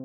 Ah,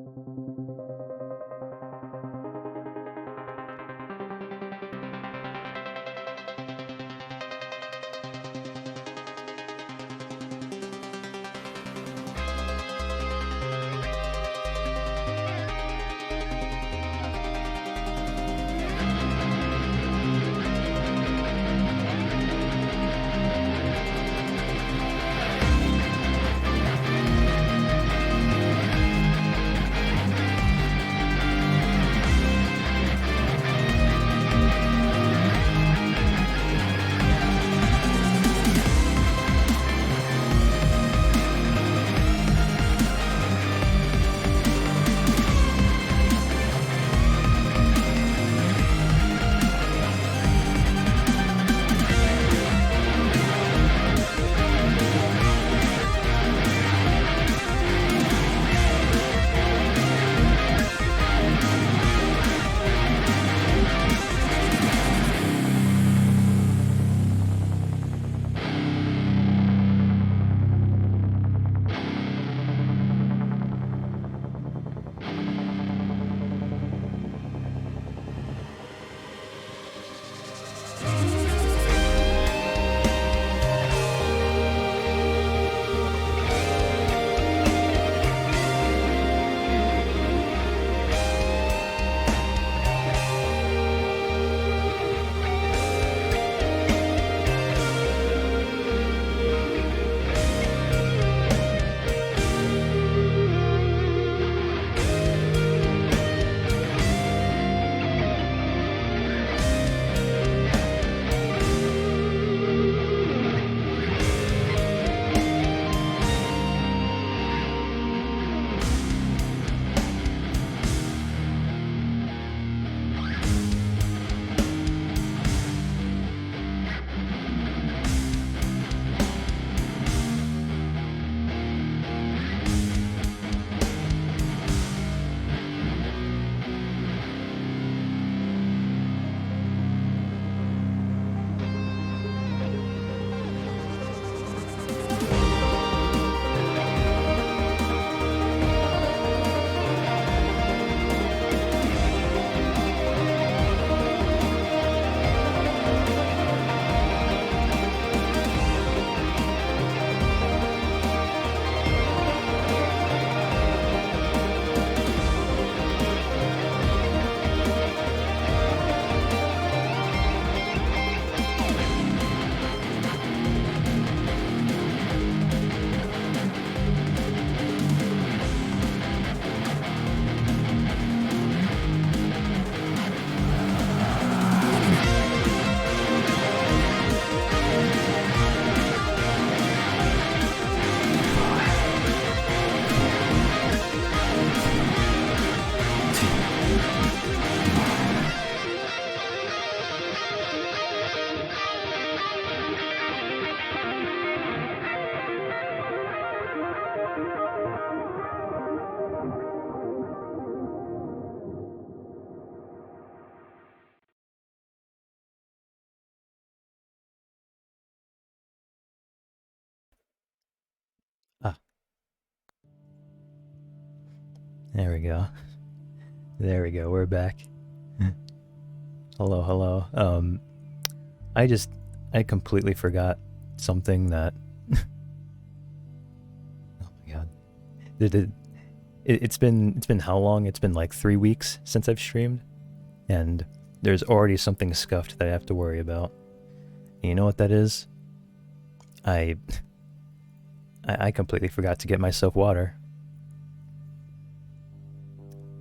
there we go. There we go. We're back. Hello, hello. I just I completely forgot something that. Oh my god. It's been how long? It's been like 3 weeks since I've streamed, and there's already something scuffed that I have to worry about. And you know what that is? I I completely forgot to get myself water.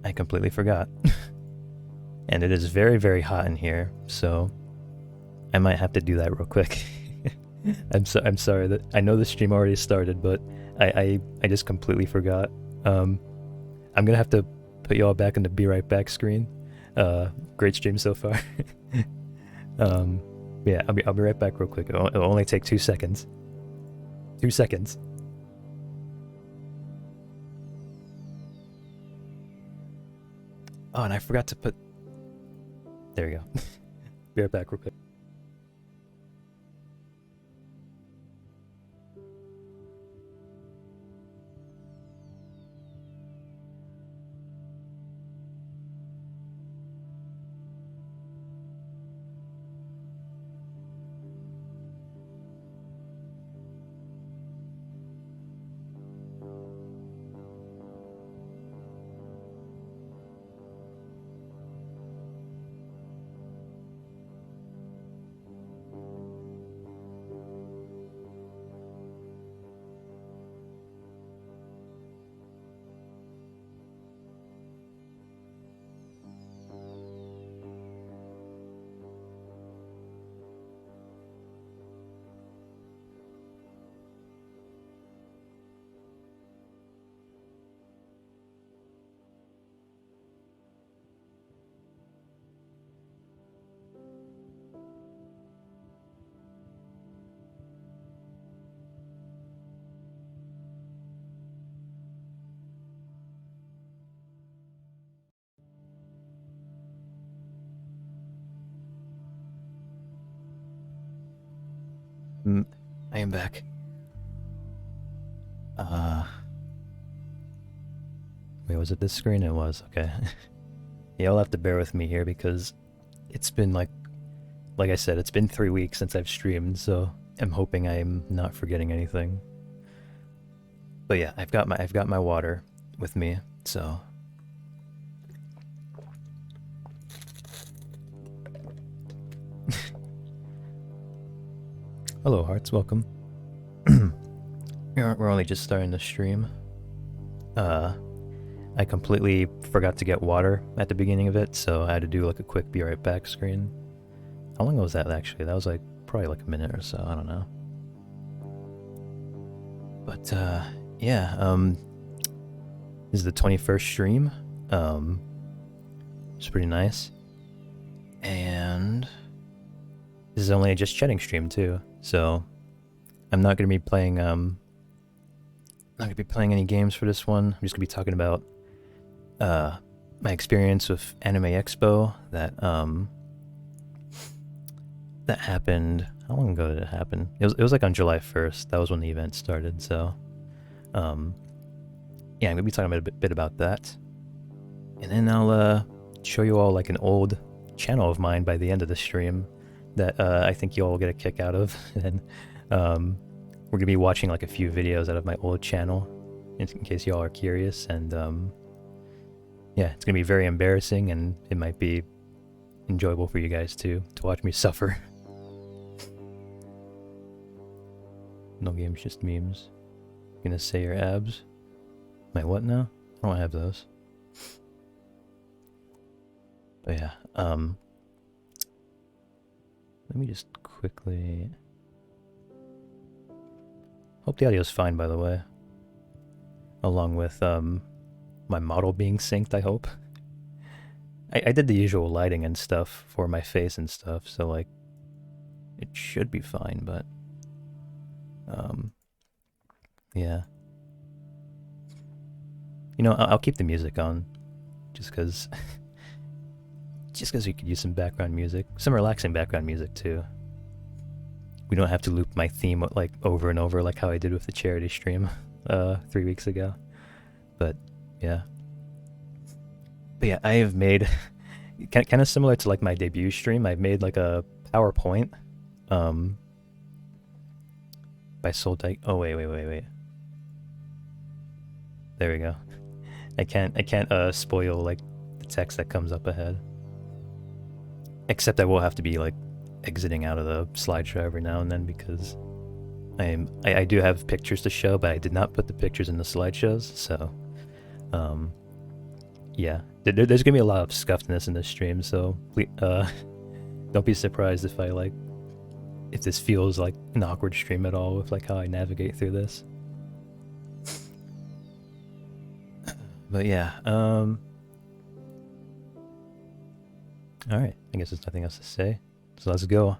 I completely forgot. And it is very, very hot in here, so I might have to do that real quick. I'm sorry that I know the stream already started, but I just completely forgot. I'm gonna have to put y'all back in the be right back screen. Great stream so far. Yeah, I'll be right back real quick. It'll only take 2 seconds. 2 seconds. Oh, and I forgot to put. There we go. Be right back real quick. I am back. Wait, was it this screen? It was, okay. Yeah, you'll have to bear with me here because it's been like I said, it's been 3 weeks since I've streamed, so I'm hoping I'm not forgetting anything. But yeah, I've got my water with me, so hello hearts, welcome. We're only just starting to stream. I completely forgot to get water at the beginning of it, so I had to do like a quick be right back screen. How long was that actually? That was like probably like a minute or so, I don't know. But yeah, this is the 21st stream. It's pretty nice. And this is only a just chatting stream too, so I'm not gonna be playing any games for this one. I'm just gonna be talking about my experience with Anime Expo that that happened. How long ago did it happen? It was like on July 1st. That was when the event started. So yeah, I'm gonna be talking about a bit about that, and then I'll show you all like an old channel of mine by the end of the stream that I think you all will get a kick out of. And we're gonna be watching like a few videos out of my old channel in case y'all are curious. And yeah, it's gonna be very embarrassing, and it might be enjoyable for you guys too to watch me suffer. No games, just memes. Gonna say your abs. My what now? I don't have those. But yeah, let me just quickly... Hope the audio's fine, by the way. Along with my model being synced, I hope. I did the usual lighting and stuff for my face and stuff, so like it should be fine, but yeah. You know, I'll keep the music on just because we could use some background music, some relaxing background music too. We don't have to loop my theme like over and over like how I did with the charity stream 3 weeks ago. But yeah. But yeah, I have made kind of similar to like my debut stream. I've made like a PowerPoint by Soul Dyke. Oh wait. There we go. I can't spoil like the text that comes up ahead. Except I will have to be like exiting out of the slideshow every now and then because I do have pictures to show, but I did not put the pictures in the slideshows, so yeah. There's gonna be a lot of scuffedness in this stream, so please, don't be surprised if this feels like an awkward stream at all with like how I navigate through this. But yeah, alright, I guess there's nothing else to say, so let's go.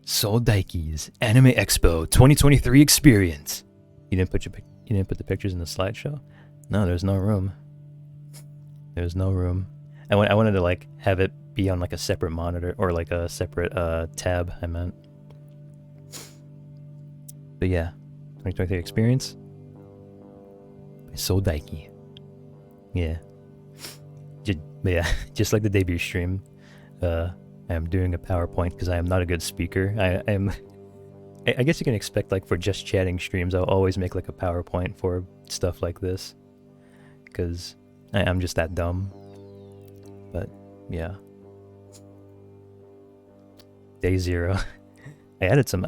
Soul Daike's Anime Expo 2023 experience. You didn't put the pictures in the slideshow? No, there's no room. There's no room. I wanted to like have it be on like a separate monitor or like a separate tab, I meant. But yeah, 2023 experience by Soul Daike. Yeah. Just like the debut stream, I am doing a PowerPoint because I am not a good speaker. I guess you can expect like for just chatting streams, I'll always make like a PowerPoint for stuff like this because I'm just that dumb. But yeah. Day 0. I added some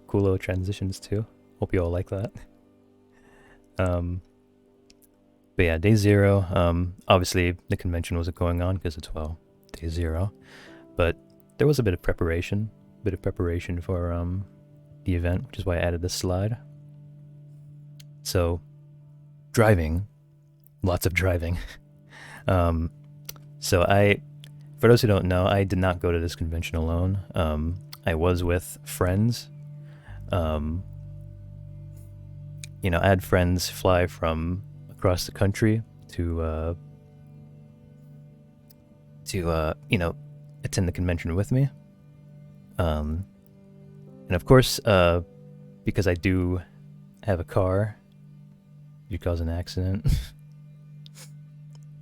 cool little transitions too. Hope you all like that. But yeah, day 0. Obviously the convention wasn't going on because it's day 0. But there was a bit of preparation for the event, which is why I added this slide. So driving, lots of driving. So for those who don't know, I did not go to this convention alone. I was with friends. You know, I had friends fly from across the country to you know, attend the convention with me. And of course, because I do have a car, you cause an accident.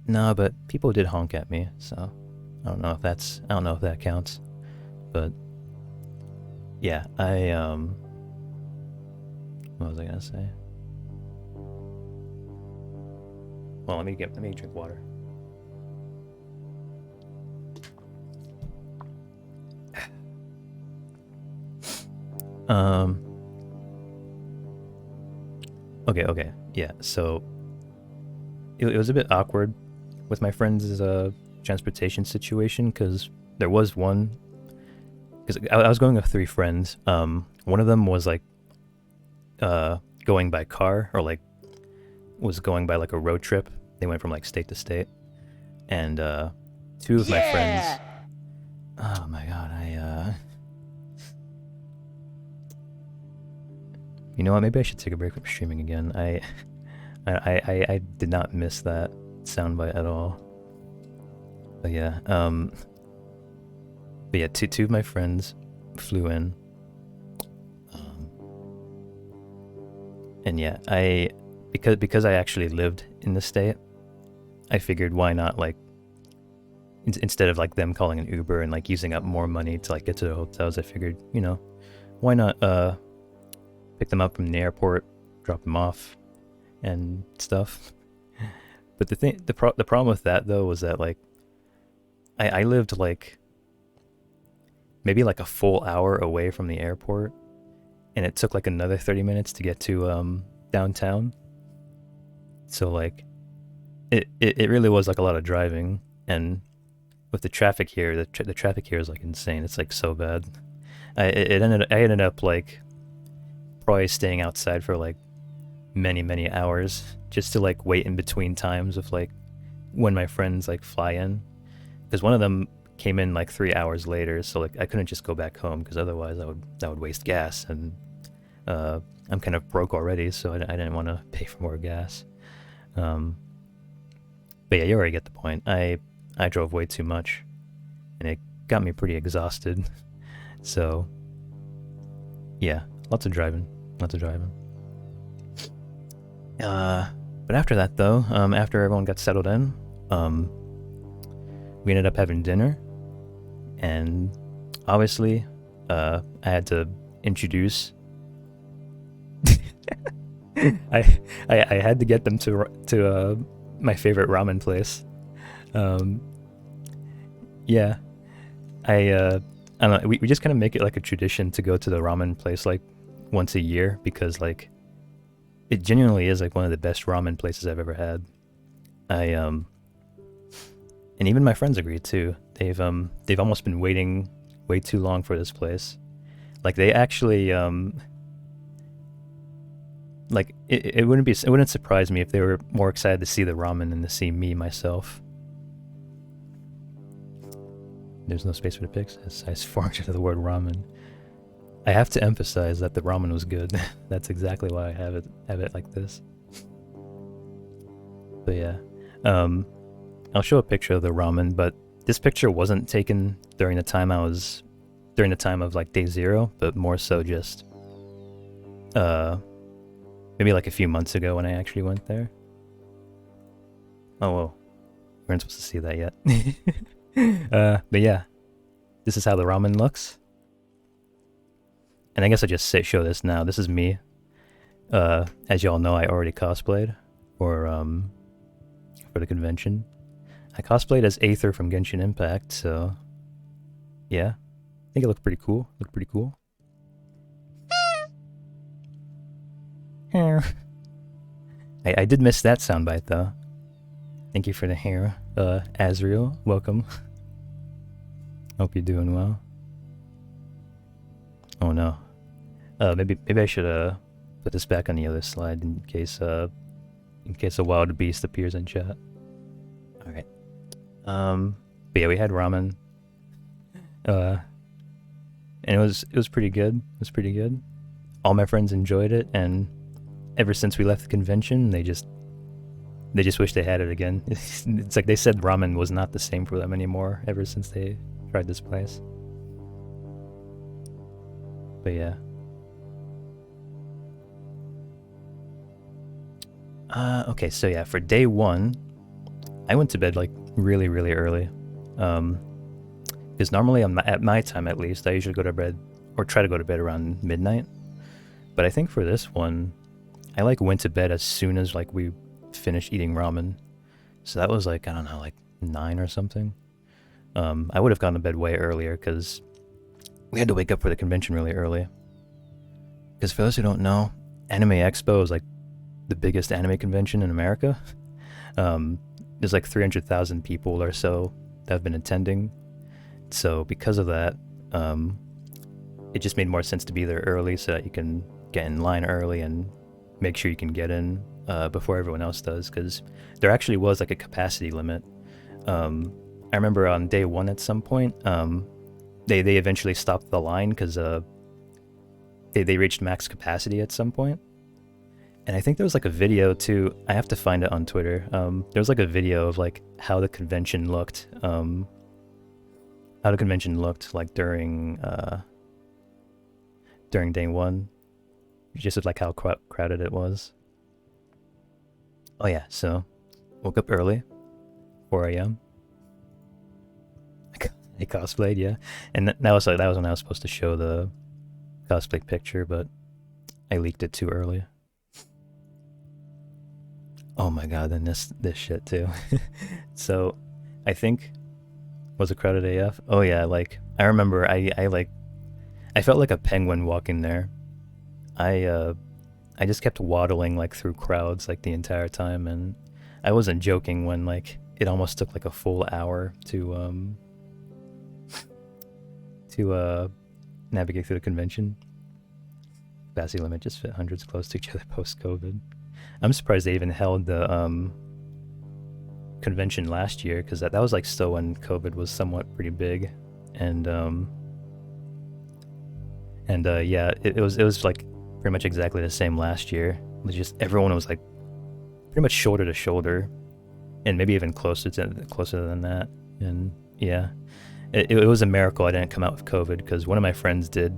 No, but people did honk at me, so I don't know if that counts. But yeah, what was I gonna say? Well, let me drink water. Okay, yeah. So it was a bit awkward with my friend's transportation situation because there was one. Because I was going with 3 friends. One of them was like going by car, or like was going by like a road trip. They went from like state to state, and 2 of my friends. Oh my god, you know what? Maybe I should take a break from streaming again. I did not miss that soundbite at all. But yeah, two of my friends flew in. And yeah, because I actually lived in the state, I figured why not, like, instead of like them calling an Uber and like using up more money to like get to the hotels, I figured, you know, why not pick them up from the airport, drop them off, and stuff. But the problem with that though was that like I lived like maybe like a full hour away from the airport, and it took like another 30 minutes to get to downtown. So like it really was like a lot of driving, and with the traffic here, the traffic here is like insane. It's like so bad. I ended up like probably staying outside for like many hours just to like wait in between times of like when my friends like fly in, because one of them came in like 3 hours later, so like I couldn't just go back home because otherwise that would waste gas, and I'm kind of broke already, so I didn't want to pay for more gas. But yeah, you already get the point. I drove way too much, and it got me pretty exhausted. So yeah, lots of driving. But after that though, after everyone got settled in, we ended up having dinner, and obviously I had to introduce I had to get them to my favorite ramen place. Yeah, I don't know, we just kind of make it like a tradition to go to the ramen place like once a year, because like it genuinely is like one of the best ramen places I've ever had. And even my friends agree too. They've almost been waiting way too long for this place. Like they actually like it wouldn't surprise me if they were more excited to see the ramen than to see me myself. There's no space for the pics. I forked into the word ramen. I have to emphasize that the ramen was good. That's exactly why I have it like this. But yeah, I'll show a picture of the ramen, but this picture wasn't taken during the time of like day 0, but more so just maybe like a few months ago when I actually went there. Oh well, we weren't supposed to see that yet. But yeah, this is how the ramen looks. And I guess I just show this now. This is me. As y'all know, I already cosplayed for the convention. I cosplayed as Aether from Genshin Impact, so yeah, I think it looked pretty cool. I did miss that soundbite though. Thank you for the hair, Azriel. Welcome. Hope you're doing well. Oh no. Maybe I should put this back on the other slide in case a wild beast appears in chat. All right. But yeah, we had ramen. And it was pretty good. All my friends enjoyed it, and ever since we left the convention, they just wish they had it again. It's like they said ramen was not the same for them anymore ever since they tried this place. But yeah. Okay, so yeah, for day one, I went to bed like really, really early. Because normally at my time at least, I usually go to bed or try to go to bed around midnight. But I think for this one, I like went to bed as soon as like we finished eating ramen. So that was like, I don't know, like 9 or something. I would have gone to bed way earlier because we had to wake up for the convention really early. Because for those who don't know, Anime Expo is like the biggest anime convention in America. There's like 300,000 people or so that have been attending. So because of that, it just made more sense to be there early so that you can get in line early and make sure you can get in before everyone else does, because there actually was like a capacity limit. I remember on day one at some point, they eventually stopped the line because they reached max capacity at some point. And I think there was like a video too. I have to find it on Twitter. There was like a video of like how the convention looked. Like during day one, just with like how crowded it was. Oh yeah, so woke up early, 4 a.m. I cosplayed, yeah, and that was when I was supposed to show the cosplay picture, but I leaked it too early. Oh my god, then this shit too. So, I think was it crowded AF? Oh yeah, like I remember I felt like a penguin walking there. I just kept waddling like through crowds like the entire time, and I wasn't joking when like it almost took like a full hour to navigate through the convention. Capacity limit just fit hundreds close to each other post-COVID. I'm surprised they even held the convention last year, because that was like still when COVID was somewhat pretty big, and yeah, it was like pretty much exactly the same last year. It was just everyone was like pretty much shoulder to shoulder, and maybe even closer than that. And yeah, it was a miracle I didn't come out with COVID, because one of my friends did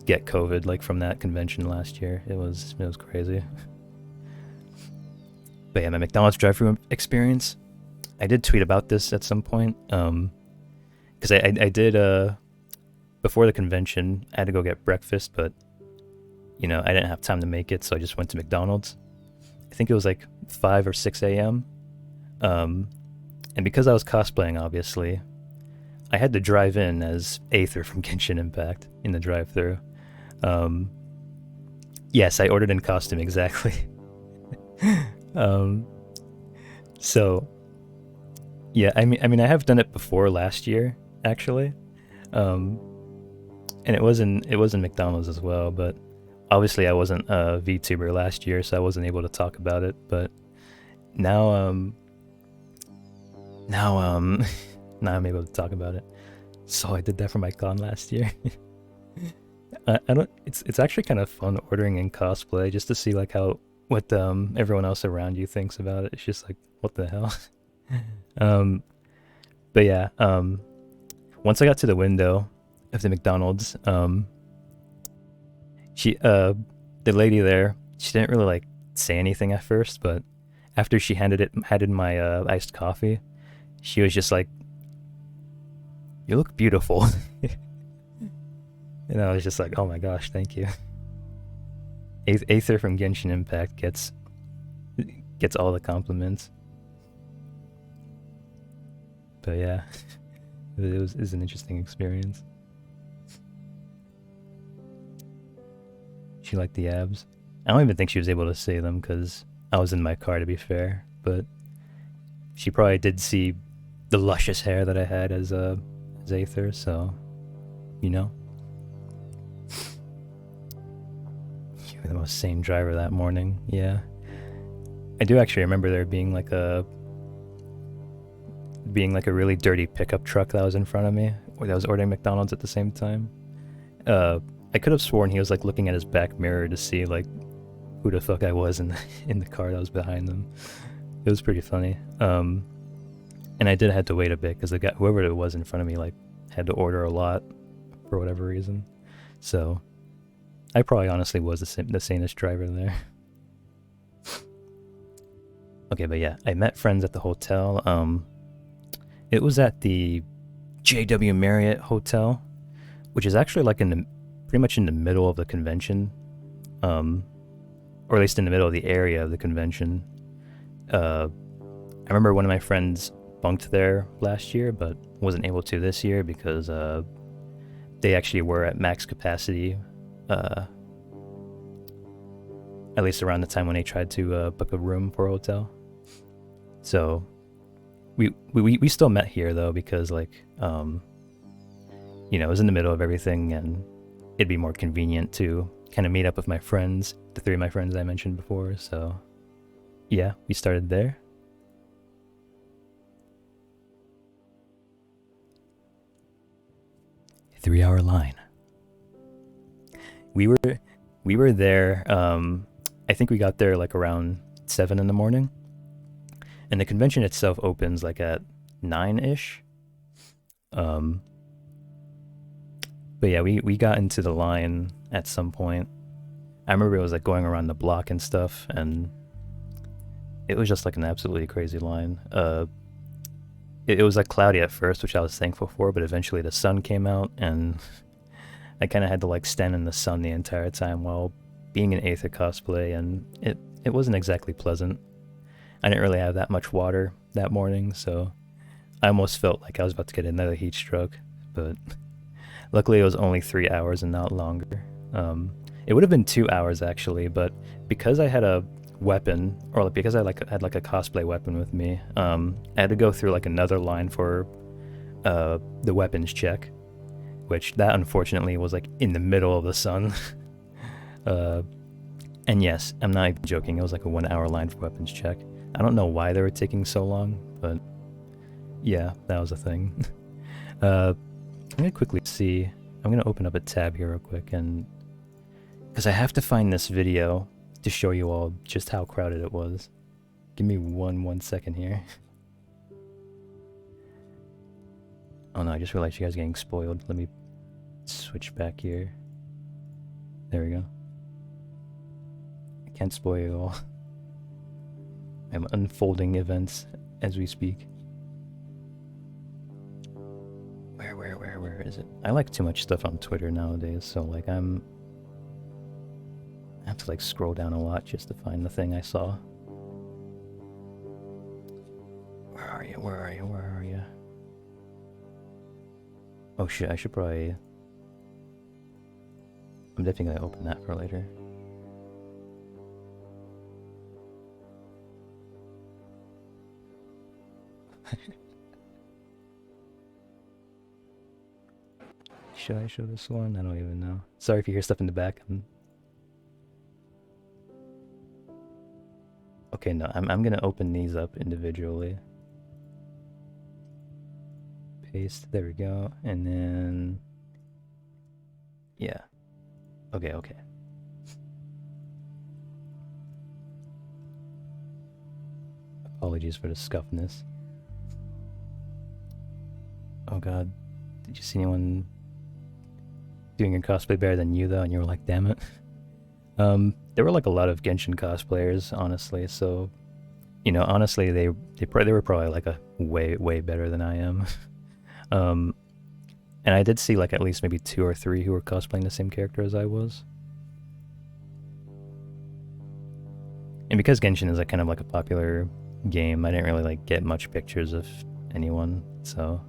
get COVID like from that convention last year. It was crazy. But yeah, my McDonald's drive-thru experience, I did tweet about this at some point, because I did before the convention I had to go get breakfast, but you know I didn't have time to make it, so I just went to McDonald's. I think it was like 5 or 6 a.m. And because I was cosplaying, obviously, I had to drive in as Aether from Genshin Impact in the drive-thru. Yes, I ordered in costume, exactly. So yeah, I mean I have done it before last year actually, and it was in McDonald's as well, but obviously I wasn't a VTuber last year, so I wasn't able to talk about it. But now now I'm able to talk about it. So I did that for my con last year. I don't. It's actually kind of fun ordering in cosplay just to see like what everyone else around you thinks about it. It's just like, what the hell. But yeah, once I got to the window of the McDonald's, the lady there, she didn't really like say anything at first, but after she handed my iced coffee, she was just like, "You look beautiful." And I was just like, "Oh my gosh, thank you." Aether from Genshin Impact gets all the compliments. But yeah, it was an interesting experience. She liked the abs. I don't even think she was able to see them because I was in my car, to be fair. But she probably did see the luscious hair that I had as Aether, so you know. You were the most sane driver that morning. Yeah, I do actually remember there being like a really dirty pickup truck that was in front of me, that was ordering McDonald's at the same time. I could have sworn he was like looking at his back mirror to see like who the fuck I was in the car that was behind them. It was pretty funny. And I did have to wait a bit because the guy, whoever it was in front of me, like had to order a lot for whatever reason. So I probably honestly was the sanest driver there. Okay, but yeah, I met friends at the hotel. It was at the JW Marriott Hotel, which is actually like pretty much in the middle of the convention, or at least in the middle of the area of the convention. I remember one of my friends bunked there last year, but wasn't able to this year because they actually were at max capacity, at least around the time when they tried to book a room for a hotel. So we still met here though, because like you know, it was in the middle of everything, and it'd be more convenient to kind of meet up with my friends, the three of my friends I mentioned before. So yeah, we started there. Three-hour line. We were there. I think we got there like around 7 in the morning, and the convention itself opens like at 9-ish. But yeah, we got into the line at some point. I remember it was like going around the block and stuff, and it was just like an absolutely crazy line. It was like cloudy at first, which I was thankful for, but eventually the sun came out, and I kind of had to like stand in the sun the entire time while being an Aether cosplay, and it wasn't exactly pleasant. I didn't really have that much water that morning, so I almost felt like I was about to get another heat stroke, but luckily it was only 3 hours and not longer. It would have been 2 hours actually, but because I had a weapon, or like because I had like a cosplay weapon with me, I had to go through like another line for the weapons check, which that unfortunately was like in the middle of the sun. And yes, I'm not even joking, it was like a 1 hour line for weapons check. I don't know why they were taking so long, but yeah, that was a thing. I'm gonna quickly see. I'm gonna open up a tab here real quick, and because I have to find this video to show you all just how crowded it was. Give me one second here. Oh no, I just realized you guys are getting spoiled. Let me switch back here. There we go. I can't spoil you all. I'm unfolding events as we speak. Where is it? I like too much stuff on Twitter nowadays, so like I have to like scroll down a lot just to find the thing I saw. Where are you? Oh shit, I should probably... I'm definitely gonna open that for later. Should I show this one? I don't even know. Sorry if you hear stuff in the back. Okay, no, I'm gonna open these up individually. Paste, there we go, and then... yeah. Okay. Apologies for the scuffness. Oh god, did you see anyone doing a cosplay better than you though, and you were like, damn it? There were like a lot of Genshin cosplayers, honestly, so, you know, honestly, they were probably like a way better than I am. And I did see like at least maybe 2 or 3 who were cosplaying the same character as I was. And because Genshin is like kind of like a popular game, I didn't really like get much pictures of anyone, so...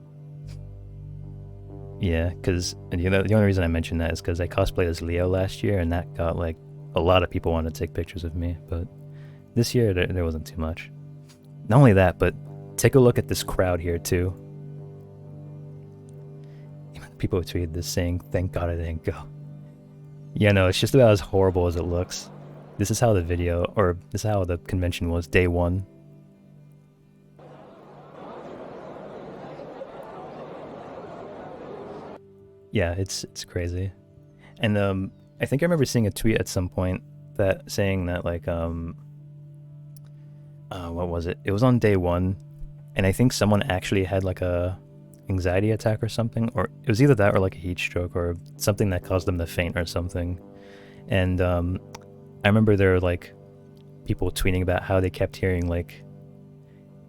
yeah, because the only reason I mentioned that is because I cosplayed as Leo last year, and that got like a lot of people wanted to take pictures of me, but this year there wasn't too much. Not only that, but take a look at this crowd here too. People tweeted this saying, "Thank God I didn't go." Yeah, no, it's just about as horrible as it looks. This is how the video, or this is how the convention was day 1. Yeah, it's crazy. And I think I remember seeing a tweet at some point that saying that like what was it? It was on day 1, and I think someone actually had like a anxiety attack or something, or it was either that or like a heat stroke or something that caused them to faint or something. And I remember there were like people tweeting about how they kept hearing like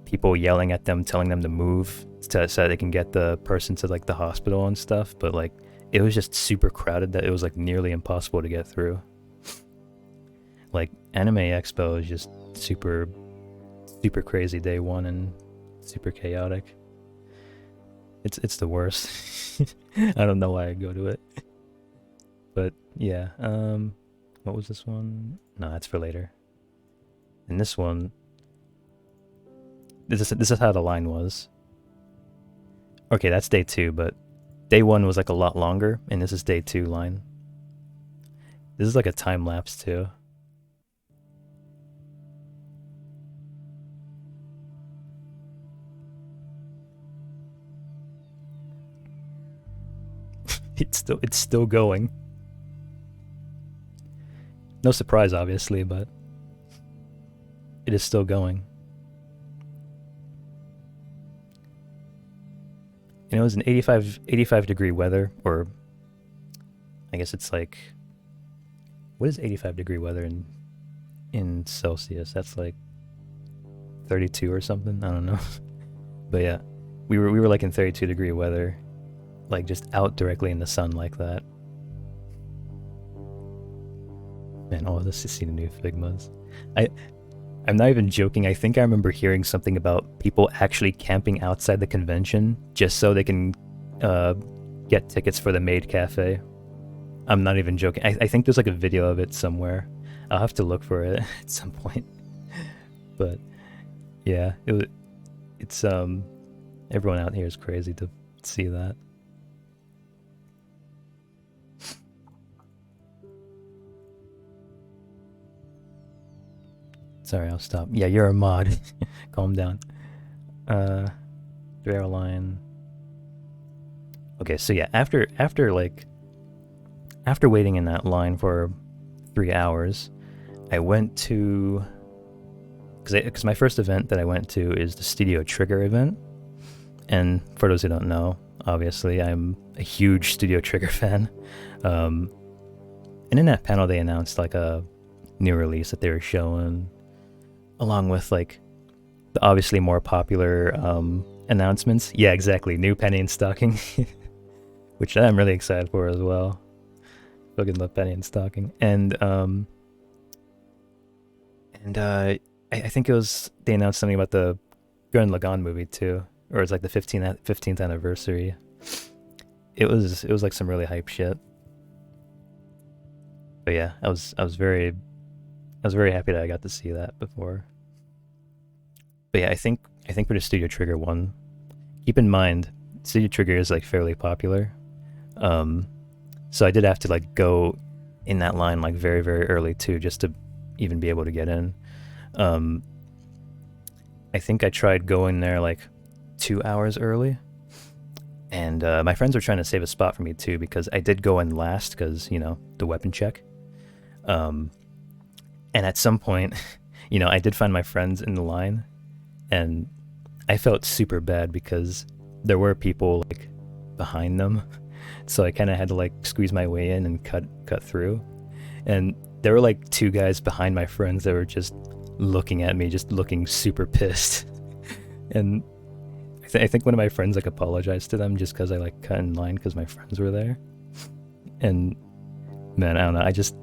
people yelling at them, telling them to move so they can get the person to like the hospital and stuff. But like it was just super crowded that it was like nearly impossible to get through. Like Anime Expo is just super crazy day one and super chaotic. It's the worst. I don't know why I go to it. But yeah, what was this one? No, that's for later. And this one, this is how the line was. Okay, that's day 2, but day 1 was like a lot longer, and this is day 2 line. This is like a time lapse too. It's still going. No surprise, obviously, but it is still going. And it was an 85 degree weather, or I guess it's like, what is 85 degree weather in Celsius? That's like 32 or something. I don't know. But yeah, we were like in 32 degree weather, like just out directly in the sun like that. Man, all of this is seen in new Figmas. I'm not even joking. I think I remember hearing something about people actually camping outside the convention just so they can get tickets for the maid cafe. I'm not even joking. I think there's like a video of it somewhere. I'll have to look for it at some point. But yeah, it's everyone out here is crazy to see that. Sorry, I'll stop. Yeah, you're a mod. Calm down. 3-hour line. Okay, so yeah, after waiting in that line for 3 hours, I went to, because my first event that I went to is the Studio Trigger event, and for those who don't know, obviously I'm a huge Studio Trigger fan. And in that panel they announced like a new release that they were showing, along with like the obviously more popular announcements. Yeah, exactly, new Penny and Stocking, which I'm really excited for as well. Fucking love Penny and Stocking. And I think it was, they announced something about the Gurren Lagann movie too, or it's like the 15th anniversary. It was like some really hype shit. But yeah, I was very happy that I got to see that before. But yeah, I think for the Studio Trigger one, keep in mind Studio Trigger is like fairly popular. So I did have to like go in that line like very early too, just to even be able to get in. I think I tried going there like 2 hours early, and my friends were trying to save a spot for me too, because I did go in last because, you know, the weapon check. And at some point, you know, I did find my friends in the line, and I felt super bad because there were people like behind them. So I kind of had to like squeeze my way in and cut through. And there were like 2 guys behind my friends that were just looking at me, just looking super pissed. And I think one of my friends like apologized to them just because I like cut in line because my friends were there. And man, I don't know, I just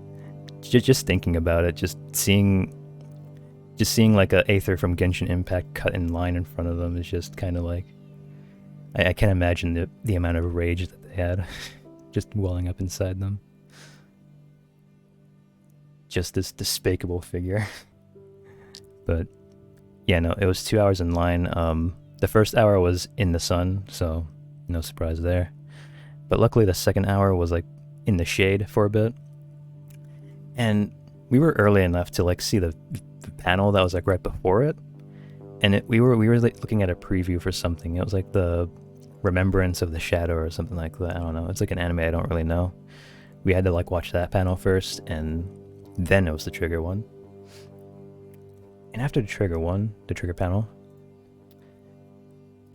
thinking about it, just seeing like a Aether from Genshin Impact cut in line in front of them is just kind of like, I can't imagine the amount of rage that they had just welling up inside them. Just this despicable figure. But yeah, no, it was 2 hours in line. The first hour was in the sun, so no surprise there. But luckily the second hour was like in the shade for a bit. And we were early enough to like see the panel that was like right before it. And we were like looking at a preview for something. It was like the Remembrance of the Shadow or something like that. I don't know. It's like an anime I don't really know. We had to like watch that panel first, and then it was the Trigger one. And after the Trigger panel,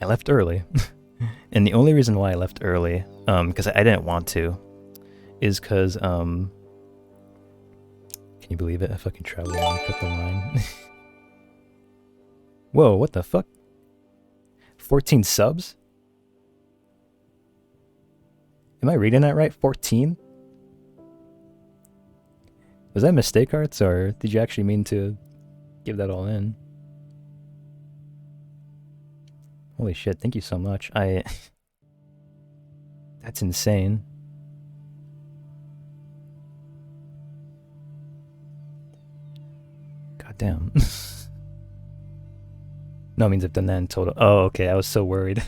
I left early. And the only reason why I left early, because I didn't want to, is because Can you believe it? I fucking traveled and cut the line. Whoa, what the fuck? 14 subs? Am I reading that right? 14? Was that mistake arts, or did you actually mean to give that all in? Holy shit, thank you so much. That's insane. God damn. No, it means I've done that in total. Oh, okay, I was so worried.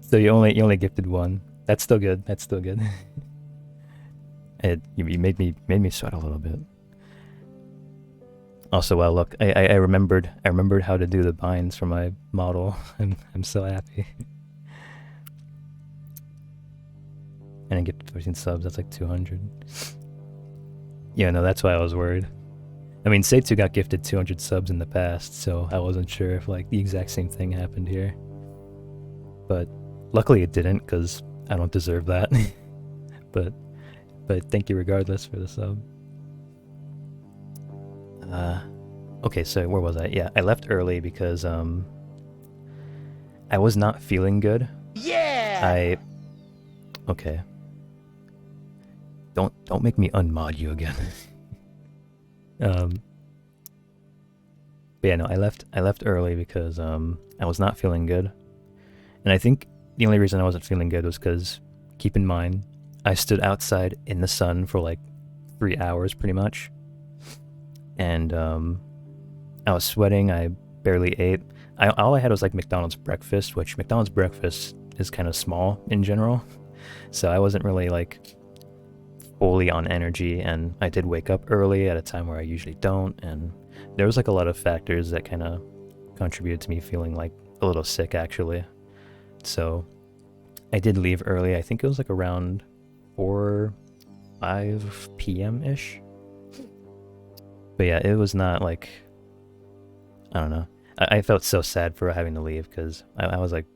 So you only gifted one. That's still good. That's still good. You made me sweat a little bit. Also, well, look, I remembered how to do the binds for my model. I'm so happy. And I get 13 subs. That's like 200. Yeah, no, that's why I was worried. I mean, Seitu got gifted 200 subs in the past, so I wasn't sure if like the exact same thing happened here. But luckily it didn't, because I don't deserve that. but thank you regardless for the sub. Okay, so where was I? Yeah, I left early because I was not feeling good. Yeah. Okay. Don't make me unmod you again. But yeah, no, I left early because I was not feeling good. And I think the only reason I wasn't feeling good was because, keep in mind, I stood outside in the sun for like 3 hours pretty much. And I was sweating, I barely ate. All I had was like McDonald's breakfast, which McDonald's breakfast is kind of small in general. So I wasn't really like fully on energy, and I did wake up early at a time where I usually don't, and there was like a lot of factors that kind of contributed to me feeling like a little sick actually. So I did leave early. I think it was like around 5 p.m. ish. But yeah, it was not like, I don't know. I felt so sad for having to leave because I was like,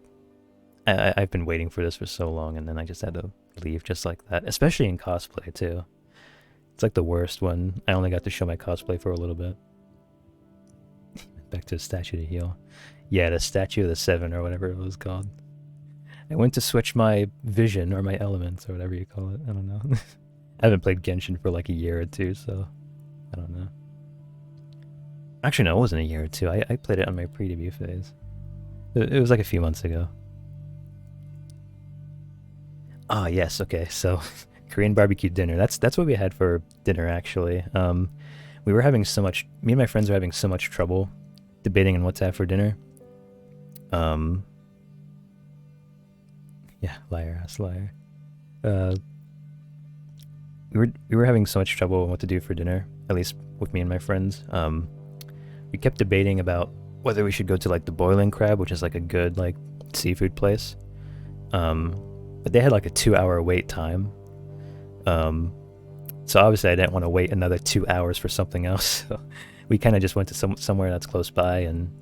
I've been waiting for this for so long, and then I just had to leave just like that, especially in cosplay too. It's like the worst when I only got to show my cosplay for a little bit. Back to the statue to heal. Yeah, the statue of the 7 or whatever it was called. I went to switch my vision or my elements or whatever you call it. I don't know. I haven't played Genshin for like a year or two, so I don't know. Actually, no, it wasn't a year or two. I played it on my pre-debut phase. It was like a few months ago. Ah, yes, okay, so Korean barbecue dinner. That's what we had for dinner, actually. We were having so much... Me and my friends were having so much trouble debating on what to have for dinner. Yeah, liar, ass liar. We were having so much trouble on what to do for dinner, at least with me and my friends. We kept debating about whether we should go to like the Boiling Crab, which is like a good like seafood place. But they had like a 2-hour wait time. So obviously I didn't want to wait another 2 hours for something else. So we kind of just went to somewhere that's close by, and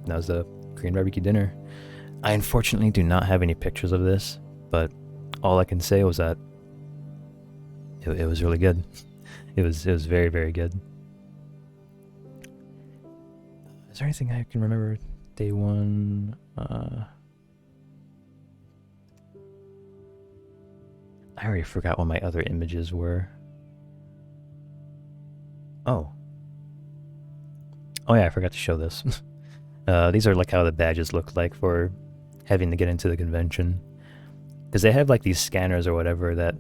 that was the Korean barbecue dinner. I unfortunately do not have any pictures of this, but all I can say was that it was really good. It was very, very good. Is there anything I can remember? Day 1. I already forgot what my other images were. Oh yeah, I forgot to show this. These are like how the badges look like for having to get into the convention. Because they have like these scanners or whatever that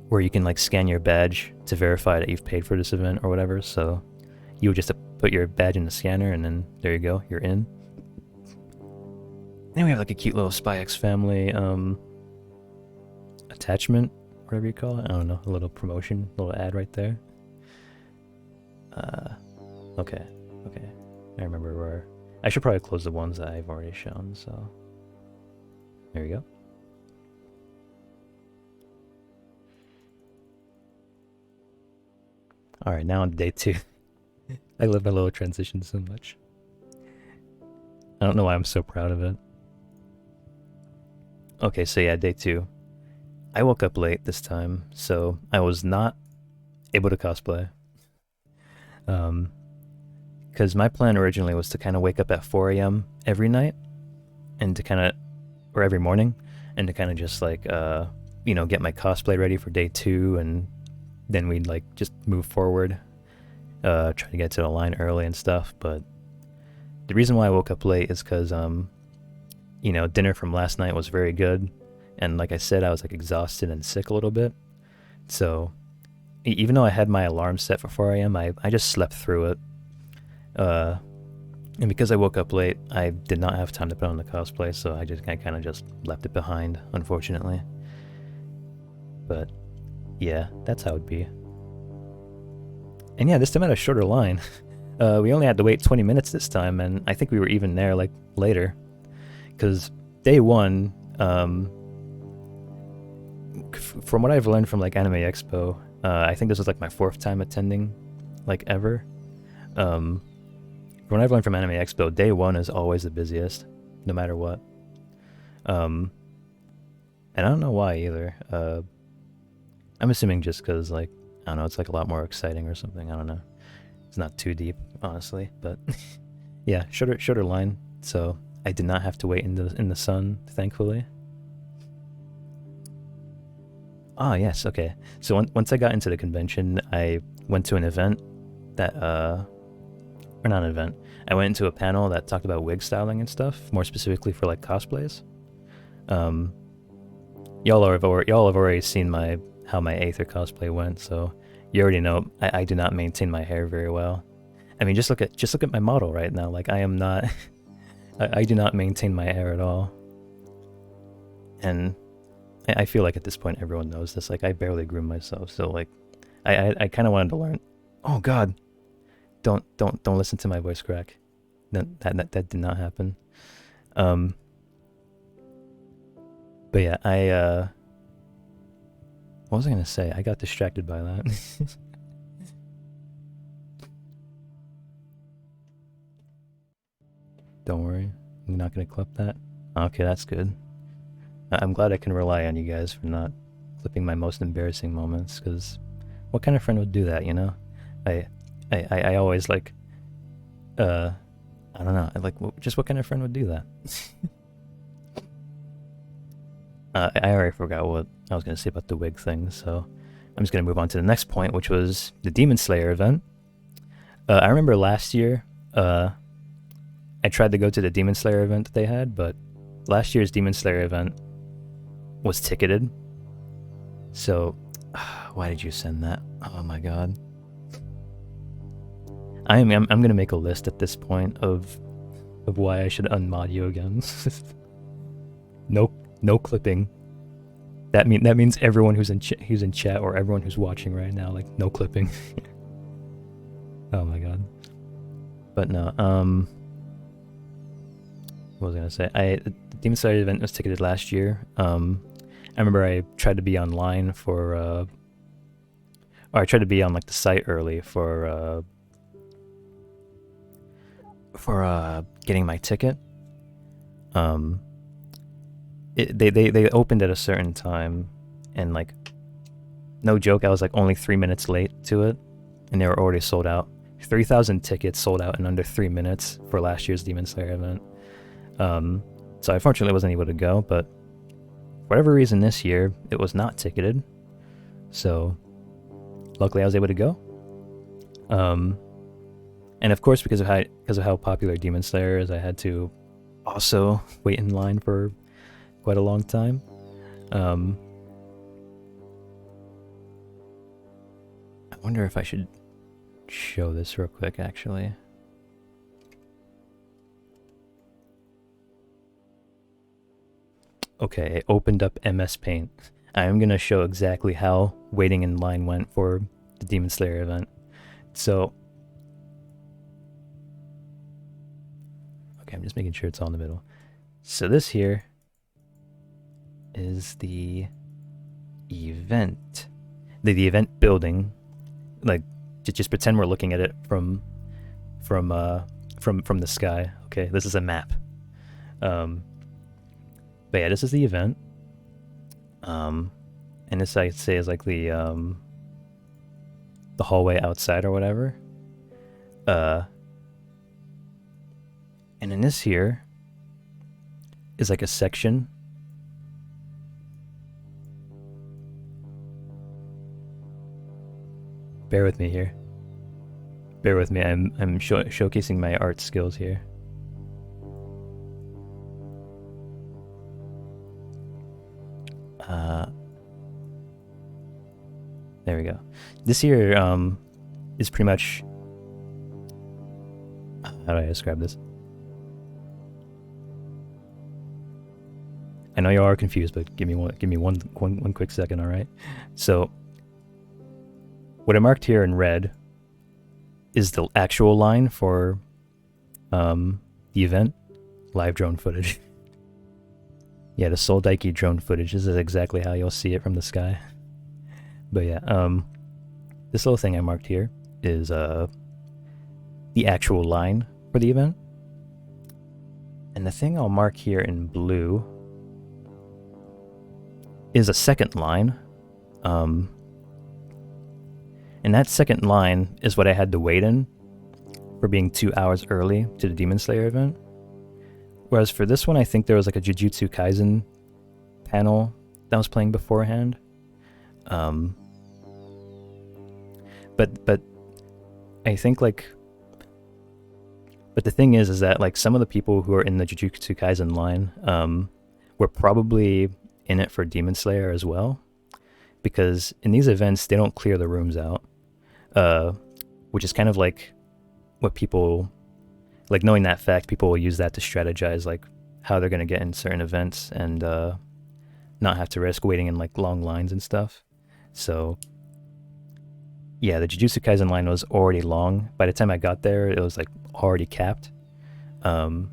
where you can like scan your badge to verify that you've paid for this event or whatever. So you would just put your badge in the scanner, and then there you go, you're in. Then we have like a cute little Spy X Family attachment, whatever you call it. I don't know, a little promotion, a little ad right there. Okay. I remember where... I should probably close the ones that I've already shown, so... There we go. Alright, now on day 2. I love my little transition so much. I don't know why I'm so proud of it. Okay, so yeah, day 2. I woke up late this time, so I was not able to cosplay. Because my plan originally was to kind of wake up at 4 a.m. every night, and to kind of, or every morning, and to kind of just like, get my cosplay ready for day 2, and then we'd like just move forward, try to get to the line early and stuff. But the reason why I woke up late is because, dinner from last night was very good, and like I said, I was like exhausted and sick a little bit. So even though I had my alarm set for 4 a.m., I just slept through it. And because I woke up late, I did not have time to put on the cosplay, so I kind of just left it behind, unfortunately. But yeah, that's how it'd be. And yeah, this time I had a shorter line. We only had to wait 20 minutes this time, and I think we were even there like later. Because day 1, from what I've learned from like Anime Expo, I think this was like my 4th time attending, like ever. From what I've learned from Anime Expo, day 1 is always the busiest, no matter what. And I don't know why either. I'm assuming just because, like, I don't know, it's like a lot more exciting or something. I don't know. It's not too deep, honestly, but yeah, shorter line. So I did not have to wait in the sun, thankfully. Ah, yes, okay. So once I got into the convention, I went to an event that, or not an event. I went into a panel that talked about wig styling and stuff, more specifically for like cosplays. Y'all have already seen how my Aether cosplay went, so you already know I do not maintain my hair very well. I mean, just look at my model right now. Like, I am not, I do not maintain my hair at all. And I feel like at this point everyone knows this. Like, I barely groom myself, so like, I kind of wanted to learn. Oh God, don't listen to my voice crack. That did not happen. But yeah, what was I gonna say? I got distracted by that. Don't worry, I'm not gonna clip that. Okay, that's good. I'm glad I can rely on you guys for not clipping my most embarrassing moments, because what kind of friend would do that, you know? I always like, I don't know, just what kind of friend would do that? I already forgot what I was going to say about the wig thing, so I'm just going to move on to the next point, which was the Demon Slayer event. I remember last year, I tried to go to the Demon Slayer event that they had, but last year's Demon Slayer event was ticketed. So, why did you send that? Oh my god. I'm gonna make a list at this point of why I should unmod you again. No clipping. That means everyone who's in chat or everyone who's watching right now, like, no clipping. Oh my god. But no, what was I gonna say? The Demon Slayer event was ticketed last year. I remember I tried to be online for, or I tried to be on like the site early for getting my ticket. They opened at a certain time, and like, no joke, I was like only 3 minutes late to it, and they were already sold out. 3,000 tickets sold out in under 3 minutes for last year's Demon Slayer event. So I unfortunately wasn't able to go, but for whatever reason this year it was not ticketed. So luckily I was able to go. And of course, because of how popular Demon Slayer is, I had to also wait in line for quite a long time. I wonder if I should show this real quick, actually. Okay, it opened up MS Paint. I am going to show exactly how waiting in line went for the Demon Slayer event. So, okay, I'm just making sure it's all in the middle. So this here is the event. The event building. Like, just pretend we're looking at it from the sky. Okay, this is a map. But yeah, this is the event. And this, I'd say, is like the hallway outside or whatever. And in this here is like a section. Bear with me here. Bear with me. I'm showcasing my art skills here. There we go. This here is pretty much, how do I describe this? I know you are confused, but give me one quick second, all right? So what I marked here in red is the actual line for the event, live drone footage. Yeah, the Soul Daiki drone footage. This is exactly how you'll see it from the sky. But yeah, this little thing I marked here is the actual line for the event. And the thing I'll mark here in blue is a second line. And that second line is what I had to wait in for being 2 hours early to the Demon Slayer event. Whereas for this one, I think there was like a Jujutsu Kaisen panel that was playing beforehand. But I think like, but the thing is that like some of the people who are in the Jujutsu Kaisen line were probably in it for Demon Slayer as well, because in these events they don't clear the rooms out, which is kind of like what people like. Knowing that fact, people will use that to strategize like how they're gonna get in certain events and not have to risk waiting in like long lines and stuff. So yeah, the Jujutsu Kaisen line was already long. By the time I got there, it was like already capped. So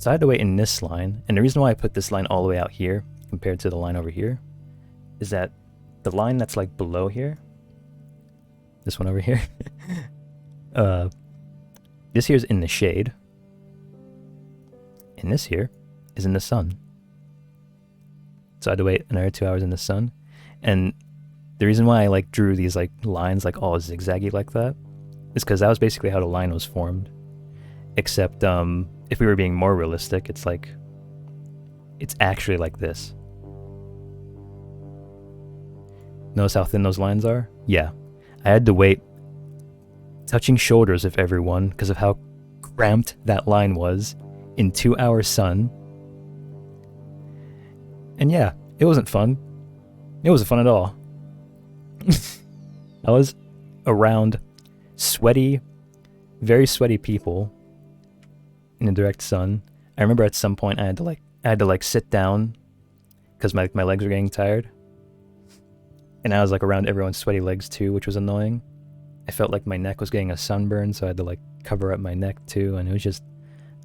I had to wait in this line. And the reason why I put this line all the way out here compared to the line over here is that the line that's like below here, this one over here, this here is in the shade. And this here is in the sun. So I had to wait another 2 hours in the sun. And the reason why I like drew these like lines like all zigzaggy like that is because that was basically how the line was formed. Except if we were being more realistic, it's like, it's actually like this. Notice how thin those lines are? Yeah. I had to wait touching shoulders of everyone because of how cramped that line was in 2 hours sun. And yeah, it wasn't fun. It wasn't fun at all. I was around sweaty, very sweaty people in the direct sun. I remember at some point I had to like sit down because my legs were getting tired. And I was like around everyone's sweaty legs too, which was annoying. I felt like my neck was getting a sunburn, so I had to like cover up my neck too, and it was just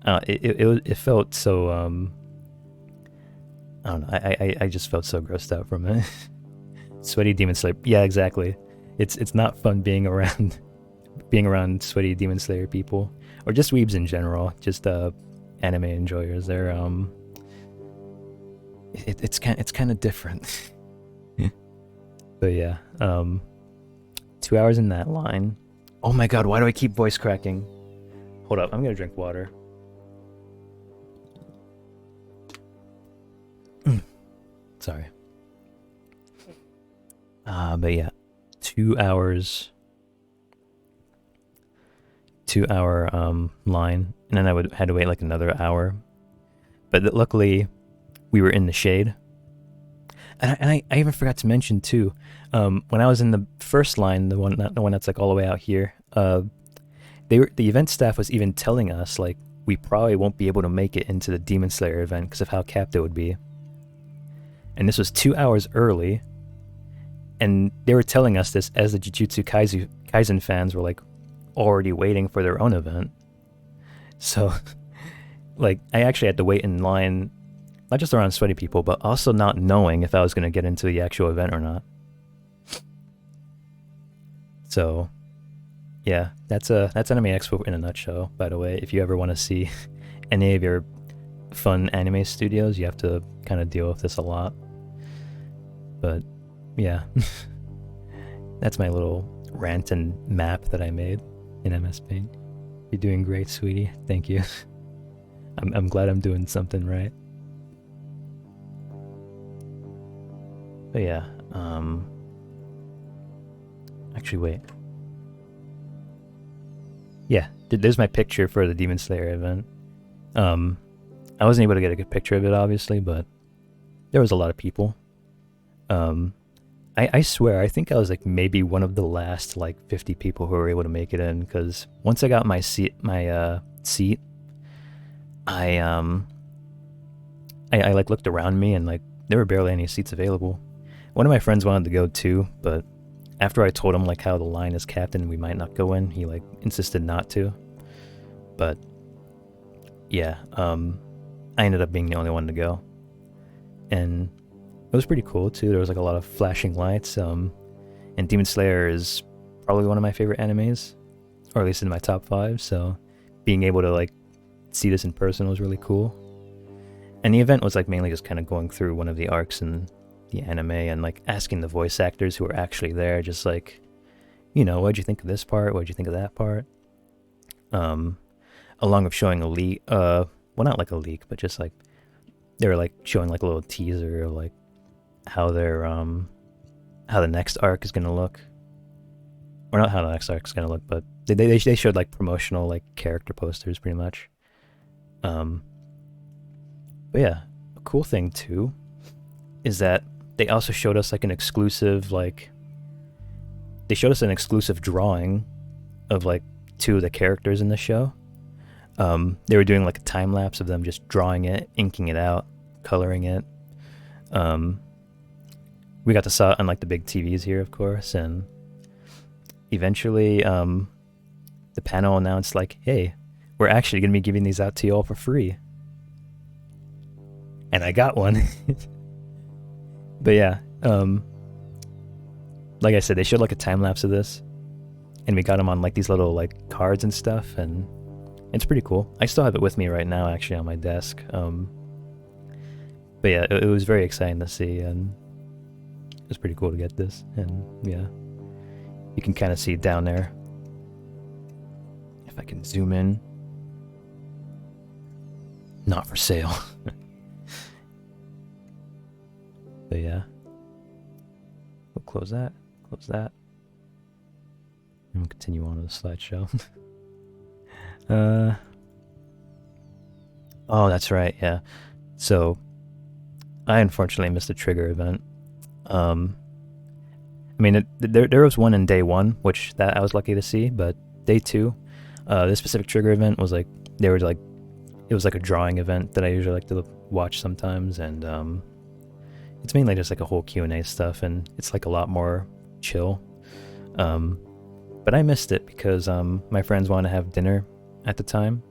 it felt so I don't know, I just felt so grossed out from it. Sweaty Demon Slayer. Yeah, exactly. It's not fun being around sweaty Demon Slayer people, or just weebs in general, just anime enjoyers. They're it's kind of different. But yeah, 2 hours in that line. Oh my god, why do I keep voice cracking? Hold up, I'm gonna drink water. Sorry. But yeah, 2 hours. 2 hour line, and then I had to wait like another hour. But luckily, we were in the shade. And I even forgot to mention too, when I was in the first line, the one that's like all the way out here, the event staff was even telling us like we probably won't be able to make it into the Demon Slayer event because of how capped it would be. And this was 2 hours early, and they were telling us this as the Jujutsu Kaisen fans were like already waiting for their own event. So like I actually had to wait in line, not just around sweaty people, but also not knowing if I was going to get into the actual event or not. So yeah, that's Anime Expo in a nutshell, by the way. If you ever want to see any of your fun anime studios, you have to kind of deal with this a lot. But yeah, that's my little rant and map that I made in MS Paint. You're doing great, sweetie. Thank you. I'm glad I'm doing something right. But yeah, actually wait. Yeah, there's my picture for the Demon Slayer event. I wasn't able to get a good picture of it, obviously, but there was a lot of people. I swear, I think I was like maybe one of the last like 50 people who were able to make it in, because once I got my seat, I like looked around me and like there were barely any seats available. One of my friends wanted to go too, but after I told him like how the line is capped and we might not go in, he like insisted not to. But yeah, I ended up being the only one to go, and it was pretty cool too. There was like a lot of flashing lights. And Demon Slayer is probably one of my favorite animes, or at least in my top 5. So being able to like see this in person was really cool. And the event was like mainly just kind of going through one of the arcs in the anime and like asking the voice actors who were actually there, just like, you know, what'd you think of this part? What'd you think of that part? Along with showing a leak, well, not like a leak, but just like they were like showing like a little teaser of like how their how the next arc is gonna look, or not how the next arc is gonna look, but they showed like promotional like character posters pretty much. But yeah, a cool thing too is that they also showed us like an exclusive drawing of like 2 of the characters in the show. They were doing like a time lapse of them just drawing it, inking it out, coloring it. We got to saw it on like the big TVs here, of course, and eventually the panel announced like, hey, we're actually going to be giving these out to you all for free. And I got one. But yeah, like I said, they showed like a time lapse of this, and we got them on like these little like cards and stuff, and it's pretty cool. I still have it with me right now, actually, on my desk. But yeah, it was very exciting to see, and it was pretty cool to get this. And yeah, you can kind of see down there. If I can zoom in. Not for sale. But yeah, we'll close that, and we'll continue on to the slideshow. Oh, that's right, yeah. So, I unfortunately missed the Trigger event. I mean, there was one in day 1, which that I was lucky to see, but day 2, this specific Trigger event was like, it was like a drawing event that I usually like to watch sometimes, and it's mainly just like a whole Q&A stuff, and it's like a lot more chill. But I missed it because my friends wanted to have dinner at the time,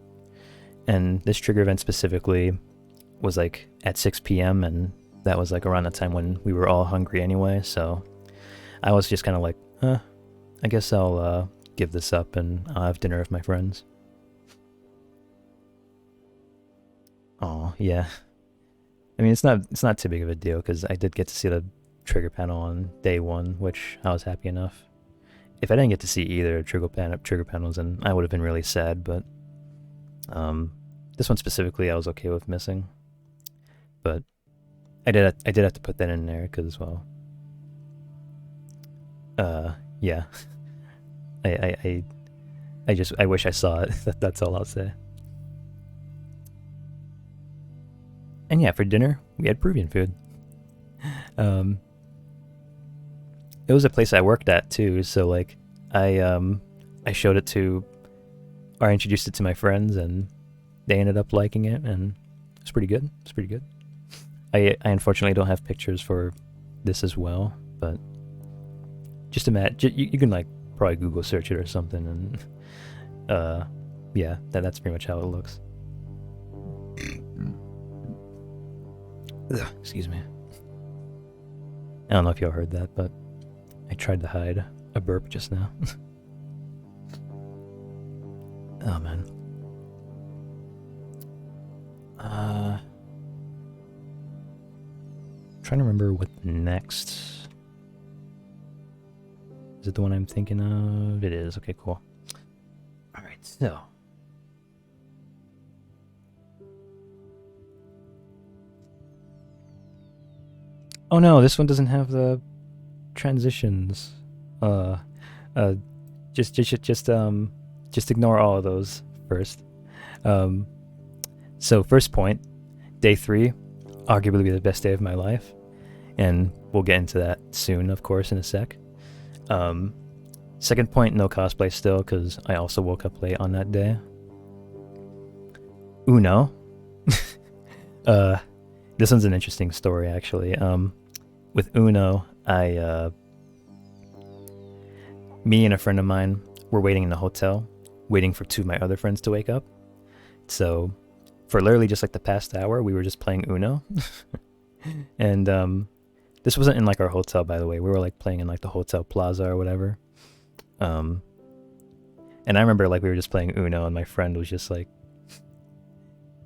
and this Trigger event specifically was like at 6 p.m. and that was like around the time when we were all hungry anyway, so I was just kind of like, I guess I'll give this up and I'll have dinner with my friends. Oh yeah, I mean it's not too big of a deal because I did get to see the Trigger panel on day 1, which I was happy enough. If I didn't get to see either Trigger panels, then I would have been really sad, but this one specifically I was okay with missing. But I did have to put that in there because, well, yeah, I wish I saw it. That's all I'll say. And yeah, for dinner we had Peruvian food. It was a place I worked at too, so like I showed it to, or I introduced it to my friends, and they ended up liking it, and it's pretty good. It's pretty good. I unfortunately don't have pictures for this as well, but just imagine, you can like probably Google search it or something, and yeah, that's pretty much how it looks. Ugh, excuse me. I don't know if y'all heard that, but I tried to hide a burp just now. Oh man. Trying to remember what next. Is it the one I'm thinking of? It is. Okay, cool. Alright, so Oh no, this one doesn't have the transitions. Uh, uh, just ignore all of those first. So first point, day 3, arguably the best day of my life, and we'll get into that soon, of course, in a sec. Second point, no cosplay still, because I also woke up late on that day. Uno. This one's an interesting story, actually. With Uno, me and a friend of mine were waiting in the hotel, waiting for 2 of my other friends to wake up. So, for literally just like the past hour, we were just playing Uno. And this wasn't in like our hotel, by the way. We were like playing in like the hotel plaza or whatever. And I remember like we were just playing Uno, and my friend was just like,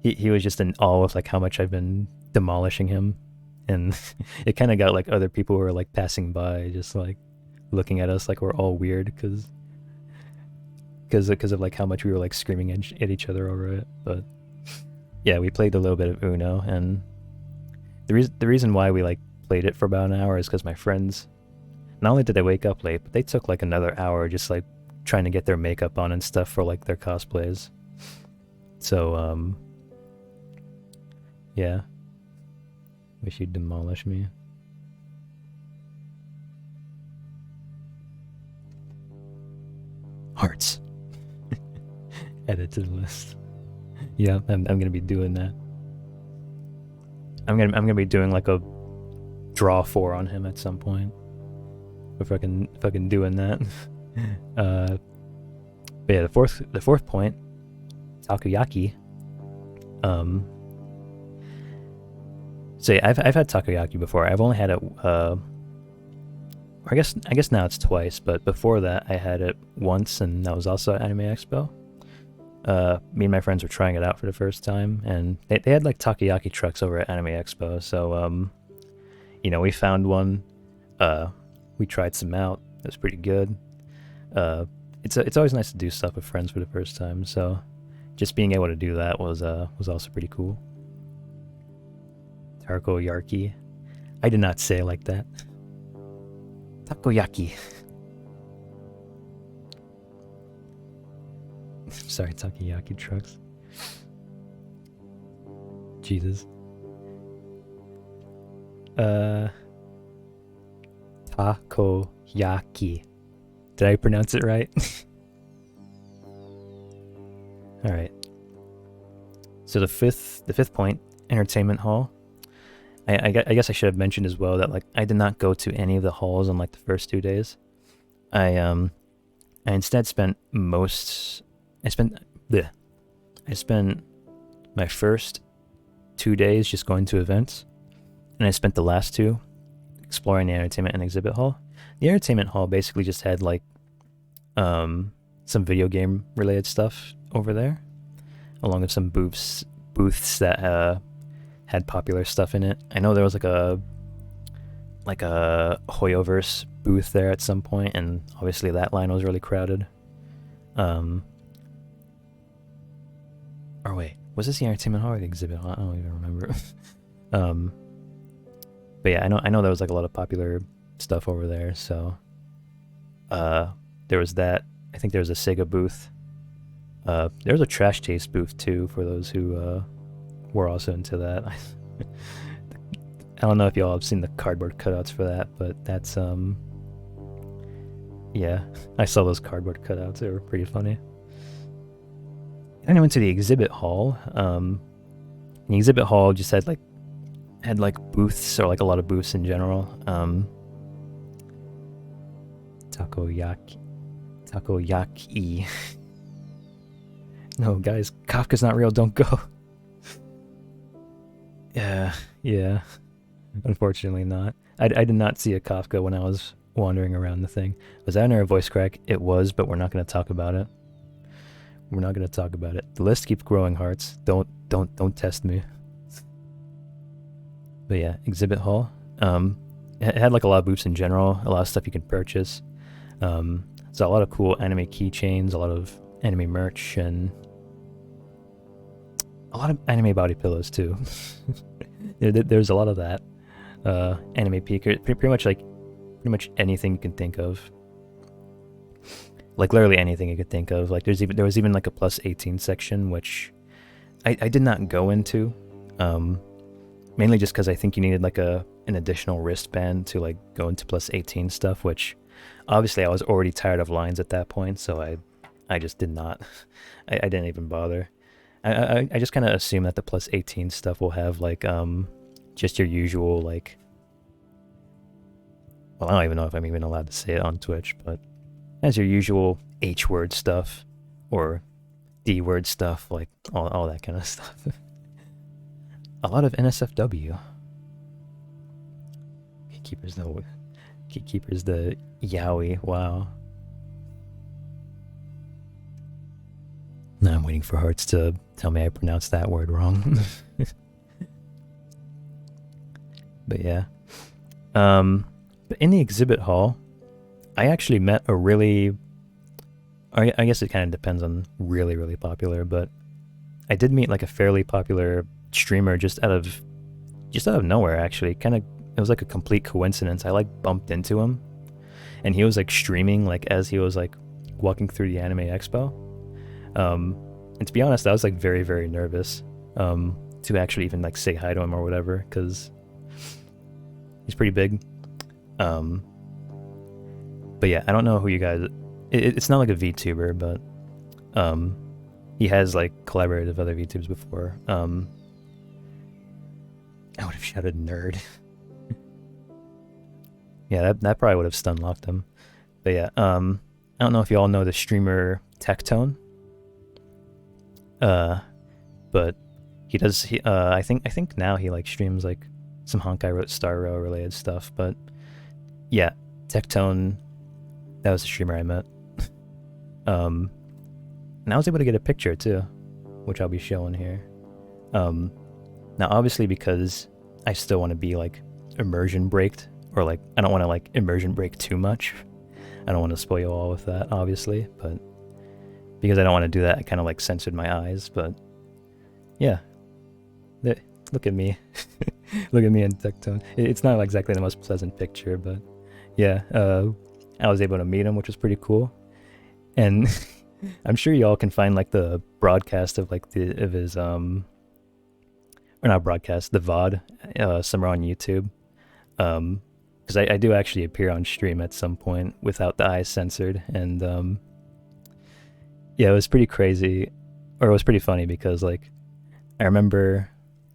he was just in awe of like how much I've been demolishing him, and it kind of got like other people who were like passing by, just like looking at us like we're all weird because of like how much we were like screaming at each other over it. But yeah, we played a little bit of Uno, and the reason why we like played it for about an hour is because my friends, not only did they wake up late, but they took like another hour just like trying to get their makeup on and stuff for like their cosplays. So yeah, wish you'd demolish me. Hearts. Add it to the list. Yeah, I'm gonna be doing that. I'm gonna be doing like a draw 4 on him at some point. If I can doing that. But yeah, the fourth point, takoyaki. So yeah, I've had takoyaki before. I've only had it. I guess now it's twice, but before that I had it once, and that was also at Anime Expo. Me and my friends were trying it out for the first time, and they had like takoyaki trucks over at Anime Expo. So you know, we found one. We tried some out. It was pretty good. It's always nice to do stuff with friends for the first time. So just being able to do that was also pretty cool. Takoyaki. I did not say it like that. Takoyaki. Sorry, takoyaki trucks. Jesus. Takoyaki. Did I pronounce it right? All right. So the fifth point, entertainment hall. I guess I should have mentioned as well that like I did not go to any of the halls on like the first 2 days. I instead spent I spent my first 2 days just going to events, and I spent the last 2 exploring the entertainment and exhibit hall. The entertainment hall basically just had like some video game related stuff over there, along with some booths that had popular stuff in it. I know there was like a Hoyoverse booth there at some point, and obviously that line was really crowded. Or wait, was this the entertainment hall or the exhibit hall? I don't even remember. But yeah, I know there was like a lot of popular stuff over there. So there was that. I think there was a Sega booth. There was a Trash Taste booth too for those who were also into that. I don't know if y'all have seen the cardboard cutouts for that, but that's yeah, I saw those cardboard cutouts. They were pretty funny. And I went to the exhibit hall. The exhibit hall just had booths, or like a lot of booths in general. Takoyaki. No, guys, Kafka's not real. Don't go. Yeah. Unfortunately not. I did not see a Kafka when I was wandering around the thing. Was that under a voice crack? It was, but we're not going to talk about it. The list keeps growing, Hearts. Don't test me. But yeah, exhibit hall. It had like a lot of booths in general, a lot of stuff you can purchase. So a lot of cool anime keychains, a lot of anime merch, and a lot of anime body pillows too. There's a lot of that. anime peeker. Pretty much anything you can think of. Like literally anything you could think of. Like there was even like a plus 18 section, which I did not go into. Mainly just because I think you needed like an additional wristband to like go into plus 18 stuff, which obviously I was already tired of lines at that point, so I just did not. I didn't even bother. I just kind of assume that the plus 18 stuff will have like just your usual like, well, I don't even know if I'm even allowed to say it on Twitch, but as your usual H word stuff or D word stuff, like all that kind of stuff. A lot of NSFW. Gatekeeper's the yaoi. Wow. Now I'm waiting for Hearts to tell me I pronounced that word wrong. But yeah. But in the exhibit hall, I actually met a really... I guess it kind of depends on really, really popular, but I did meet like a fairly popular streamer just out of nowhere, actually. It was like a complete coincidence. I like bumped into him, and he was like streaming like as he was like walking through the anime expo. And to be honest, I was like very, very nervous to actually even like say hi to him or whatever, because he's pretty big. But yeah, I don't know who you guys... It's not like a VTuber, but he has like collaborated with other VTubers before. I would have shouted nerd. Yeah, that probably would have stun locked him. But yeah, I don't know if you all know the streamer Tectone. But he does. I think now he like streams like some Honkai wrote Star Rail related stuff. But yeah, Tectone, that was the streamer I met. And I was able to get a picture too, which I'll be showing here. Now obviously because I still want to be like immersion braked, or like I don't want to like immersion break too much. I don't want to spoil you all with that, obviously, but because I don't want to do that, I kind of like censored my eyes. But yeah, look at me. Look at me in Tectone. It's not exactly the most pleasant picture, but yeah, I was able to meet him, which was pretty cool. And I'm sure y'all can find like the broadcast of like of his or not broadcast, the VOD somewhere on YouTube. Because I do actually appear on stream at some point without the eyes censored, and yeah, it was pretty crazy, or it was pretty funny because like I remember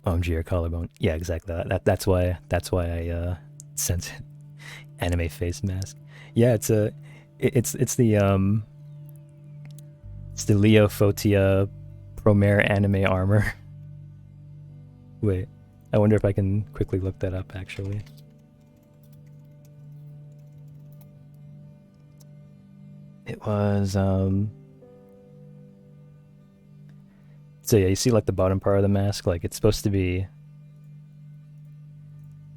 OMG your collarbone. Yeah, exactly. That's why I censored anime face mask. Yeah, it's the Leo Fotia Promare anime armor. Wait, I wonder if I can quickly look that up actually. It was so yeah, you see like the bottom part of the mask, like it's supposed to be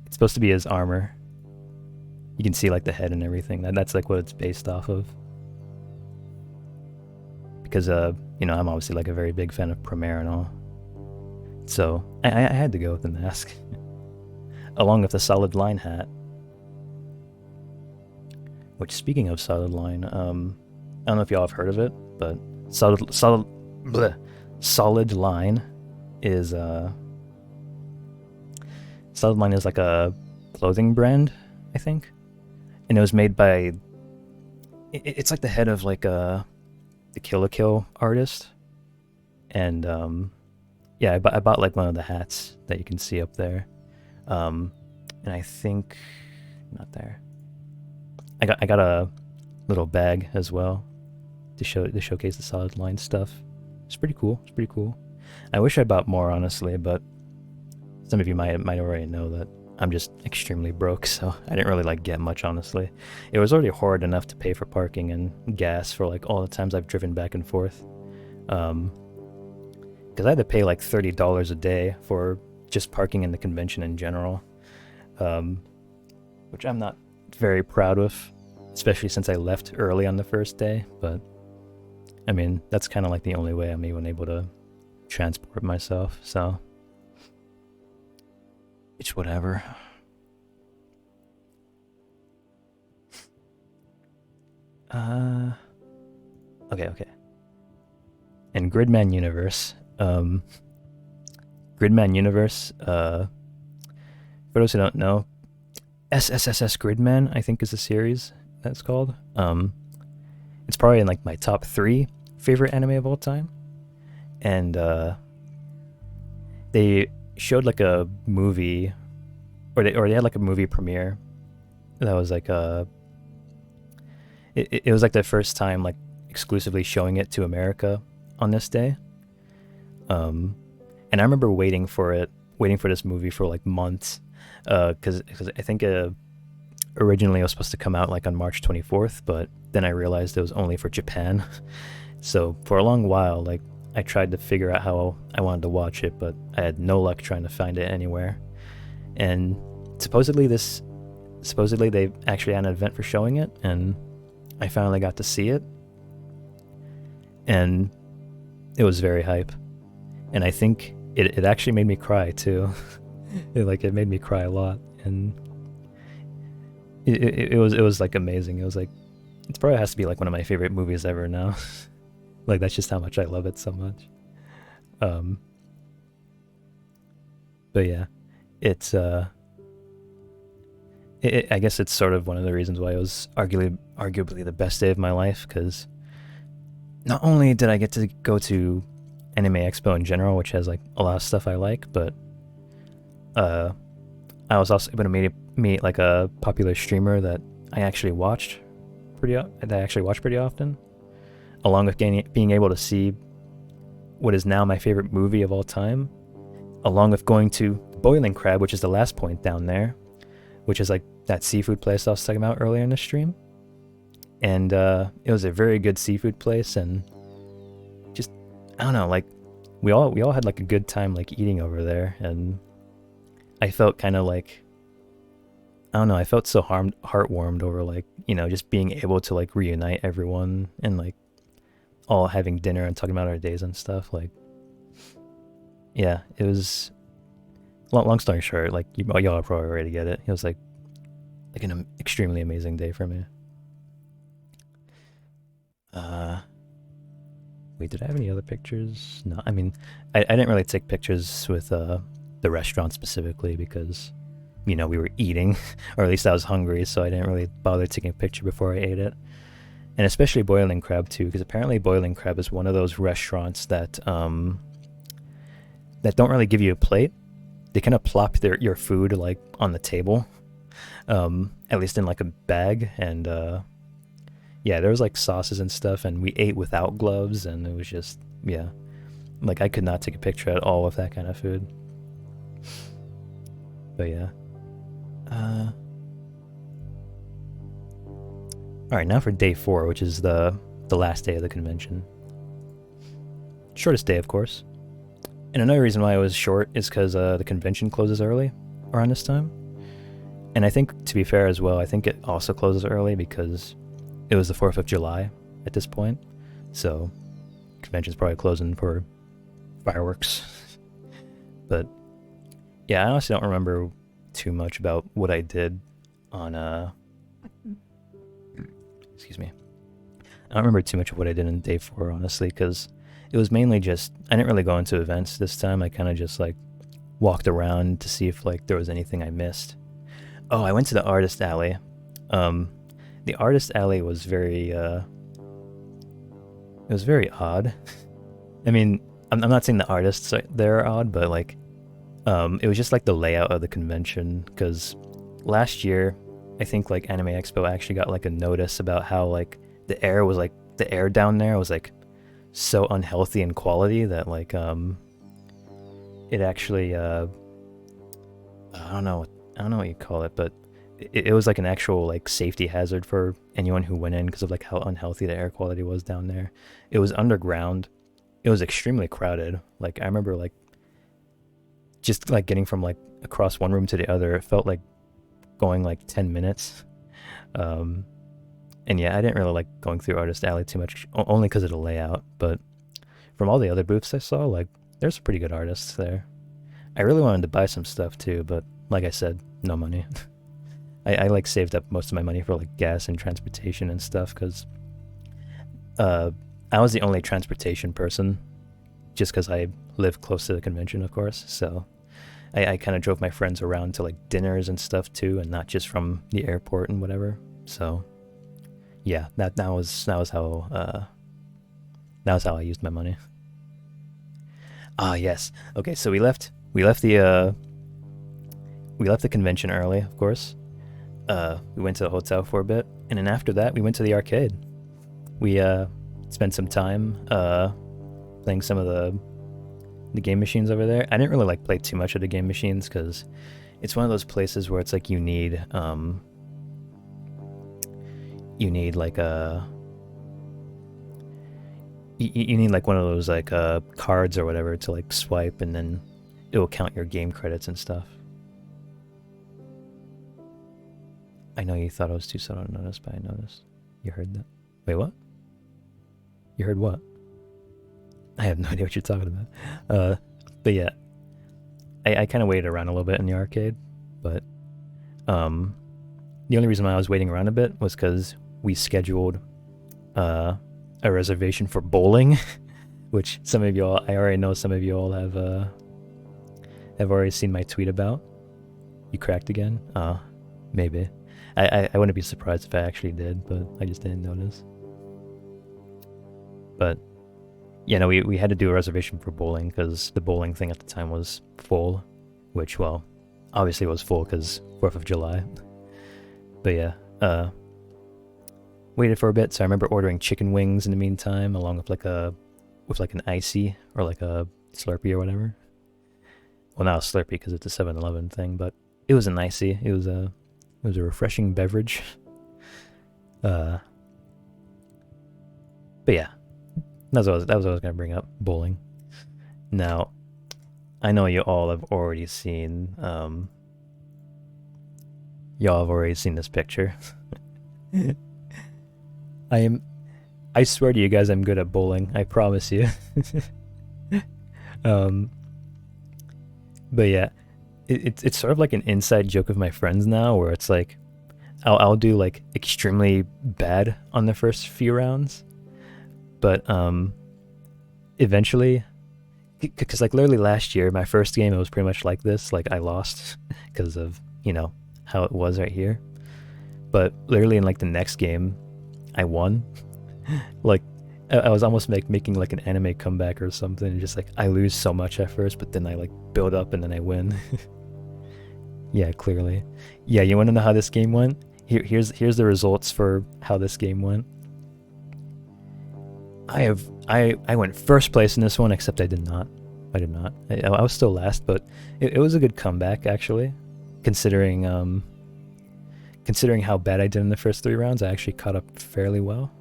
his armor. You can see like the head and everything. That's like what it's based off of. Because you know, I'm obviously like a very big fan of Promare and all. So I had to go with the mask. Along with the solid line hat. Which, speaking of solid line, I don't know if y'all have heard of it, but solid line is solid line is like a clothing brand, I think, and it was made by it's like the head of like the Kill la Kill artist, and yeah, I bought like one of the hats that you can see up there, and I think not there. I got a little bag as well to showcase the solid line stuff. It's pretty cool. It's pretty cool. I wish I bought more, honestly, but some of you might already know that I'm just extremely broke, so I didn't really like get much, honestly. It was already hard enough to pay for parking and gas for like all the times I've driven back and forth. Because I had to pay like $30 a day for just parking in the convention in general, which I'm not very proud of, especially since I left early on the first day. But I mean, that's kind of like the only way I'm even able to transport myself, so it's whatever. Okay. In Gridman Universe, Gridman Universe, for those who don't know, SSSS Gridman, I think, is a series that's called. It's probably in like my top 3 favorite anime of all time. And they showed like a movie, or they had like a movie premiere that was like it was like the first time like exclusively showing it to America on this day. And I remember waiting for this movie for like months, because I think originally it was supposed to come out like on March 24th, but then I realized it was only for Japan. So for a long while, like I tried to figure out how I wanted to watch it, but I had no luck trying to find it anywhere. And supposedly they actually had an event for showing it, and I finally got to see it, and it was very hype. And I think it actually made me cry too. It made me cry a lot, and it was like amazing. It was like, it probably has to be like one of my favorite movies ever now. Like that's just how much I love it so much. But yeah, it's I guess it's sort of one of the reasons why it was arguably the best day of my life, because not only did I get to go to Anime Expo in general, which has like a lot of stuff I like, but I was also able to meet like a popular streamer that I actually watched pretty often, along with being able to see what is now my favorite movie of all time, along with going to Boiling Crab, which is the last point down there, which is like that seafood place I was talking about earlier in the stream. And it was a very good seafood place, and just, I don't know, like we all had like a good time like eating over there, and I felt kind of like, I don't know, I felt so heartwarmed over like, you know, just being able to like reunite everyone and like all having dinner and talking about our days and stuff. Like, yeah, it was, long story short, like y'all probably already get it. It was like an extremely amazing day for me. Wait, did I have any other pictures? No, I mean, I didn't really take pictures with the restaurant specifically because, you know, we were eating, or at least I was hungry, so I didn't really bother taking a picture before I ate it. And especially Boiling Crab too, because apparently Boiling Crab is one of those restaurants that don't really give you a plate. They kind of plop your food like on the table, at least in like a bag, and yeah, there was like sauces and stuff, and we ate without gloves, and it was just, yeah, like I could not take a picture at all with that kind of food. But yeah. Alright, now for day 4, which is the last day of the convention. Shortest day, of course. And another reason why it was short is because the convention closes early around this time. And I think, to be fair as well, I think it also closes early because it was the 4th of July at this point. So, convention's probably closing for fireworks. But, yeah, I honestly don't remember too much about what I did on, excuse me. I don't remember too much of what I did in day 4, honestly, because it was mainly just, I didn't really go into events this time. I kind of just, like, walked around to see if, like, there was anything I missed. Oh, I went to the Artist Alley. The Artist Alley was very, it was very odd. I mean, I'm not saying the artists there are odd, but, like, it was just, like, the layout of the convention, because last year, I think, like, Anime Expo actually got, like, a notice about how, like, the air down there was, like, so unhealthy in quality that, like, it actually, I don't know what you call it, but it was, like, an actual, like, safety hazard for anyone who went in because of, like, how unhealthy the air quality was down there. It was underground. It was extremely crowded. Like, I remember, like, just, like, getting from, like, across one room to the other, it felt like going, like, 10 minutes. And yeah, I didn't really like going through Artist Alley too much, only because of the layout, but from all the other booths I saw, like, there's pretty good artists there. I really wanted to buy some stuff too, but like I said, no money. I like saved up most of my money for like gas and transportation and stuff, because I was the only transportation person, just because I live close to the convention, of course. So I kind of drove my friends around to like dinners and stuff too, and not just from the airport and whatever. So yeah, that was how I used my money. Ah, yes. Okay, so we left the convention early, of course. We went to the hotel for a bit, and then after that, we went to the arcade. We spent some time playing some of the game machines over there. I didn't really like play too much of the game machines because it's one of those places where it's like you need like a you need like one of those like cards or whatever to like swipe, and then it will count your game credits and stuff. I know you thought I was too subtle to notice, but I noticed. You heard that? Wait, what? You heard what? I have no idea what you're talking about. But yeah, I kind of waited around a little bit in the arcade, but the only reason why I was waiting around a bit was because we scheduled a reservation for bowling, which some of you all, I already know some of you all have already seen my tweet about. You cracked again? Maybe. I wouldn't be surprised if I actually did, but I just didn't notice. But yeah, no, we had to do a reservation for bowling because the bowling thing at the time was full, which, well, obviously was full because 4th of July. But yeah, waited for a bit, so I remember ordering chicken wings in the meantime, along with like an icy or like a Slurpee or whatever. Well, not a Slurpee because it's a 7-Eleven thing, but it was an icy. It was a refreshing beverage. But yeah, that was what I was gonna bring up. Bowling. Now, I know you all have already seen. Y'all have already seen this picture. I swear to you guys, I'm good at bowling. I promise you. But yeah, it's sort of like an inside joke of my friends now, where it's like, I'll do like extremely bad on the first few rounds, but eventually, because like literally last year, my first game, it was pretty much like this. Like I lost because of, you know, how it was right here. But literally in like the next game, I won. Like I was almost like making like an anime comeback or something. Just like I lose so much at first, but then I like build up and then I win. Yeah, clearly. Yeah, you want to know how this game went? Here's the results for how this game went. I went first place in this one, except I did not. I was still last, but it was a good comeback actually, considering how bad I did in the first 3 rounds. I actually caught up fairly well.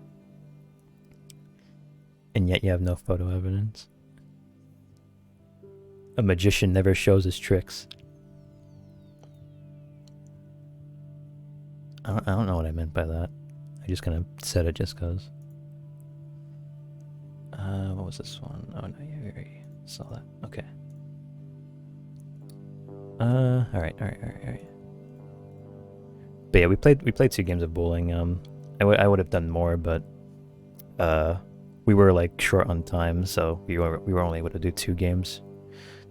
And yet you have no photo evidence. A magician never shows his tricks. I don't know what I meant by that. I just kind of said it just cause. What was this one? Oh no, you already saw that. Okay. Alright. But yeah, we played 2 games of bowling. I would have done more, but we were like short on time, so we were only able to do 2 games.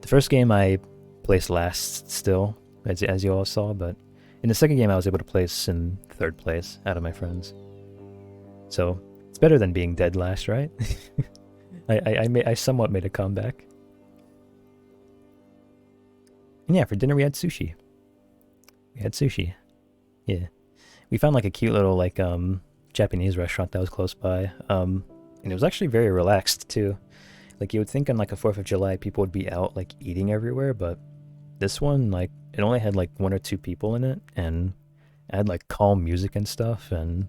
The first game I placed last still, as you all saw, but in the second game I was able to place in 3rd place out of my friends. So it's better than being dead last, right? I somewhat made a comeback. And yeah, for dinner we had sushi. Yeah. We found like a cute little like Japanese restaurant that was close by. And it was actually very relaxed too. Like you would think on like a 4th of July people would be out like eating everywhere, but this one, like, it only had like 1 or 2 people in it, and it had like calm music and stuff, and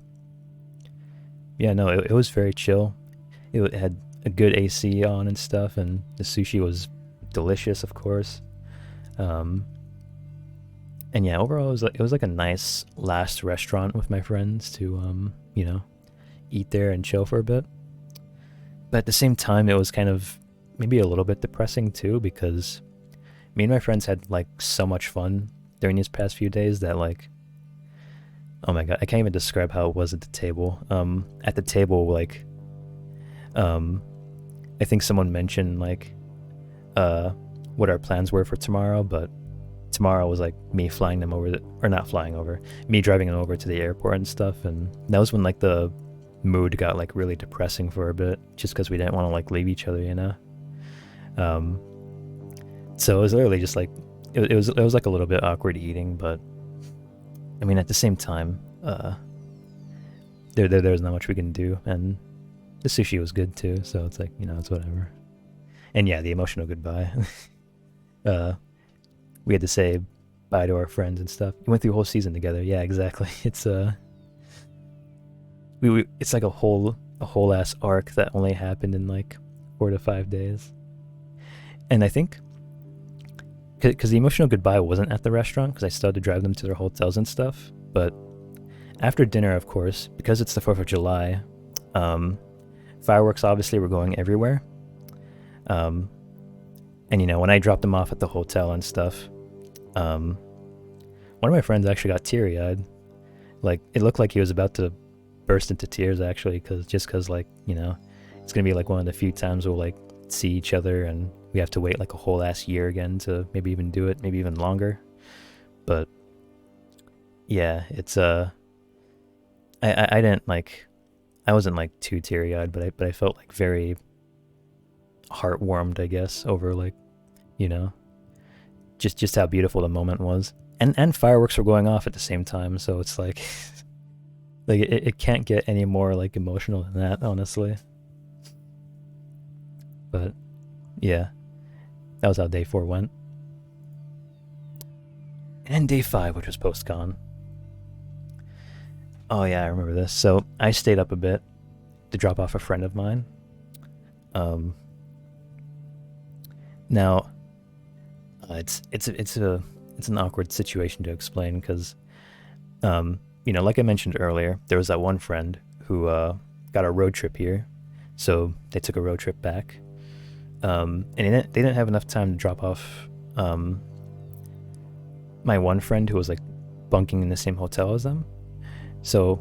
yeah, no, it was very chill. It had a good AC on and stuff, and the sushi delicious, of course. And yeah, overall it was like a nice last restaurant with my friends to eat there and chill for a bit. But at the same time, it was kind of maybe a little bit depressing too, because me and my friends had like so much fun during these past few days that like, oh my god, I can't even describe how it was at the table. At the table, like I think someone mentioned like what our plans were for tomorrow, but tomorrow was like me flying them over, or not flying over, me driving them over to the airport and stuff, and that was when like the mood got like really depressing for a bit, just because we didn't want to like leave each other, you know. So it was literally just like it was like a little bit awkward eating, but I mean at the same time, there's not much we can do, and the sushi was good too, so it's like, you know, it's whatever. And yeah, the emotional goodbye. We had to say bye to our friends and stuff. We went through a whole season together. Yeah, exactly. It's it's like a whole ass arc that only happened in like 4 to 5 days. And I think because the emotional goodbye wasn't at the restaurant, because I still had to drive them to their hotels and stuff. But after dinner, of course, because it's the 4th of July, fireworks obviously were going everywhere. And you know, when I dropped them off at the hotel and stuff, one of my friends actually got teary-eyed. Like, it looked like he was about to burst into tears, actually, because like, you know, it's gonna be like one of the few times we'll like see each other, and we have to wait like a whole ass year again to maybe even do it, maybe even longer. But yeah, it's I didn't like, I wasn't like too teary-eyed, but I felt like very heartwarmed, I guess, over like, you know, just how beautiful the moment was. And fireworks were going off at the same time, so it's like like it can't get any more like emotional than that, honestly. But yeah, that was how day 4 went. And day 5, which was post-con. Oh yeah, I remember this. So I stayed up a bit to drop off a friend of mine. Now, it's an awkward situation to explain, because you know, like I mentioned earlier, there was that one friend who got a road trip here, so they took a road trip back, and they didn't have enough time to drop off my one friend who was like bunking in the same hotel as them. So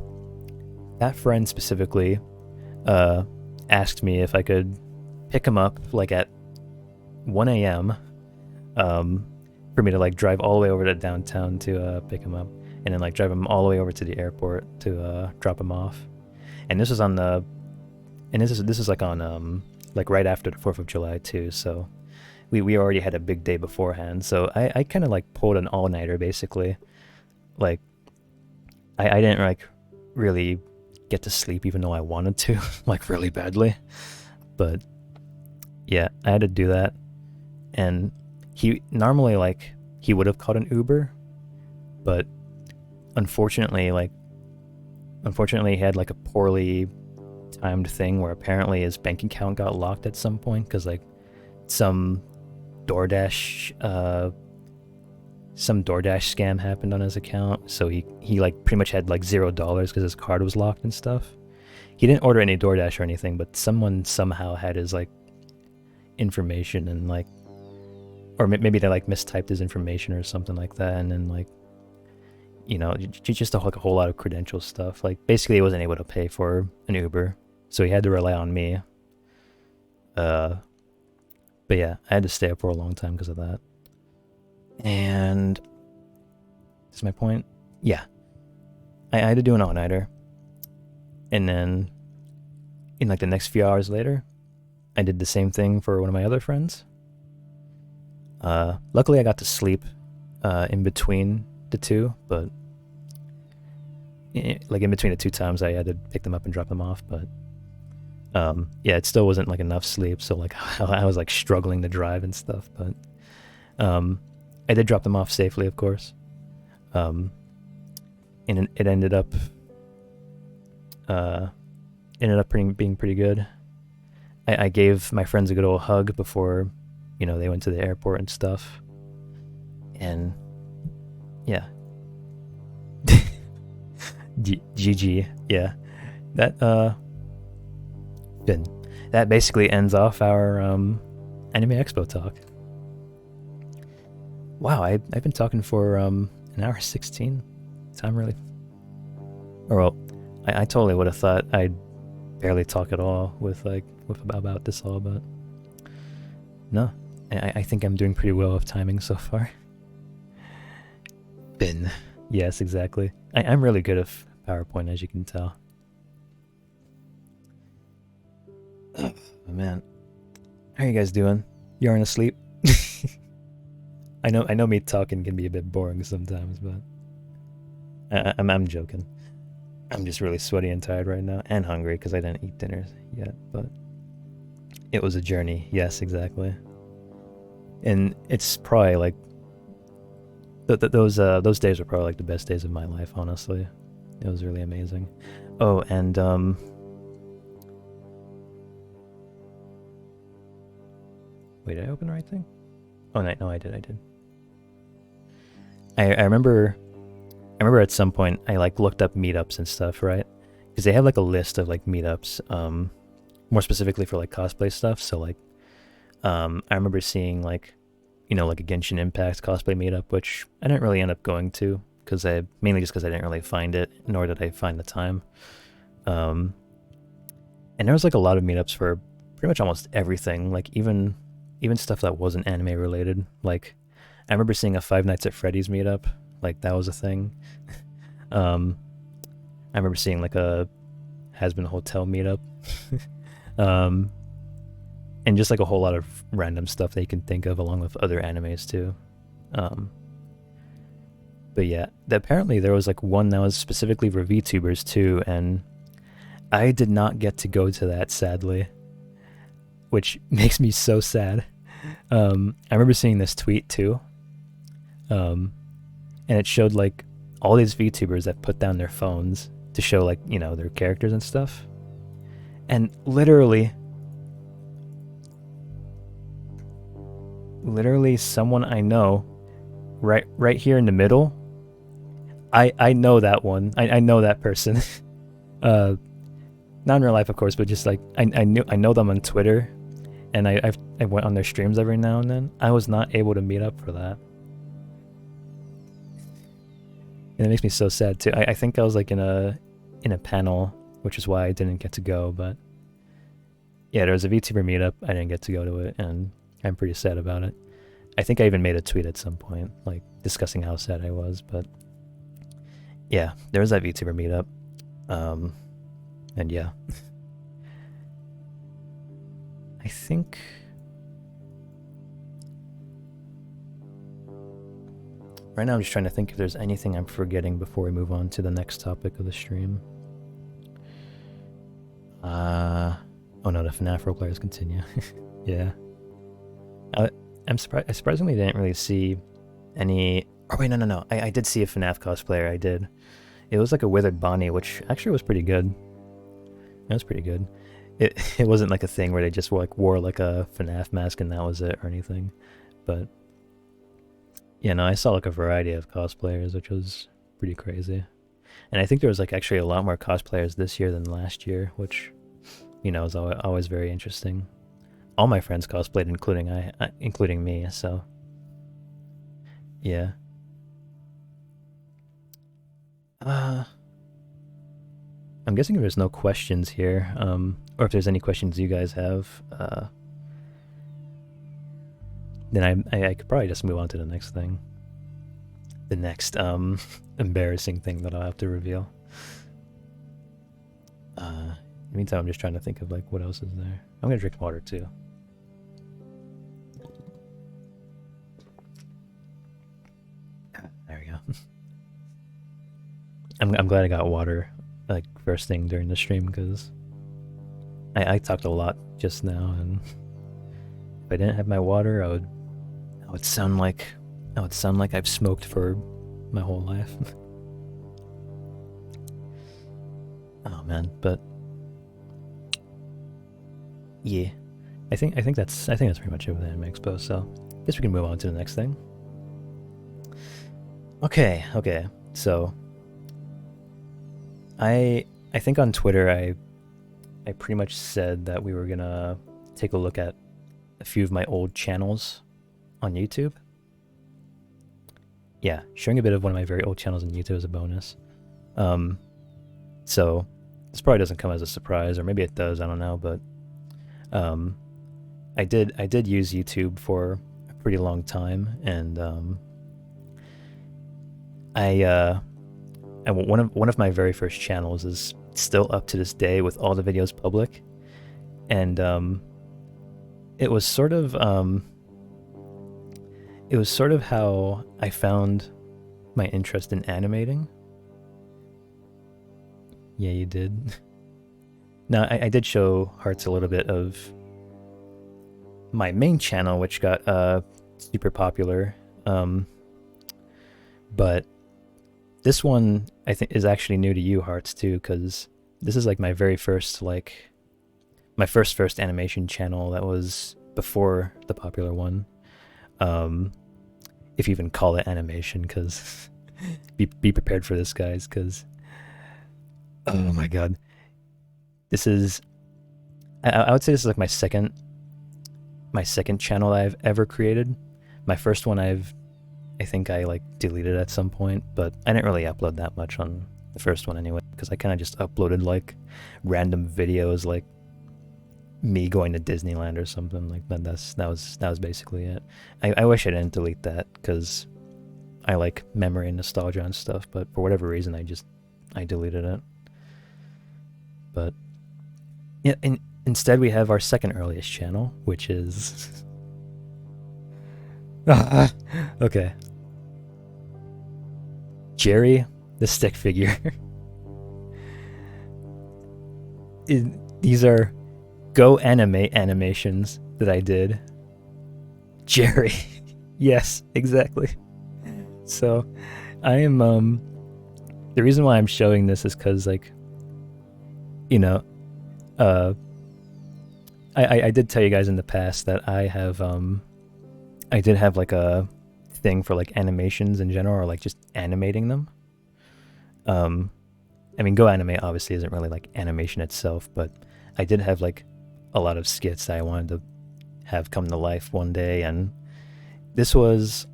that friend specifically asked me if I could pick him up like at 1 a.m. For me to like drive all the way over to downtown to pick him up, and then like drive him all the way over to the airport to drop him off. And this was on the, and this is like on like right after the 4th of July too, so we already had a big day beforehand. So I kind of like pulled an all-nighter basically. Like I didn't like really get to sleep, even though I wanted to like really badly. But yeah, I had to do that. And he normally like he would have called an Uber, but unfortunately he had like a poorly timed thing where apparently his bank account got locked at some point, because like some DoorDash scam happened on his account. So he like pretty much had like $0 because his card was locked and stuff. He didn't order any DoorDash or anything, but someone somehow had his like information, and like, or maybe they like mistyped his information or something like that, and then like, you know, just like a whole lot of credential stuff. Like basically he wasn't able to pay for an Uber, so he had to rely on me. But yeah, I had to stay up for a long time because of that. And is my point? Yeah, I had to do an all-nighter, and then in like the next few hours later, I did the same thing for one of my other friends. Luckily I got to sleep in between the two, but like in between the 2 times I had to pick them up and drop them off. But yeah, it still wasn't like enough sleep, so like I was like struggling to drive and stuff. But I did drop them off safely, of course. And it ended up being pretty good. I gave my friends a good old hug before, you know, they went to the airport and stuff. And yeah. GG. Yeah. That good. That basically ends off our Anime Expo talk. Wow, I've been talking for an hour 16. Time really, or well, I totally would have thought I'd barely talk at all with like about this all, but no, I think I'm doing pretty well with timing so far. Bin. Yes, exactly. I'm really good at PowerPoint, as you can tell. Oh, man. How are you guys doing? You aren't asleep? I know me talking can be a bit boring sometimes, but I'm joking. I'm just really sweaty and tired right now, and hungry because I didn't eat dinner yet, but it was a journey. Yes, exactly. And it's probably like those days were probably like the best days of my life, honestly. It was really amazing. Oh, and wait, did I open the right thing? Oh no, I did. I remember at some point I like looked up meetups and stuff, right? Because they have like a list of like meetups, more specifically for like cosplay stuff. So like, I remember seeing like, like a Genshin Impact cosplay meetup, which I didn't really end up going to mainly just because I didn't really find it, nor did I find the time. And there was like a lot of meetups for pretty much almost everything, like even stuff that wasn't anime related. Like I remember seeing a Five Nights at Freddy's meetup, like that was a thing. I remember seeing like a Has-Been Hotel meetup. And just like a whole lot of random stuff that you can think of along with other animes too. But yeah, apparently there was like one that was specifically for VTubers too, and I did not get to go to that, sadly, which makes me so sad. I remember seeing this tweet too, and it showed like all these VTubers that put down their phones to show like, their characters and stuff. And literally someone I know right here in the middle, I know that one. I know that person. Not in real life, of course, but just like I know them on Twitter, and I went on their streams every now and then. I was not able to meet up for that. And it makes me so sad too. I think I was like in a panel, which is why I didn't get to go, but yeah, there was a VTuber meetup. I didn't get to go to it, and I'm pretty sad about it. I think I even made a tweet at some point, like discussing how sad I was, but yeah, there was that VTuber meetup. And yeah. I think right now I'm just trying to think if there's anything I'm forgetting before we move on to the next topic of the stream. Oh no, the FNAF role players continue. Yeah. I surprisingly didn't really see any... Oh wait, no. I did see a FNAF cosplayer, I did. It was like a Withered Bonnie, which actually was pretty good. It was pretty good. It wasn't like a thing where they just wore like a FNAF mask and that was it or anything. But yeah, no, I saw like a variety of cosplayers, which was pretty crazy. And I think there was like actually a lot more cosplayers this year than last year, which, is always very interesting. All my friends cosplayed, including me, so yeah. I'm guessing there's no questions here, or if there's any questions you guys have, then I could probably just move on to the next thing. The next embarrassing thing that I'll have to reveal. In the meantime, I'm just trying to think of like what else is there. I'm gonna drink water too. There we go. I'm glad I got water like first thing during the stream because I talked a lot just now, and if I didn't have my water, I would sound like I've smoked for my whole life. Oh man, but yeah, I think that's pretty much it with Anime Expo. So I guess we can move on to the next thing. Okay. So I think on Twitter I pretty much said that we were gonna take a look at a few of my old channels on YouTube. Yeah, showing a bit of one of my very old channels on YouTube as a bonus. So this probably doesn't come as a surprise, or maybe it does, I don't know, but Um, I did use YouTube for a pretty long time, and one of my very first channels is still up to this day with all the videos public, and it was sort of how I found my interest in animating. Yeah, you did. Now, I did show Hearts a little bit of my main channel, which got super popular. But this one, I think, is actually new to you, Hearts, too, because this is like my very first, like, my first animation channel that was before the popular one. If you even call it animation, because be prepared for this, guys, because oh my god, this is I would say this is like my second channel I've ever created. My first one I think I like deleted at some point, but I didn't really upload that much on the first one anyway, because I kind of just uploaded like random videos, like me going to Disneyland or something like that. That was basically it. I wish I didn't delete that, because I like memory and nostalgia and stuff, but for whatever reason I deleted it. But yeah, instead we have our second earliest channel, which is okay, Jerry the stick figure. These are Go Animate animations that I did. Jerry. Yes, exactly. So I am the reason why I'm showing this is because, like, you know, I did tell you guys in the past that I did have like a thing for like animations in general, or like just animating them. I mean, Go Animate obviously isn't really like animation itself, but I did have like a lot of skits that I wanted to have come to life one day, and this was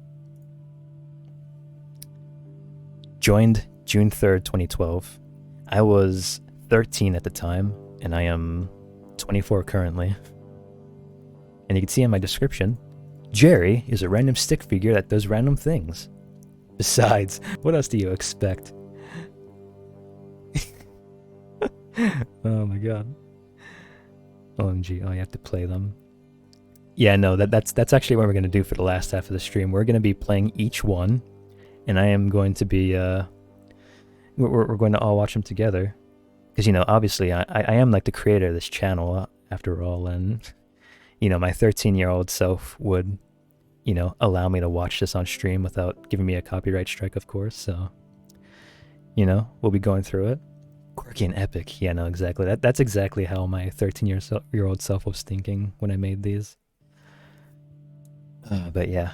joined June 3rd, 2012. I was 13 at the time, and I am 24 currently. And you can see in my description, Jerry is a random stick figure that does random things. Besides, what else do you expect? Oh my god. OMG, oh, you have to play them. Yeah, no, that's actually what we're going to do for the last half of the stream. We're going to be playing each one, and I am going to be, we're going to all watch them together. Because, you know, obviously I am like the creator of this channel, after all, and, you know, my 13-year-old self would, you know, allow me to watch this on stream without giving me a copyright strike, of course, so, you know, we'll be going through it. Quirky and epic. Yeah, no, exactly. That's exactly how my 13-year-old self was thinking when I made these. But yeah,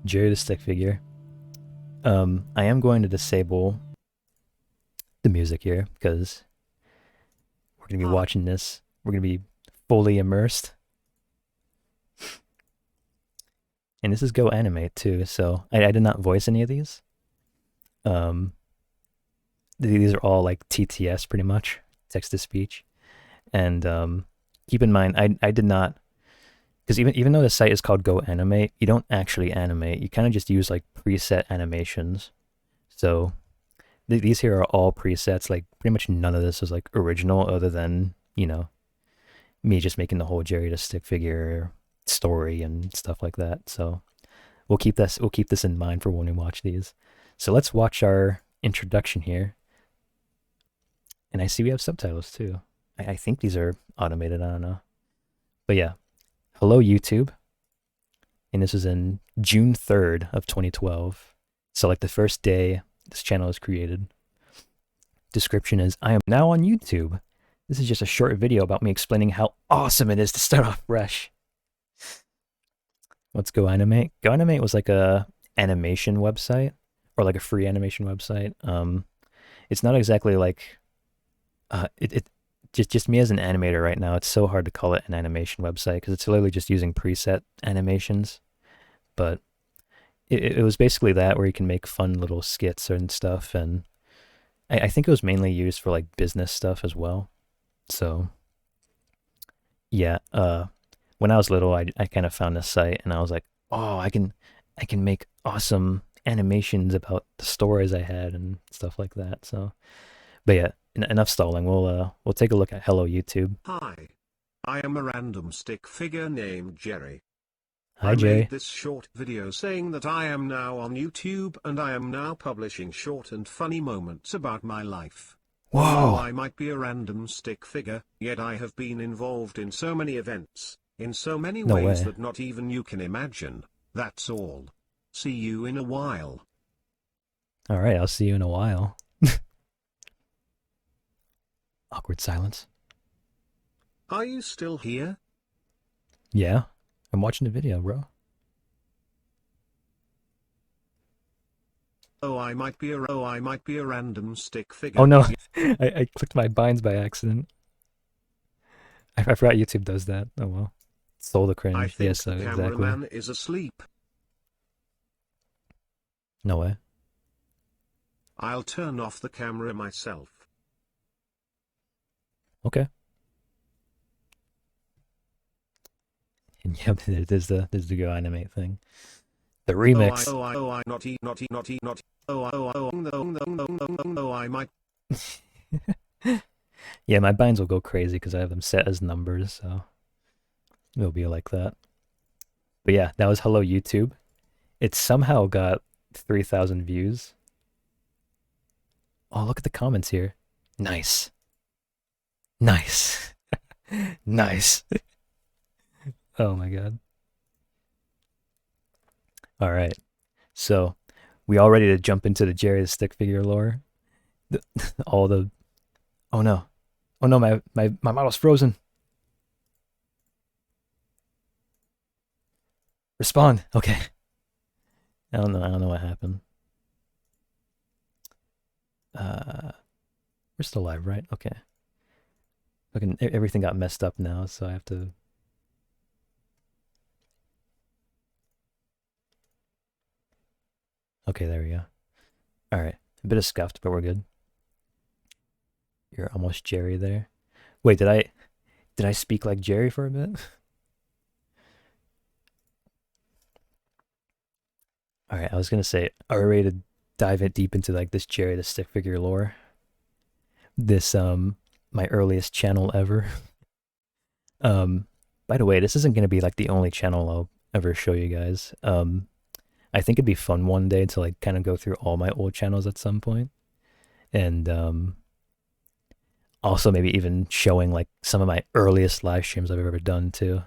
Jerry the stick figure. I am going to disable the music here because we're gonna be watching this. We're gonna be fully immersed, and this is Go Animate too. So I did not voice any of these. These are all like TTS, pretty much, text to speech. And keep in mind, I did not, because even though the site is called Go Animate, you don't actually animate. You kind of just use like preset animations. So these here are all presets. Like pretty much none of this is like original, other than, you know, me just making the whole Jerry the stick figure story and stuff like that. So we'll keep this in mind for when we watch these. So let's watch our introduction here. And I see we have subtitles too. I think these are automated, I don't know. But yeah, hello YouTube. And this is in June 3rd of 2012. So like the first day this channel was created. Description is, I am now on YouTube. This is just a short video about me explaining how awesome it is to start off fresh. Let's Go Animate. Go Animate was like a animation website, or like a free animation website. It's not exactly like just me as an animator right now, it's so hard to call it an animation website because it's literally just using preset animations. But it was basically that, where you can make fun little skits and stuff, and I think it was mainly used for like business stuff as well. So Yeah, when I was little, I kind of found this site and I was like, oh, I can make awesome animations about the stories I had and stuff like that. So, but yeah, enough stalling. We'll take a look at Hello YouTube. Hi. I am a random stick figure named Jerry. Hi, I made Jerry. this short video saying that I am now on YouTube and I am now publishing short and funny moments about my life. Although Whoa! I might be a random stick figure, yet I have been involved in so many events, in so many No ways way. that not even you can imagine. That's all. See you in a while. All right, I'll see you in a while. Awkward silence. Are you still here? Yeah, I'm watching the video, bro. I might be a random stick Oh figure. no, I clicked my binds by accident. I forgot YouTube does that. Oh well. Stole the I cringe. think Yes, the exactly. cameraman is asleep. No way. I'll turn off the camera myself. Okay. And yep, there's the go animate thing. The remix. Not I might. Yeah, my binds will go crazy because I have them set as numbers, so it'll be like that. But yeah, that was Hello YouTube. It somehow got 3,000 views. Oh, look at the comments here. Nice. Nice. Nice. Oh my god. All right. So, we all ready to jump into the Jerry the Stick Figure lore? The, all the Oh no. Oh no, my model's frozen. Respond. Okay. I don't know what happened. Uh we're still live, right? Okay. Fucking everything got messed up now, so I have to. Okay, there we go. All right. A bit of scuffed, but we're good. You're almost Jerry there. Wait, did I speak like Jerry for a bit? All right, I was gonna say, are we ready to dive it deep into like this Jerry the stick figure lore? This my earliest channel ever. Um, by the way, this isn't gonna be like the only channel I'll ever show you guys. I think it'd be fun one day to like kind of go through all my old channels at some point, and also maybe even showing like some of my earliest live streams I've ever done too,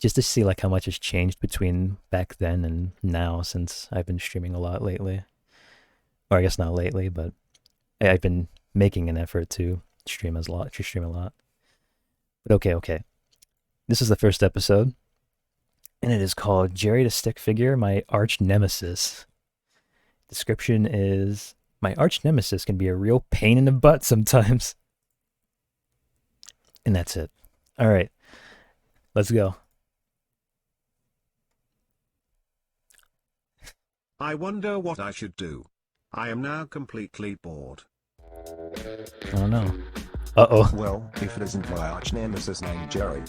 just to see like how much has changed between back then and now since I've been streaming a lot lately. Or I guess not lately, but I've been making an effort to stream a lot. But okay. This is the first episode, and it is called Jerry the Stick Figure, My Arch Nemesis. Description is my arch nemesis can be a real pain in the butt sometimes. And that's it. All right, let's go. I wonder what I should do. I am now completely bored. I don't know. Uh oh. Well, if it isn't my arch nemesis named Jerry.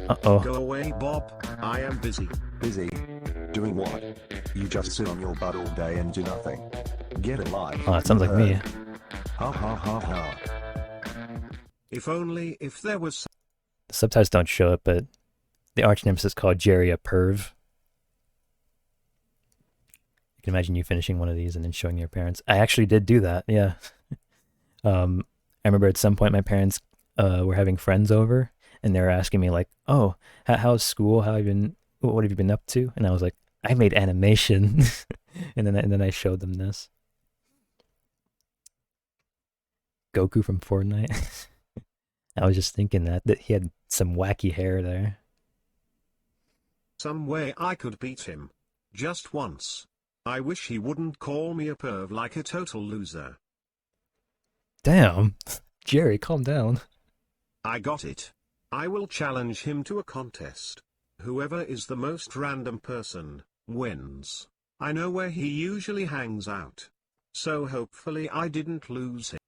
Uh oh. Go away, Bob. I am busy. Busy? Doing what? You just sit on your butt all day and do nothing. Get a life. Oh, it sounds like me. Ha ha ha ha. If only if there was. The subtitles don't show it, but the arch nemesis called Jerry a perv. You can imagine you finishing one of these and then showing your parents. I actually did do that. Yeah. I remember at some point my parents were having friends over, and they were asking me like, "Oh, how's school? How have you been? What have you been up to?" And I was like, "I made animation," and then I showed them this Goku from Fortnite. I was just thinking that he had some wacky hair there. Some way I could beat him. Just once. I wish he wouldn't call me a perv like a total loser. Damn, Jerry, calm down. I got it. I will challenge him to a contest. Whoever is the most random person, wins. I know where he usually hangs out. So hopefully I didn't lose him.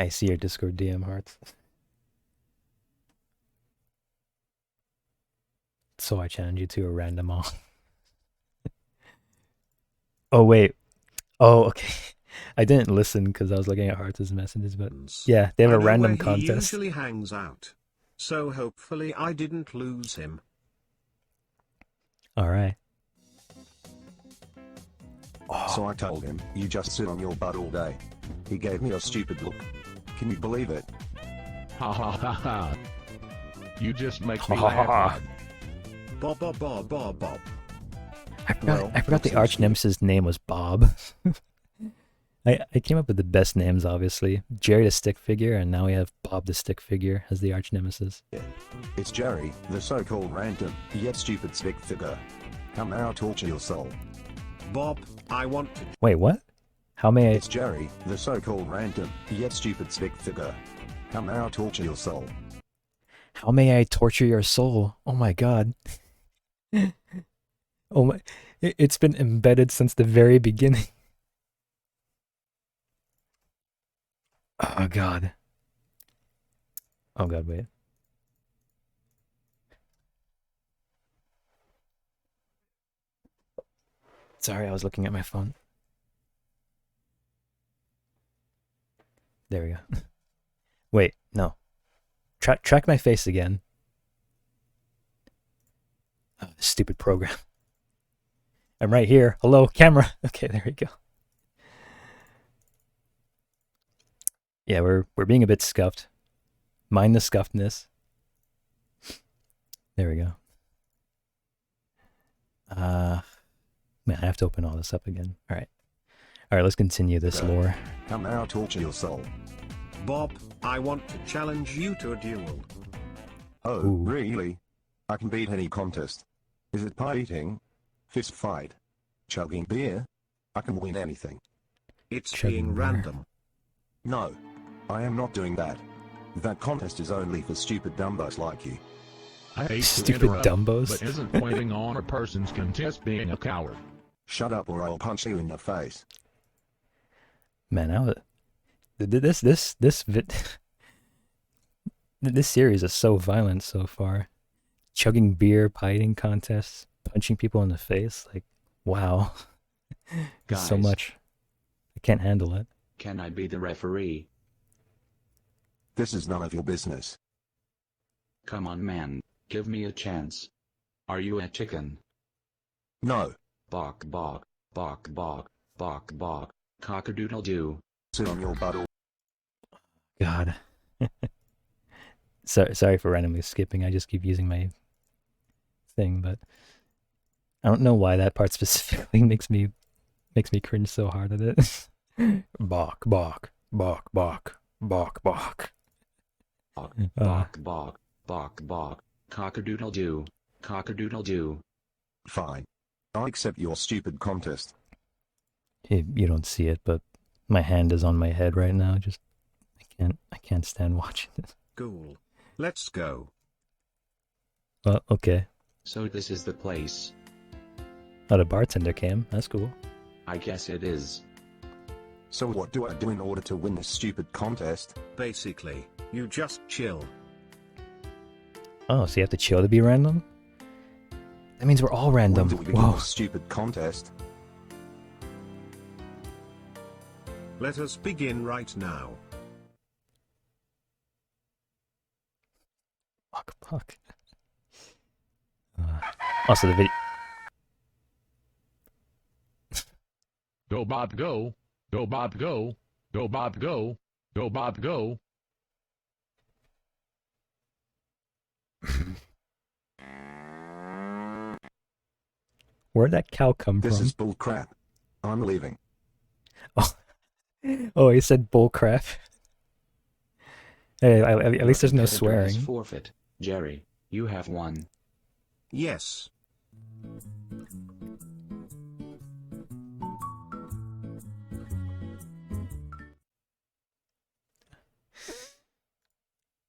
I see your Discord DM, Hearts. So I challenge you to a random all. Oh, wait. Oh, okay. I didn't listen because I was looking at Hearts' messages, but yeah, they have I a know random where he contest. usually hangs out. So hopefully I didn't lose him. Alright. So I told him, you just sit on your butt all day. He gave me a stupid look. Can you believe it? Ha ha ha ha. You just make me Ha, ha, ha, laugh. Bob, Bob, Bob, Bob, Bob. Well, I forgot looks the arch excuse. nemesis name was Bob. I came up with the best names, obviously. Jerry the stick figure, and now we have Bob the stick figure as the arch nemesis. It's Jerry, the so-called random, yet stupid stick figure. Come now, torture your soul. Bob, I want to. Wait, what? How may I... It's Jerry, the so-called random, yet stupid stick figure. Come now, torture your soul. How may I torture your soul? Oh my god. Oh my... It's been embedded since the very beginning. Oh god. Oh god, wait. Sorry, I was looking at my phone. There we go. Wait, no. Track my face again. Oh, this stupid program. I'm right here. Hello, camera. Okay, there we go. Yeah, we're being a bit scuffed. Mind the scuffedness. There we go. Man, I have to open all this up again. All right, let's continue this lore. Come now, torture your soul. Bob, I want to challenge you to a duel. Oh, Ooh. really? I can beat any contest. Is it pie eating? Fist fight? Chugging beer? I can win anything. It's Chugging being beer. random. No. I am not doing that. That contest is only for stupid dumbos like you. I hate to Stupid interrupt, dumbos. but isn't pointing on a person's contest being a coward? Shut up or I'll punch you in the face. Man, this series is so violent so far. Chugging beer, pie eating contests, punching people in the face. Like, wow. Guys, So much. I can't handle it. can I be the referee? This is none of your business. Come on, man, give me a chance. Are you a chicken? No. Bok bok, bok bok, bok bok, cock-a-doodle-doo. Sit on your butt all God. Sorry for randomly skipping. I just keep using my thing, but I don't know why that part specifically makes me cringe so hard at it. Bok bok bok bok bok bok. Bok bok bok, bok bok, cock-a-doodle-doo, cock-a-doodle-doo. fine. I accept your stupid contest. You don't see it, but my hand is on my head right now. Just I can't stand watching this. Cool. Let's go. Okay. So this is the place. Oh, the bartender came. That's cool. I guess it is. So what do I do in order to win this stupid contest? Basically, you just chill. Oh, so you have to chill to be random? That means we're all random. When do we begin Whoa. this stupid contest? Let us begin right now. Fuck. Also, the video. Go Bob go, go Bob go, go Bob go, go Bob go. Where'd that cow come This from? is bull crap. I'm leaving. Oh, he said bull crap. Hey, at least there's no Your competitor has swearing. Forfeit. Jerry, you have won. Yes.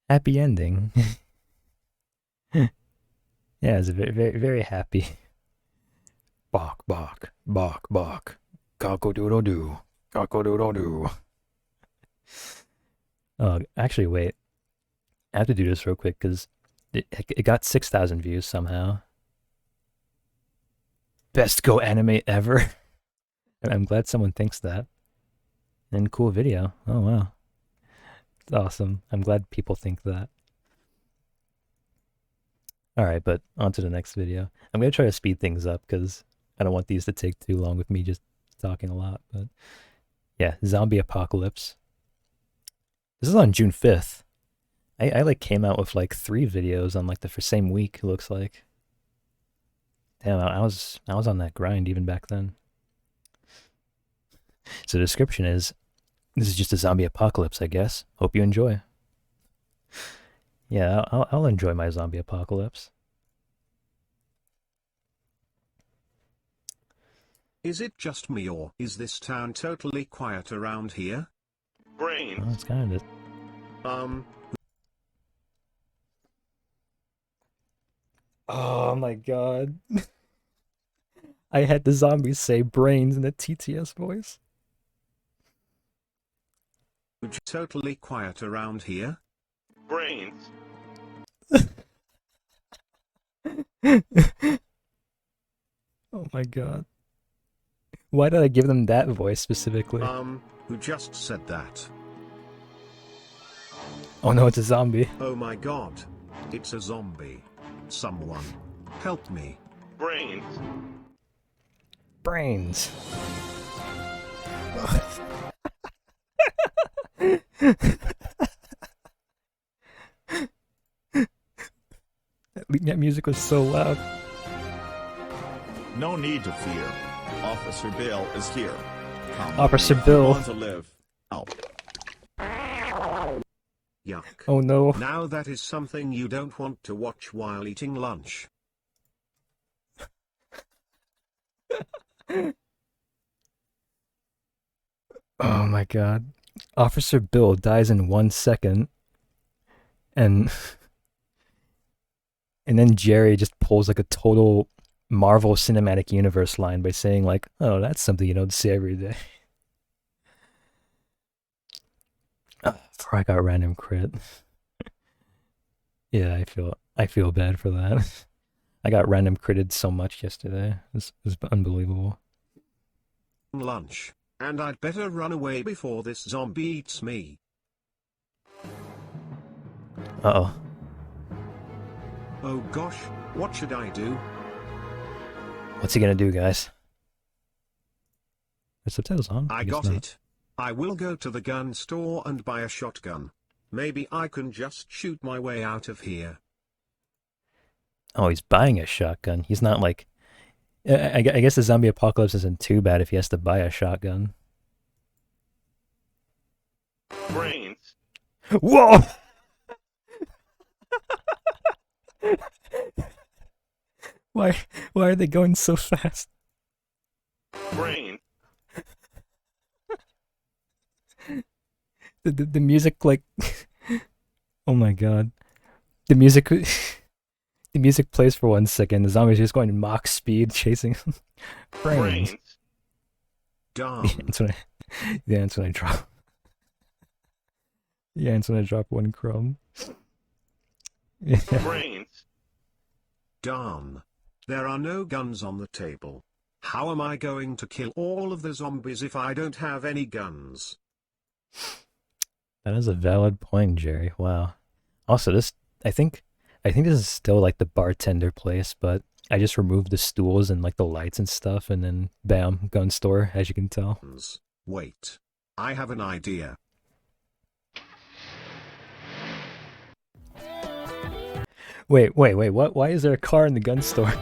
Happy ending. Yeah, it's very, very, very happy. Bok, bok, bok, bok. Cock-a-doodle-doo. Cock-a-doodle-doo. Oh, actually, wait. I have to do this real quick because it got 6,000 views somehow. Best Go animate ever. I'm glad someone thinks that. And cool video. Oh, wow. It's awesome. I'm glad people think that. Alright, but on to the next video. I'm going to try to speed things up because I don't want these to take too long with me just talking a lot. But yeah, zombie apocalypse. This is on June 5th. I like came out with like 3 videos on like the same week, it looks like. Damn, I was on that grind even back then. So the description is, this is just a zombie apocalypse, I guess. Hope you enjoy. Yeah, I'll enjoy my zombie apocalypse. Is it just me or is this town totally quiet around here? Brains. Oh, it's kind of... Oh my god. I had the zombies say brains in a TTS voice. Totally quiet around here? Brains. Oh my god. Why did I give them that voice specifically? Who just said that? Oh no, it's a zombie. Oh my god. It's a zombie. Someone. Help me. Brains. Brains. That music was so loud. No need to fear. Officer Bill is here. Come. Officer Bill. Want to live? Oh. Yuck. Oh no. Now that is something you don't want to watch while eating lunch. Oh my god. Officer Bill dies in 1 second. And then Jerry just pulls like a total Marvel Cinematic Universe line by saying like, oh, that's something you don't see every day. Before I got random crit. Yeah, I feel bad for that. I got random critted so much yesterday. It was unbelievable. Lunch. And I'd better run away before this zombie eats me. Uh-oh. Oh gosh, what should I do? What's he gonna do, guys? The subtitles on? I guess got not. it. I will go to the gun store and buy a shotgun. Maybe I can just shoot my way out of here. Oh, he's buying a shotgun. He's not like... I guess the zombie apocalypse isn't too bad if he has to buy a shotgun. Brains. Whoa! Why are they going so fast? Brain. The music like... Oh my god. The music... The music plays for 1 second. The zombie's just going Mach speed chasing him. Brains. Darn. Yeah, that's when I drop. Yeah, it's when I drop 1 crumb. Yeah. Brains. Darn. There are no guns on the table. How am I going to kill all of the zombies if I don't have any guns? That is a valid point, Jerry. Wow. Also, I think this is still like the bartender place, but I just removed the stools and like the lights and stuff, and then bam, gun store, as you can tell. Wait. I have an idea. Wait, what? Why is there a car in the gun store?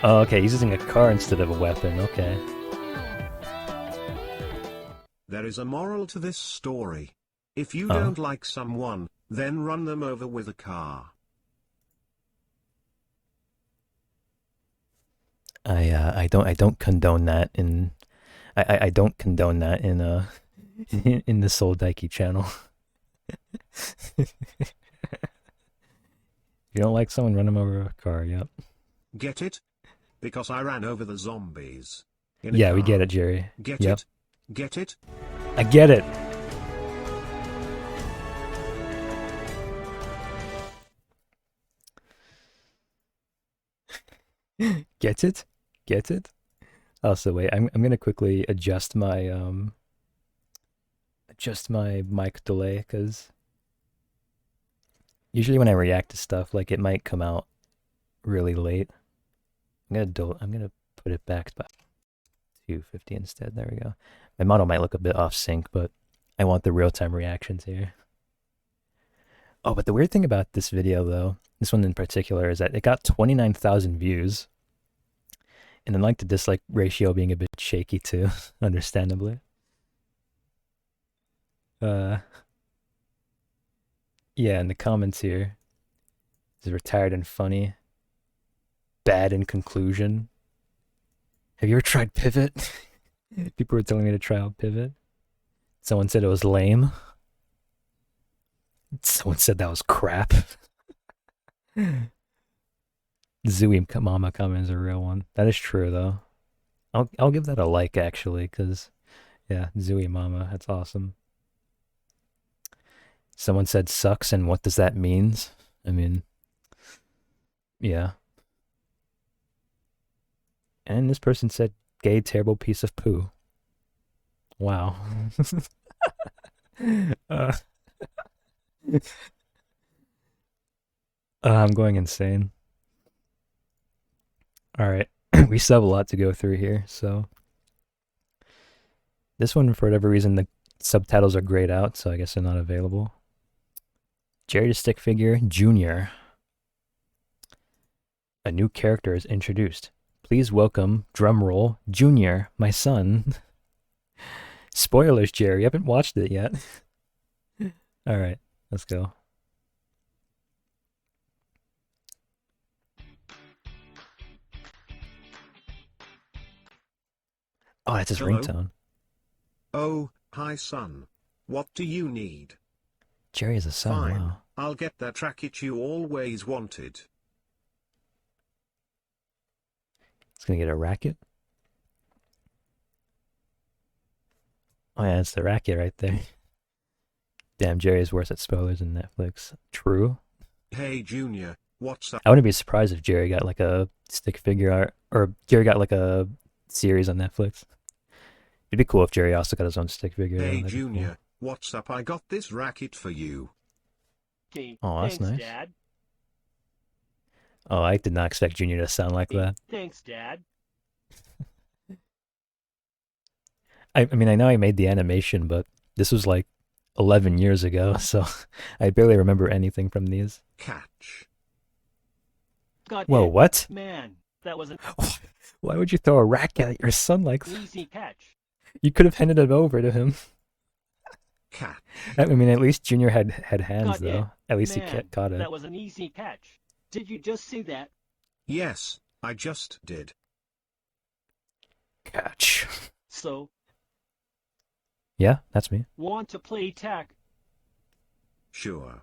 Oh, okay, he's using a car instead of a weapon, okay. There is a moral to this story. If you don't like someone, then run them over with a car. I don't condone that in... I don't condone that in in the Soul Daiki channel. If you don't like someone, run them over a car, yep. Get it? Because I ran over the zombies. Yeah, we get it, Jerry. Get yep. it? Get it? I get it! Get it? Get it? Also, wait, I'm gonna quickly adjust my mic delay, because usually when I react to stuff, like, it might come out really late. I'm gonna put it back to 250 instead. There we go. My model might look a bit off sync, but I want the real-time reactions here. Oh, but the weird thing about this video, though, this one in particular, is that it got 29,000 views. And then, like, the dislike ratio being a bit shaky too, understandably. Yeah, in the comments here, is retired and funny, bad in conclusion. Have you ever tried Pivot? People were telling me to try out Pivot. Someone said it was lame. Someone said that was crap. Zooey Mama comment is a real one. That is true, though. I'll give that a like, actually, because, yeah, Zooey Mama, that's awesome. Someone said sucks, and what does that mean? I mean, yeah. And this person said gay, terrible piece of poo. Wow. I'm going insane. Alright, we still have a lot to go through here, so. This one, for whatever reason, the subtitles are grayed out, so I guess they're not available. Jerry the Stick Figure Jr. A new character is introduced. Please welcome, drumroll, Junior, my son. Spoilers, Jerry. I haven't watched it yet. Alright, let's go. Oh, that's his Hello? ringtone. Oh, hi son. What do you need? Jerry is a son, Fine, wow. I'll get that racket you always wanted. It's gonna get a racket. Oh yeah, it's the racket right there. Damn, Jerry is worse at spoilers than Netflix. True. Hey Junior, what's up? I wouldn't be surprised if Jerry got like a stick figure art, or Jerry got like a series on Netflix. It'd be cool if Jerry also got his own stick figure. Hey That'd be cool. Junior, what's up? I got this racket for you. Oh, that's Thanks, nice. Dad. Oh, I did not expect Junior to sound like that. Thanks, Dad. I mean, I know I made the animation, but this was like 11 years ago, so I barely remember anything from these. Catch. Got Whoa, it. what? Man, that was an Why would you throw a racket at your son like that? easy catch. You could have handed it over to him. Catch. I mean, at least Junior had hands, Got though. it. At least Man, he caught it. that was an easy catch. Did you just see that? Yes, I just did. Catch. So, Yeah, that's me. want to play tag? Sure.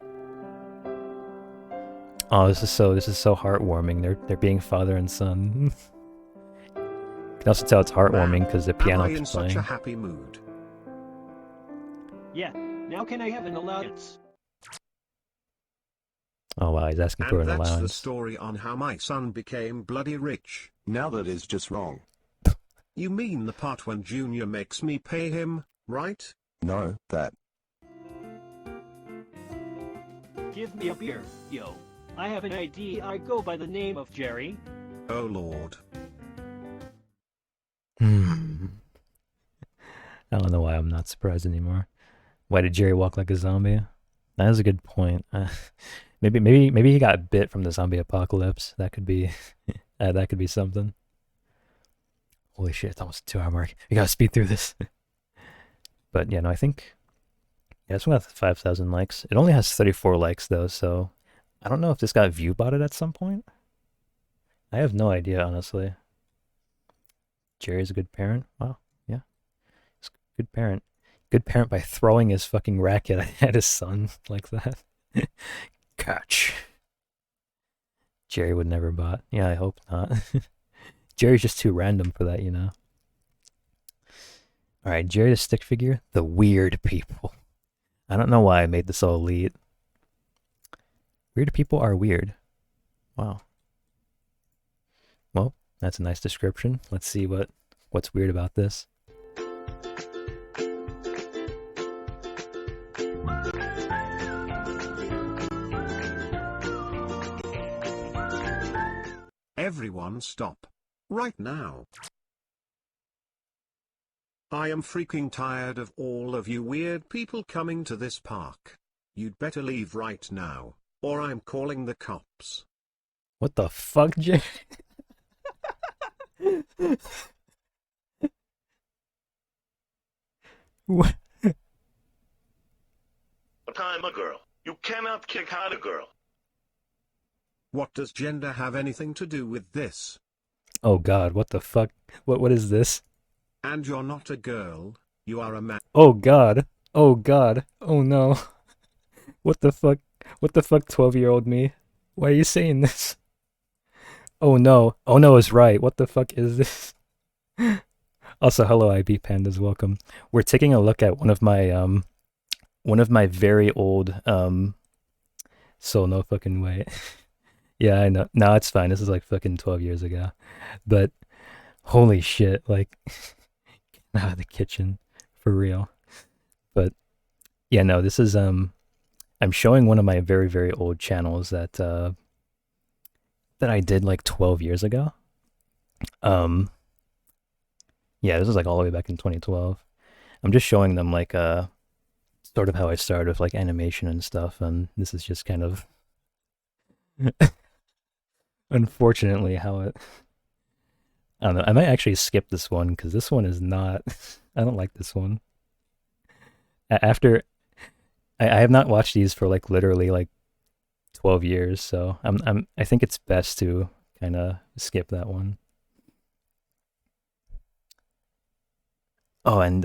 Oh, this is so heartwarming. They're being father and son. You can also tell it's heartwarming because the piano Am I in keeps such playing. a happy mood? Yeah. Now can I have an allowance? Oh wow, he's asking for And an that's the allowance. story on how my son became bloody rich. Now that is just wrong. You mean the part when Junior makes me pay him, right? No, that. Give me a beer, yo. I have an ID. I go by the name of Jerry. Oh lord. I don't know why I'm not surprised anymore. Why did Jerry walk like a zombie? That is a good point. Maybe he got bit from the zombie apocalypse. That could be that could be something. Holy shit, it's almost a 2-hour mark. We gotta speed through this. But yeah, no, I think this one has 5,000 likes. It only has 34 likes though, so I don't know if this got view botted at some point. I have no idea, honestly. Jerry's a good parent. Wow, yeah, he's a good parent. Good parent by throwing his fucking racket at his son like that. Catch. Jerry would never bot. Yeah, I hope not. Jerry's just too random for that, you know. Alright, Jerry the stick figure. The weird people. I don't know why I made this all elite. Weird people are weird. Wow. Well, That's a nice description. Let's see what's weird about this. Everyone stop. Right now. I am freaking tired of all of you weird people coming to this park. You'd better leave right now, or I'm calling the cops. What the fuck, Jay? What? But I'm a girl. You cannot kick out a girl. What does gender have anything to do with this? Oh god, what the fuck? What is this? And you're not a girl, you are a man. Oh god. Oh god. Oh no. What the fuck? What the fuck, 12-year-old me? Why are you saying this? Oh no. Oh no is right. What the fuck is this? Also, hello IB Pandas, welcome. We're taking a look at one of my very old so no fucking way. Yeah, I know. No, it's fine. This is like fucking 12 years ago. But holy shit, like out of the kitchen for real. But yeah, no, this is I'm showing one of my very, very old channels that I did like 12 years ago. Yeah, this is like all the way back in 2012. I'm just showing them like sort of how I started with like animation and stuff, and this is just kind of unfortunately how it I don't know. I might actually skip this one because this one is not I don't like this one. After I have not watched these for like literally like 12 years, so I think it's best to kind of skip that one. Oh, and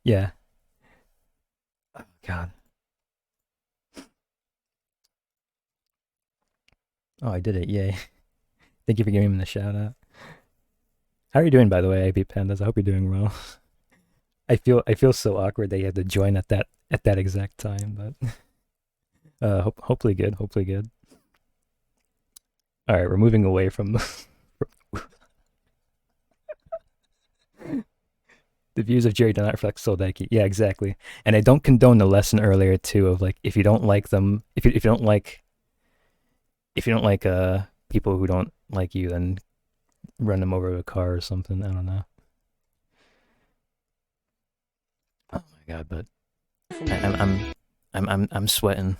yeah. Oh, God. Oh, I did it. Yay. Thank you for giving me the shout out. How are you doing, by the way, AP Pandas? I hope you're doing well. I feel so awkward that you had to join at that exact time, but hopefully good. Hopefully good. All right, we're moving away from the views of Jerry do not reflect Soldaki. Yeah, exactly. And I don't condone the lesson earlier too of like if you don't like them, if you don't like people who don't like you, then run them over with a car or something. I don't know. Oh my god, but I'm sweating.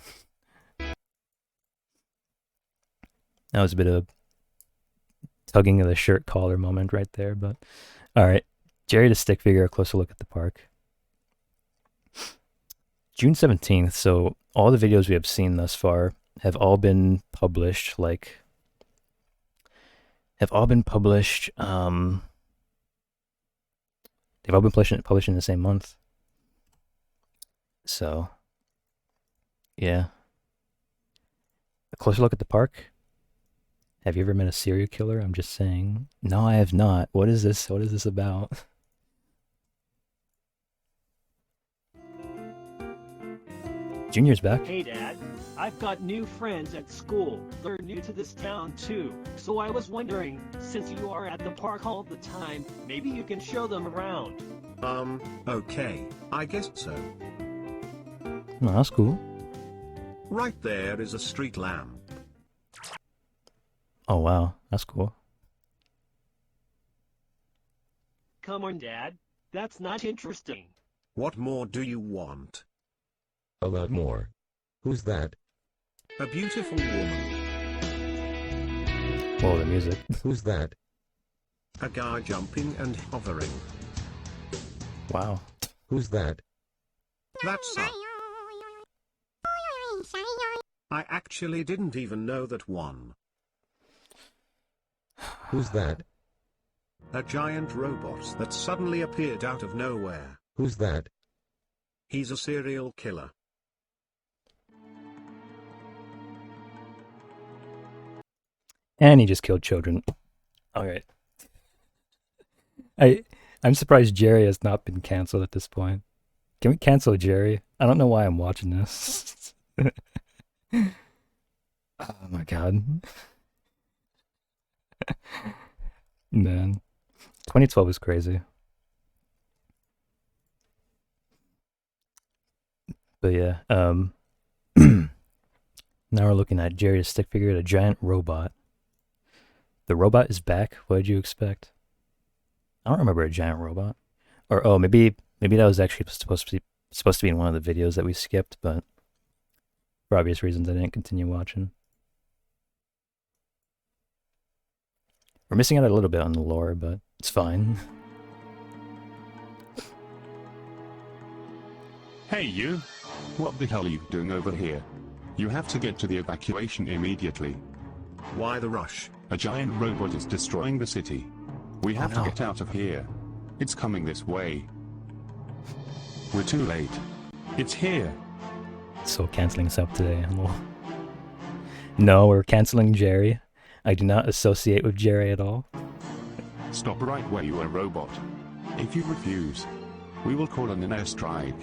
That was a bit of tugging of the shirt collar moment right there, but all right. Jerry the Stick Figure, a closer look at the park. June 17th, so all the videos we have seen thus far have all been published, they've all been published in the same month. So, yeah. A closer look at the park. Have you ever met a serial killer? I'm just saying. No, I have not. What is this? What is this about? Junior's back. Hey Dad, I've got new friends at school. They're new to this town too. So I was wondering, since you are at the park all the time, maybe you can show them around. Okay, I guess so. Oh, that's cool. Right there is a street lamp. Oh wow, that's cool. Come on Dad, that's not interesting. What more do you want? A lot more. Who's that? A beautiful woman. Whoa, the music. Who's that? A guy jumping and hovering. Wow. Who's that? That's up. I actually didn't even know that one. Who's that? A giant robot that suddenly appeared out of nowhere. Who's that? He's a serial killer. And he just killed children. Alright. I'm surprised Jerry has not been cancelled at this point. Can we cancel Jerry? I don't know why I'm watching this. Oh my god. Man, 2012 was crazy. But yeah, now we're looking at Jerry's stick figure, the giant robot. The robot is back. What did you expect? I don't remember a giant robot. Or oh, maybe that was actually supposed to be in one of the videos that we skipped, but for obvious reasons I didn't continue watching. We're missing out a little bit on the lore, but it's fine. Hey you! What the hell are you doing over here? You have to get to the evacuation immediately. Why the rush? A giant robot is destroying the city. We have to get out of here. It's coming this way. We're too late. It's here. So canceling us up today. No, we're canceling Jerry. I do not associate with Jerry at all. Stop right where you are, robot. If you refuse, we will call an airstrike.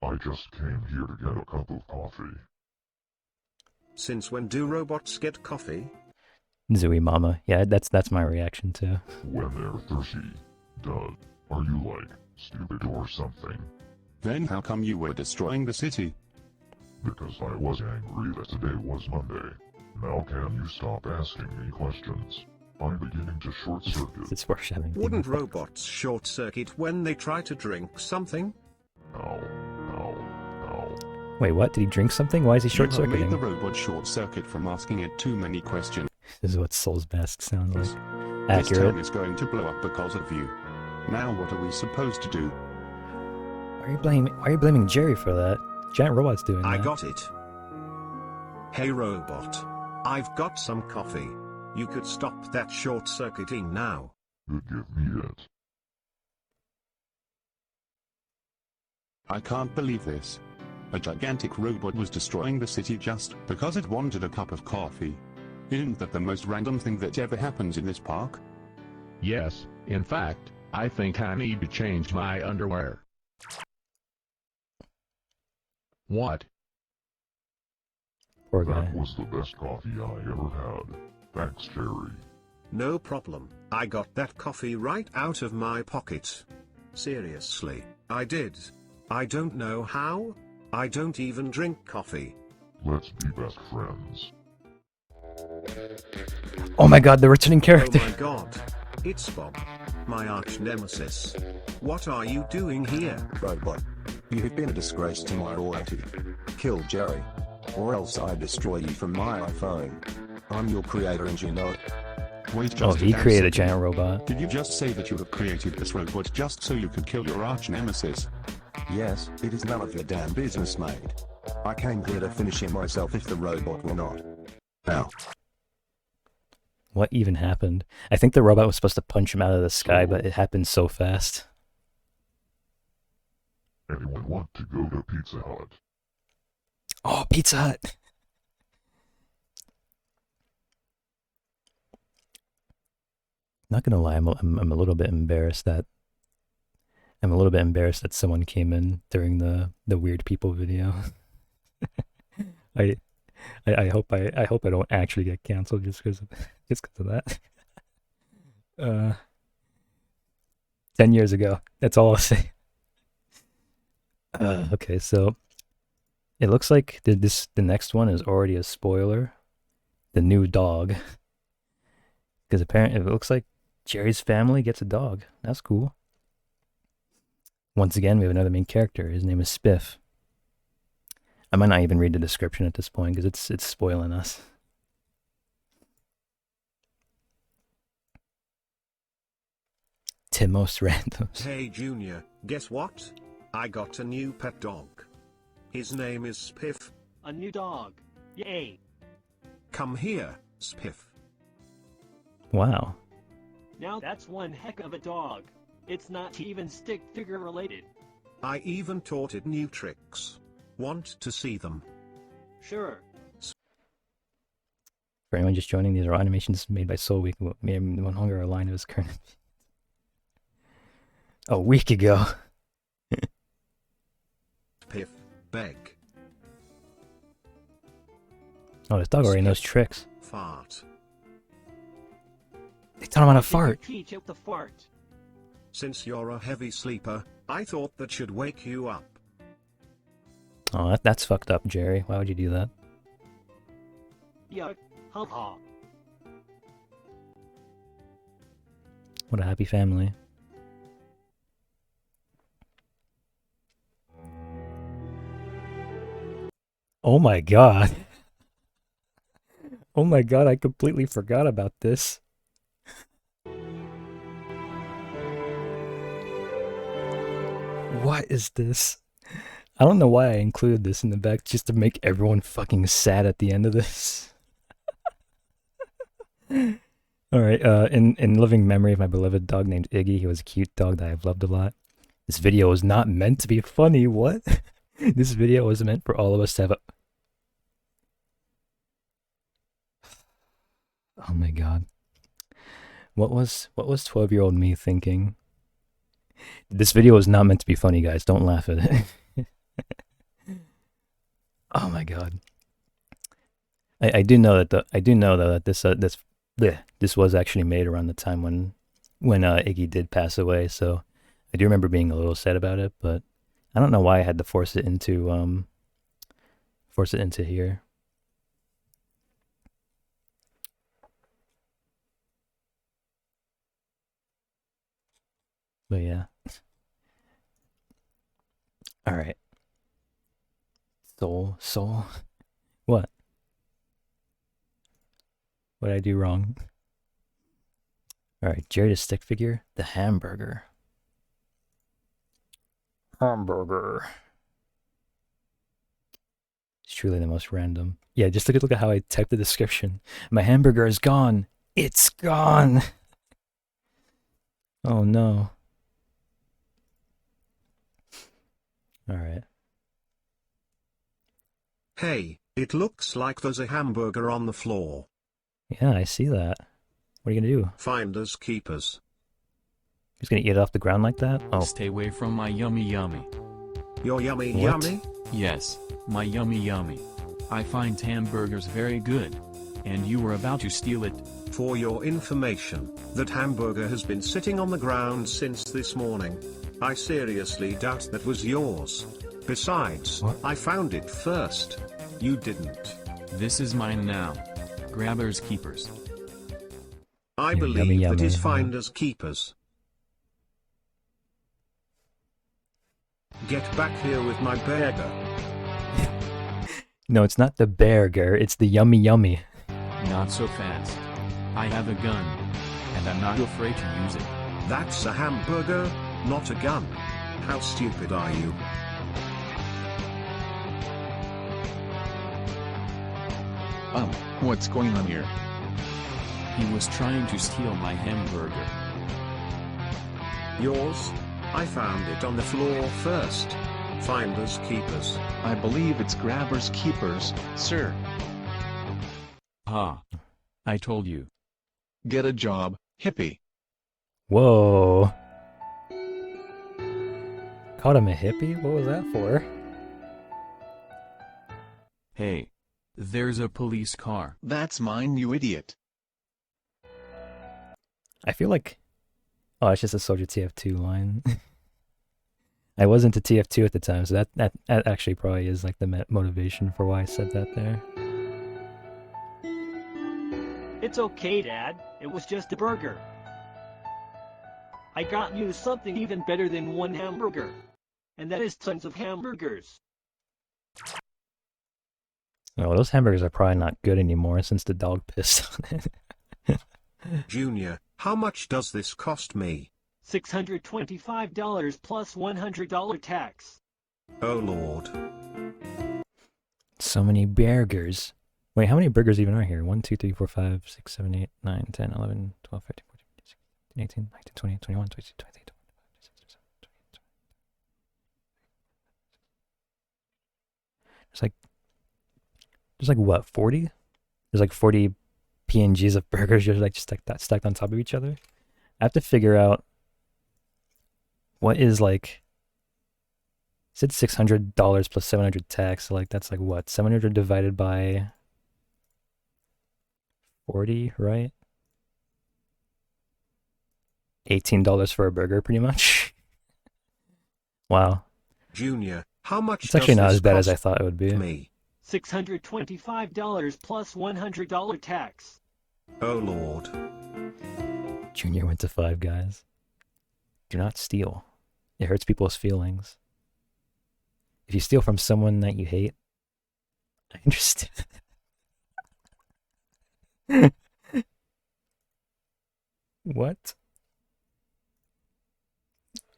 I just came here to get a cup of coffee. Since when do robots get coffee? Zooey Mama. Yeah, that's my reaction too. When they're thirsty. Duh. Are you like stupid or something? Then how come you were destroying the city? Because I was angry that today was Monday. Now can you stop asking me questions? I'm beginning to short circuit. It's foreshadowing. Wouldn't robots short circuit when they try to drink something? Ow. Wait, what? Did he drink something? Why is he short circuiting? You have made the robot short circuit from asking it too many questions. This is what Soul's Mask sounds like. This Accurate. town is going to blow up because of you. Now what are we supposed to do? Why are you blaming Jerry for that? Giant robot's doing that. I got it. Hey robot. I've got some coffee. You could stop that short circuiting now. Good, give me it. I can't believe this. A gigantic robot was destroying the city just because it wanted a cup of coffee. Isn't that the most random thing that ever happens in this park? Yes, in fact, I think I need to change my underwear. What? Poor guy. That was the best coffee I ever had. Thanks, Jerry. No problem. I got that coffee right out of my pocket. Seriously, I did. I don't know how. I don't even drink coffee. Let's be best friends. Oh my god, the returning character. Oh my god. It's Bob. My arch nemesis. What are you doing here? Robot. You have been a disgrace to my royalty. Kill Jerry. Or else I destroy you from my iPhone. I'm your creator and you know it. Wait just Oh, he damn created a second. giant robot. Did you just say that you have created this robot just so you could kill your arch nemesis? Yes, it is none of your damn business, mate. I came here to finish him myself if the robot will not. Now. What even happened? I think the robot was supposed to punch him out of the sky, but it happened so fast. Anyone want to go to Pizza Hut? Oh, Pizza Hut! Not gonna lie, I'm a little bit embarrassed that someone came in during the weird people video. I hope I don't actually get canceled just because of that. 10 years ago. That's all I'll say. Okay, so it looks like the next one is already a spoiler. The new dog. Because apparently it looks like Jerry's family gets a dog. That's cool. Once again, we have another main character. His name is Spiff. I might not even read the description at this point because it's spoiling us. Timos randoms. Hey Junior, guess what? I got a new pet dog. His name is Spiff. A new dog. Yay. Come here, Spiff. Wow. Now that's one heck of a dog. It's not even stick figure related. I even taught it new tricks. Want to see them? Sure. For anyone just joining, these are animations made by Soul Week. Made him no longer align to his current. A week ago. Spiff, beg. Oh, this dog already knows tricks. Fart. Tell him how to Did you fart. teach him to fart? Since you're a heavy sleeper, I thought that should wake you up. Oh, that's fucked up, Jerry. Why would you do that? Yuck. Ha. What a happy family. Oh my god. Oh my god, I completely forgot about this. What is this? I don't know why I included this in the back, just to make everyone fucking sad at the end of this. Alright, in living memory of my beloved dog named Iggy, he was a cute dog that I've loved a lot. This video was not meant to be funny, what? This video was meant for all of us to have a... Oh my god. What was 12-year-old me thinking? This video was not meant to be funny, guys. Don't laugh at it. Oh my god. I do know that this was actually made around the time when Iggy did pass away, so I do remember being a little sad about it, but I don't know why I had to force it into here. But yeah. Alright. Soul. What? What did I do wrong? Alright, Jerry the stick figure. The hamburger. Hamburger. It's truly the most random. Yeah, just look at how I typed the description. My hamburger is gone. It's gone. Oh no. Alright. Hey, it looks like there's a hamburger on the floor. Yeah, I see that. What are you gonna do? Finders keepers. He's gonna eat it off the ground like that? Oh. Stay away from my yummy. Your yummy What? yummy? Yes, my yummy. I find hamburgers very good. And you were about to steal it. For your information, that hamburger has been sitting on the ground since this morning. I seriously doubt that was yours. Besides, What? I found it first. You didn't. This is mine now. Grabbers keepers. I Your believe yummy that is yummy. finders keepers. Get back here with my burger. No, it's not the burger, it's the yummy. Not so fast. I have a gun. And I'm not afraid to use it. That's a hamburger, not a gun. How stupid are you? What's going on here? He was trying to steal my hamburger. Yours? I found it on the floor first. Finders keepers. I believe it's grabbers keepers, sir. Ha. I told you. Get a job, hippie. Whoa. Called him a hippie? What was that for? Hey. There's a police car. That's mine, you idiot. I feel like... Oh, it's just a Soldier TF2 line. I was into TF2 at the time, so that actually probably is like the motivation for why I said that there. It's okay, Dad. It was just a burger. I got you something even better than one hamburger. And that is tons of hamburgers. Oh, those hamburgers are probably not good anymore since the dog pissed on it. Junior, how much does this cost me? $625 plus $100 tax. Oh lord. So many burgers. Wait, how many burgers even are here? 1, 2, 3, 4, 5, 6, 7, 8, 9, 10, 11, 12, 13, 14, 15, 16, 18, 19, 20, 21, 22, 23, 24, 25, 26, 27, 28, 29. There's like what, 40? There's like 40 PNGs of burgers just like that stacked on top of each other. I have to figure out what is like, it said $600 plus 700 tax, so like that's like what, 700 divided by 40, right? $18 for a burger, pretty much. Wow. Junior, how much It's actually does not this as bad as I cost thought it would be. me? $625 plus $100 tax. Oh Lord. Junior went to Five Guys. Do not steal. It hurts people's feelings. If you steal from someone that you hate, I understand. What?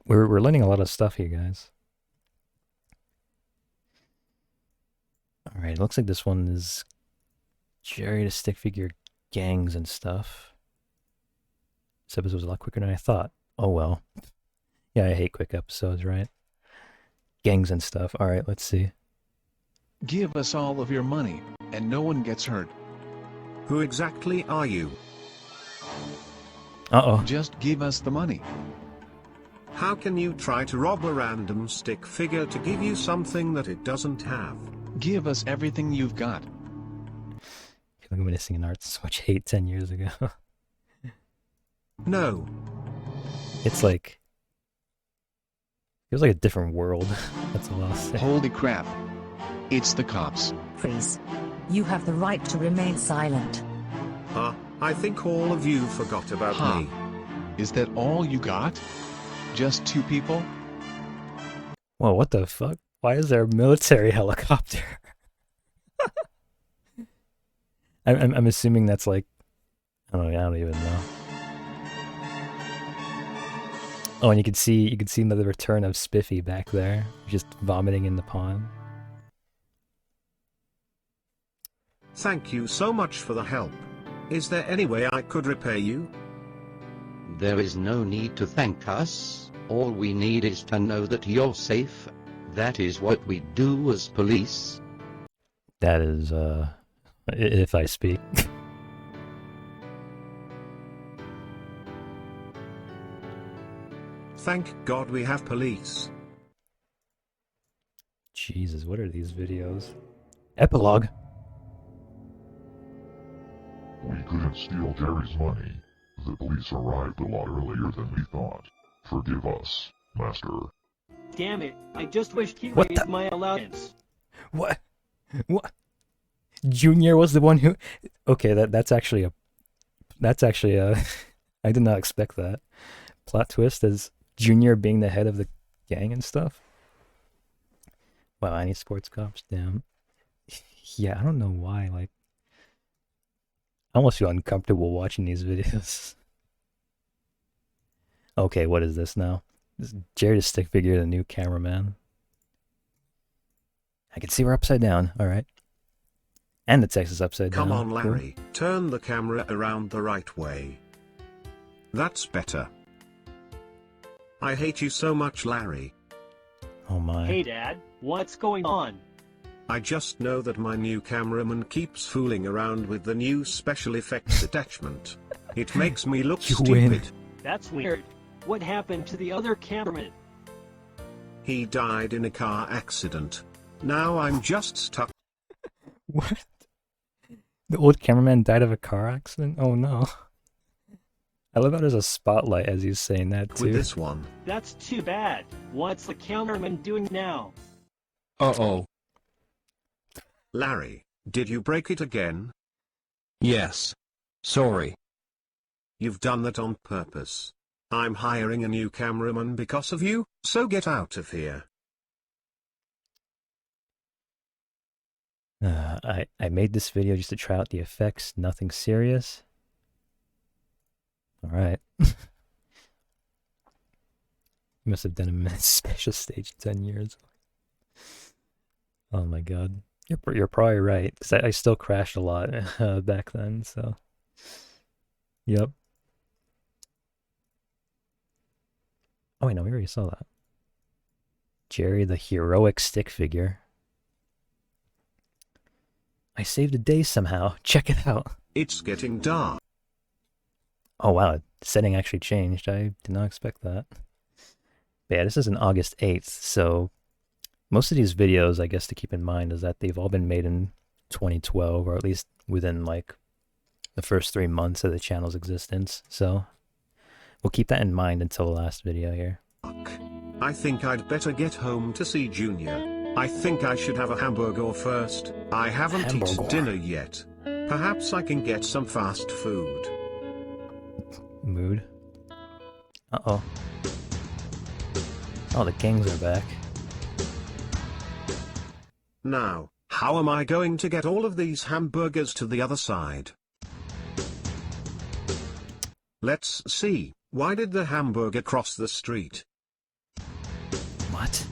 We're learning a lot of stuff here, guys. Alright, it looks like this one is Jerry to stick figure gangs and stuff. This episode was a lot quicker than I thought. Oh well. Yeah, I hate quick episodes, right? Gangs and stuff. Alright, let's see. Give us all of your money, and no one gets hurt. Who exactly are you? Uh-oh. Just give us the money. How can you try to rob a random stick figure to give you something that it doesn't have? Give us everything you've got. I feel like I'm missing an art so much hate 10 years ago. No. It's like... It was like a different world. That's all I'll say. Holy crap. It's the cops. Freeze. You have the right to remain silent. I think all of you forgot about me. Is that all you got? Just 2 people? Whoa, what the fuck? Why is there a military helicopter? I'm assuming that's like... I don't even know. Oh, and you can see the return of Spiffy back there, just vomiting in the pond. Thank you so much for the help. Is there any way I could repay you? There is no need to thank us. All we need is to know that you're safe. That is what we do as police. That is, if I speak. Thank God we have police. Jesus, what are these videos? Epilogue. We couldn't steal Jerry's money. The police arrived a lot earlier than we thought. Forgive us, Master. Damn it, I just wished he What raised the- my allowance. What? What? Junior was the one who... Okay, that's actually a... I did not expect that. Plot twist is Junior being the head of the gang and stuff. Wow, I need sports cops, damn. Yeah, I don't know why, like... I almost feel uncomfortable watching these videos. Okay, what is this now? This Jerry the stick figure, the new cameraman. I can see we're upside down, alright. And the text is upside down. Come on, Cool. Larry. Turn the camera around the right way. That's better. I hate you so much, Larry. Oh my. Hey Dad, what's going on? I just know that my new cameraman keeps fooling around with the new special effects attachment. It makes me look You stupid. win. That's weird. What happened to the other cameraman? He died in a car accident. Now I'm just stuck. What? The old cameraman died of a car accident? Oh no. I love how there's a spotlight as he's saying that too. With this one. That's too bad. What's the cameraman doing now? Uh-oh. Larry, did you break it again? Yes. Sorry. You've done that on purpose. I'm hiring a new cameraman because of you, so get out of here. I made this video just to try out the effects, nothing serious. Alright. You must have done a special stage 10 years. Oh my god. You're probably right, because I still crashed a lot back then, so... Yep. Oh wait, no, we already saw that. Jerry the heroic stick figure. I saved a day somehow. Check it out. It's getting dark. Oh wow, the setting actually changed. I did not expect that. But yeah, this is on August 8th, so most of these videos, I guess to keep in mind, is that they've all been made in 2012, or at least within like the first 3 months of the channel's existence. So We'll keep that in mind until the last video here. I think I'd better get home to see Junior. I think I should have a hamburger first. I haven't eaten dinner yet. Perhaps I can get some fast food. Mood. Uh-oh. Oh, the gangs are back. Now, how am I going to get all of these hamburgers to the other side? Let's see. Why did the hamburger cross the street? What?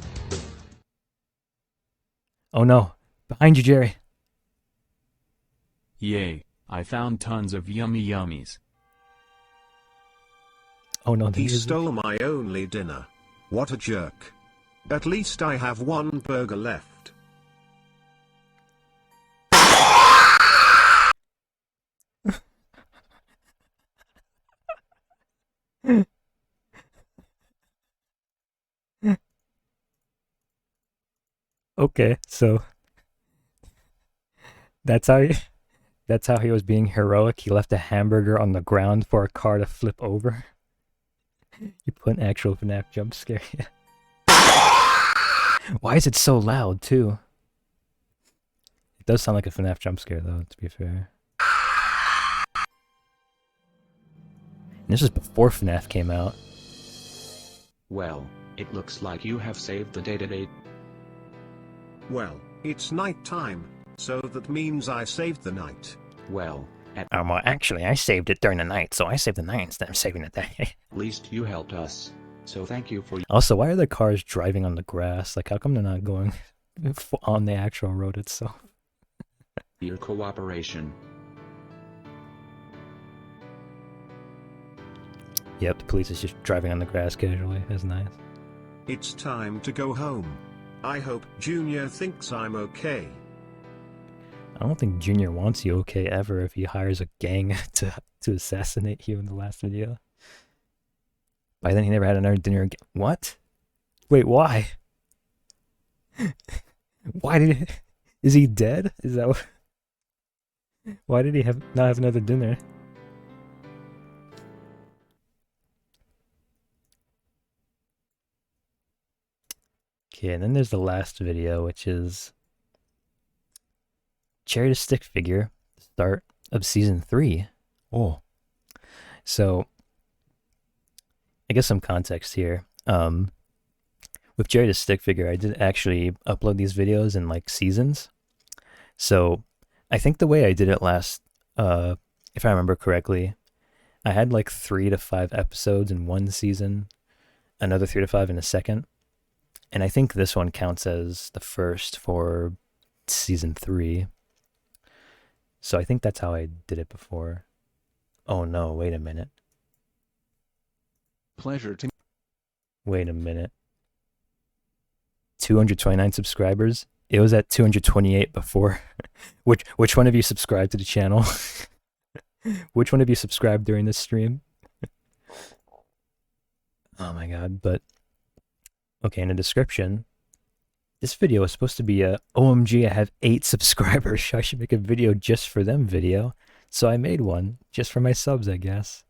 Oh no. Behind you, Jerry. Yay, I found tons of yummy yummies. Oh no, he stole my only dinner. What a jerk. At least I have one burger left. Okay, so that's how he was being heroic. He left a hamburger on the ground for a car to flip over. You put an actual FNAF jump scare. Why is it so loud too? It does sound like a FNAF jump scare though, to be fair. And this is before FNAF came out. Well, it looks like you have saved the day today. Well, it's night time, so that means I saved the night. Well, well, actually, I saved it during the night, so I saved the night instead of saving the day. At least you helped us, so thank you for... Also, why are the cars driving on the grass? Like, how come they're not going on the actual road itself? your cooperation. Yep, the police is just driving on the grass casually. That's nice. It's time to go home. I hope Junior thinks I'm okay. I don't think Junior wants you okay ever if he hires a gang to assassinate you in the last video. By then he never had another dinner again. What? Wait, why? Why did he... Is he dead? Is that what... Why did he not have another dinner? Okay, and then there's the last video, which is Cherry to Stick Figure, start of Season 3. Oh. So, I guess some context here. With Cherry to Stick Figure, I did actually upload these videos in, like, seasons. So, I think the way I did it last, if I remember correctly, I had, like, 3 to 5 episodes in one season, another 3 to 5 in a second. And I think this one counts as the first for Season 3. So I think that's how I did it before. Oh no, wait a minute. Pleasure to... Wait a minute. 229 subscribers? It was at 228 before. Which one of you subscribed to the channel? Which one of you subscribed during this stream? Oh my god, but... Okay, in the description, this video is supposed to be a OMG, I have 8 subscribers. I should make a video just for them video. So I made one just for my subs, I guess.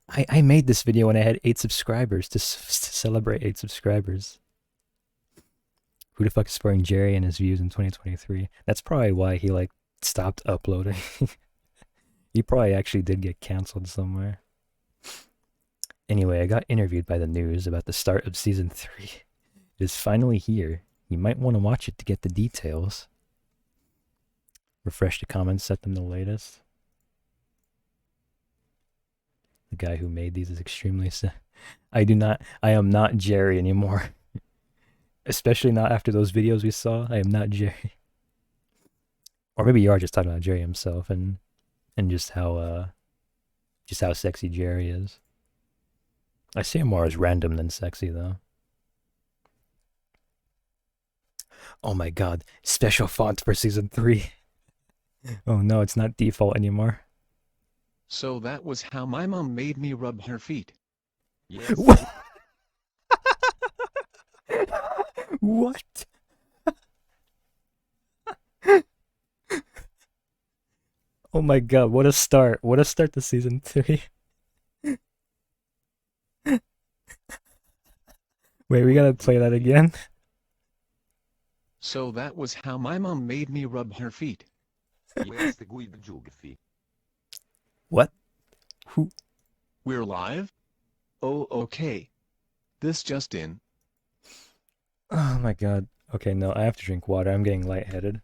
I made this video when I had 8 subscribers to celebrate 8 subscribers. Who the fuck is supporting Jerry and his views in 2023? That's probably why he like stopped uploading. He probably actually did get canceled somewhere. Anyway, I got interviewed by the news about the start of Season 3. It is finally here. You might want to watch it to get the details. Refresh the comments, set them the latest. The guy who made these is extremely sad. I am not Jerry anymore. Especially not after those videos we saw. I am not Jerry. Or maybe you are just talking about Jerry himself and just how sexy Jerry is. I see him more as random than sexy, though. Oh my god, special font for Season 3. Oh no, it's not default anymore. So that was how my mom made me rub her feet. Yes. What? Oh my god, what a start. What a start to Season 3. Wait, we gotta play that again? So that was how my mom made me rub her feet. What? Who? We're live? Oh, okay. This just in. Oh my god. Okay, no, I have to drink water. I'm getting lightheaded.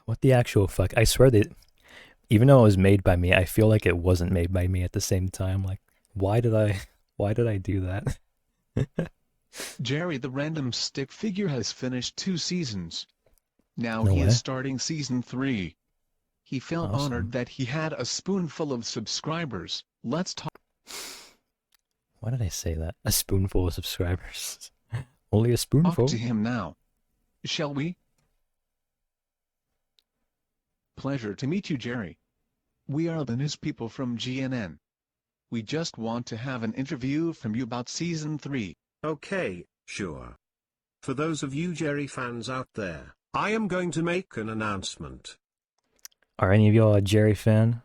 What the actual fuck? I swear that even though it was made by me, I feel like it wasn't made by me at the same time. Like, why did I do that? Jerry the random stick figure has finished 2 seasons. Now No he way. is starting season 3. He felt Awesome. honored that he had a spoonful of subscribers. Let's talk. Why did I say that? A spoonful of subscribers. Only a spoonful. Talk to him now. Shall we? Pleasure to meet you, Jerry. We are the news people from GNN. We just want to have an interview from you about season 3. Okay, sure. For those of you Jerry fans out there, I am going to make an announcement. Are any of y'all a Jerry fan?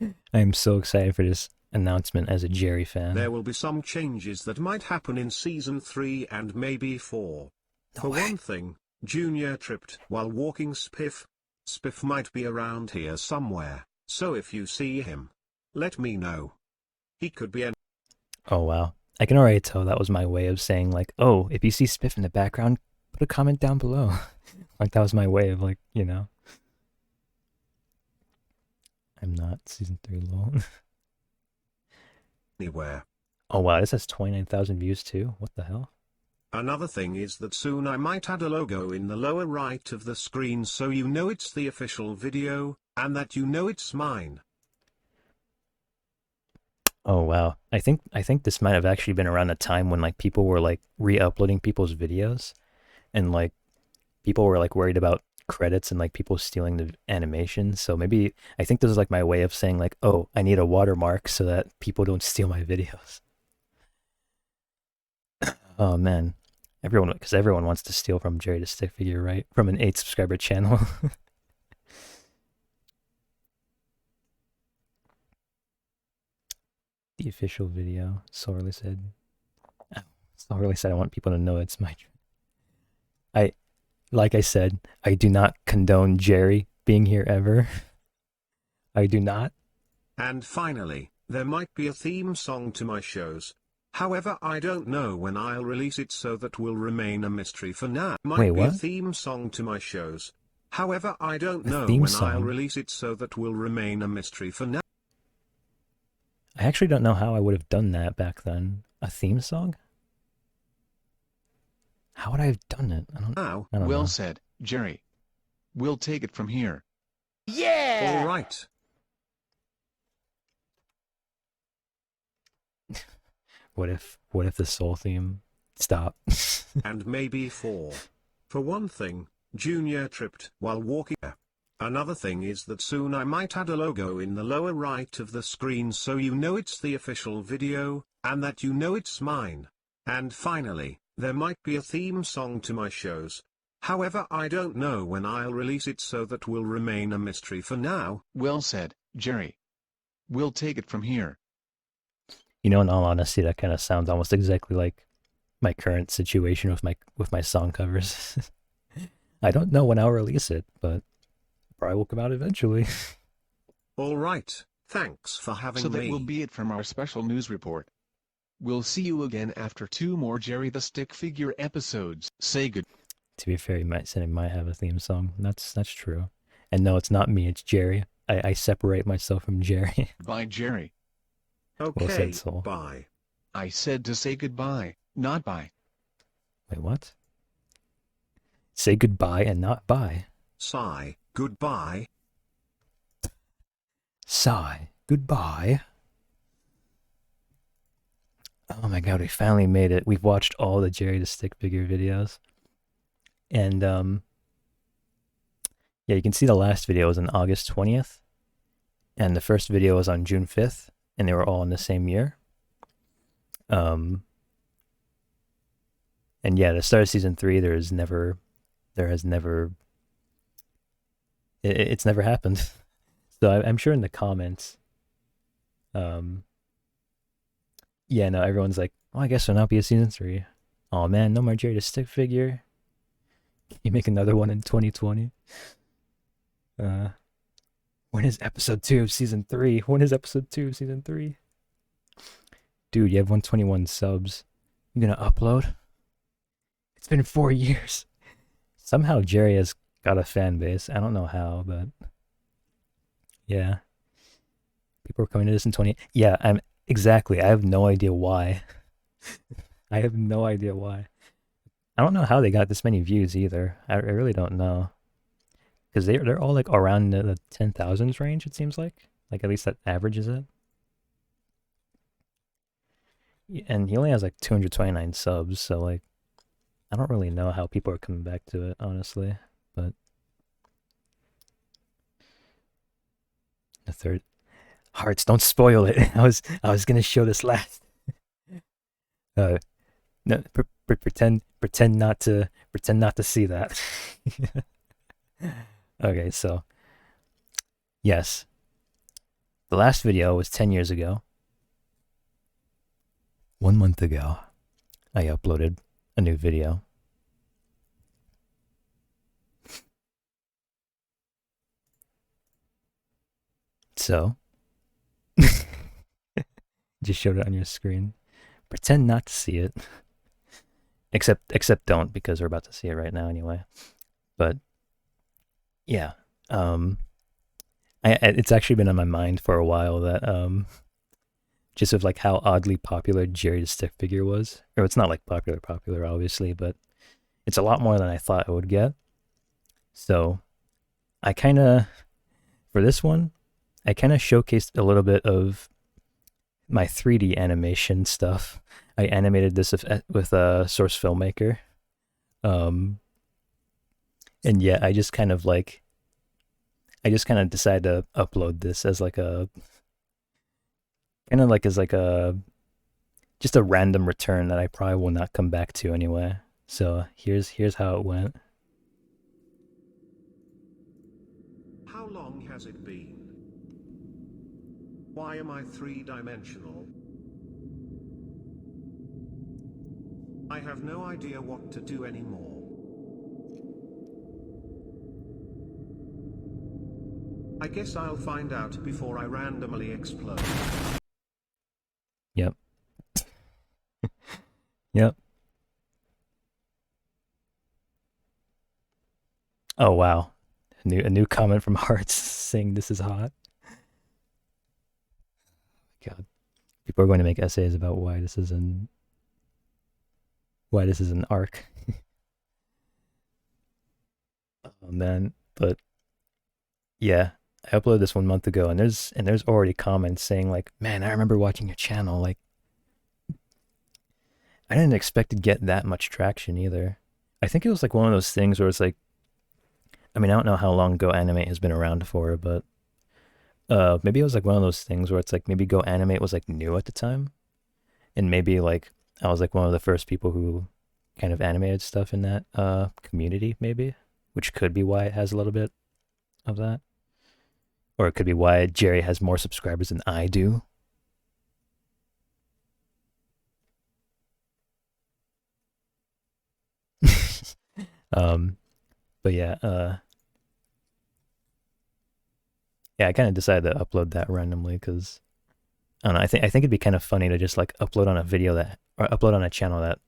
I am so excited for this announcement as a Jerry fan. There will be some changes that might happen in season 3 and maybe 4. For one thing, Junior tripped while walking Spiff. Spiff might be around here somewhere, so if you see him, let me know. He could be an... Oh wow. I can already tell that was my way of saying like, oh, if you see Spiff in the background, put a comment down below. Like that was my way of like, you know. I'm not season 3 lol. Anywhere. Oh wow, this has 29,000 views too. What the hell? Another thing is that soon I might add a logo in the lower right of the screen so you know it's the official video, and that you know it's mine. Oh wow. I think this might have actually been around the time when like people were like re-uploading people's videos and like people were like worried about credits and like people stealing the animation. So maybe I think this is like my way of saying like, oh, I need a watermark so that people don't steal my videos. Oh man. Because everyone wants to steal from Jerry the Stick Figure, right? From an 8 subscriber channel. The official video. Sorely said. Sorely said I want people to know it's my... Like I said, I do not condone Jerry being here ever. I do not. And finally, there might be a theme song to my shows. However, I don't know when I'll release it, so that will remain a mystery for now. Wait, Be what? a theme song to my shows. However, I don't know theme when song? I'll release it, so that will remain a mystery for now. I actually don't know how I would have done that back then. A theme song? How would I have done it? I don't Well know. said, Jerry. We'll take it from here. Yeah! Alright. What if the soul theme stopped? And maybe 4. For one thing, Junior tripped while walking. Another thing is that soon I might add a logo in the lower right of the screen so you know it's the official video, and that you know it's mine. And finally, there might be a theme song to my shows. However, I don't know when I'll release it, so that will remain a mystery for now. Well said, Jerry. We'll take it from here. You know, in all honesty, that kind of sounds almost exactly like my current situation with my song covers. I don't know when I'll release it, but probably will come out eventually. Alright, thanks for having So me. that will be it from our special news report. We'll see you again after 2 more Jerry the Stick Figure episodes. Say good. To be fair, you might say it might have a theme song. That's true. And no, it's not me, it's Jerry. I separate myself from Jerry. Bye, Jerry. Well Okay, said, Soul. bye. I said to say goodbye, not bye. Wait, what? Say goodbye and not bye. Sigh, goodbye. Sigh, goodbye. Oh my god, we finally made it. We've watched all the Jerry the Stick Figure videos. And, yeah, you can see the last video was on August 20th. And the first video was on June 5th. And they were all in the same year. And yeah, the start of season 3, there has never It's never happened. So I'm sure in the comments, yeah, no, everyone's like, oh, I guess there'll not be a season 3. Oh man, no more Jerry the stick figure. Can you make another one in 2020? When is episode 2 of season 3? When is episode 2 of season 3? Dude, you have 121 subs. You gonna upload? It's been 4 years. Somehow Jerry has got a fan base. I don't know how, but yeah. People are coming to this in 20. Yeah, exactly. I have no idea why. I have no idea why. I don't know how they got this many views either. I really don't know. Because they're all like around the 10,000s range, it seems like. Like at least that averages it. And he only has like 229 subs, so like I don't really know how people are coming back to it, honestly. But the third Hearts, don't spoil it. I was gonna show this last. No, pretend not to see that. Okay, so yes, the last video was 10 years ago. 1 month ago, I uploaded a new video. So, just showed it on your screen. Pretend not to see it. Except don't, because we're about to see it right now anyway. But yeah, it's actually been on my mind for a while that just of like how oddly popular Jerry the stick figure was. Or it's not like popular obviously, but it's a lot more than I thought it would get. So I kind of, for this one, I kind of showcased a little bit of my 3D animation stuff. I animated this with a Source Filmmaker. And yeah, I just kind of decided to upload this as like a just a random return that I probably will not come back to anyway. So here's how it went. How long has it been? Why am I three-dimensional? I have no idea what to do anymore. I guess I'll find out before I randomly explode. Yep. Yep. Oh wow. A new comment from Hearts saying this is hot. God. People are going to make essays about why this is an arc. Oh man, but yeah, I uploaded this 1 month ago, and there's already comments saying like, man, I remember watching your channel. Like, I didn't expect to get that much traction either. I think it was like one of those things where it's like, I mean, I don't know how long Go Animate has been around for, but maybe it was like one of those things where it's like maybe Go Animate was like new at the time, and maybe like I was like one of the first people who kind of animated stuff in that community, maybe, which could be why it has a little bit of that. Or it could be why Jerry has more subscribers than I do. But yeah, yeah, I kind of decided to upload that randomly because I don't know. I think it'd be kind of funny to just like upload on a video or upload on a channel that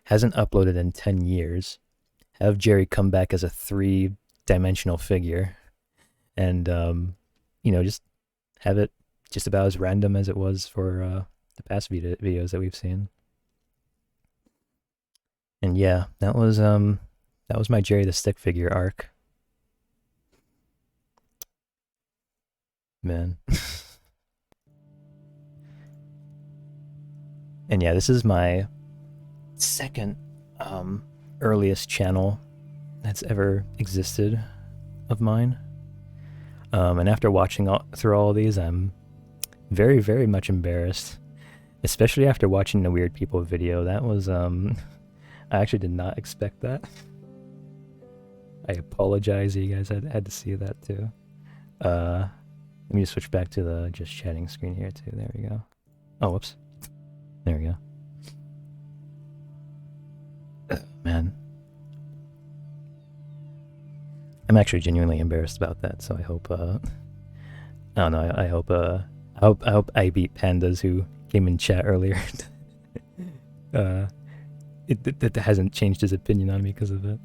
hasn't uploaded in 10 years. Have Jerry come back as a 3-dimensional figure, and you know, just have it just about as random as it was for the past videos that we've seen. And yeah, that was my Jerry the stick figure arc. Man. And yeah, this is my second earliest channel that's ever existed of mine. And after watching through all of these, I'm very, very much embarrassed. Especially after watching the Weird People video. That was, I actually did not expect that. I apologize that you guys had to see that too. Let me just switch back to the just chatting screen here too. There we go. Oh, whoops. There we go. Man. I'm actually genuinely embarrassed about that, so I hope, I don't know, I hope I beat Pandas who came in chat earlier. It hasn't changed his opinion on me because of it.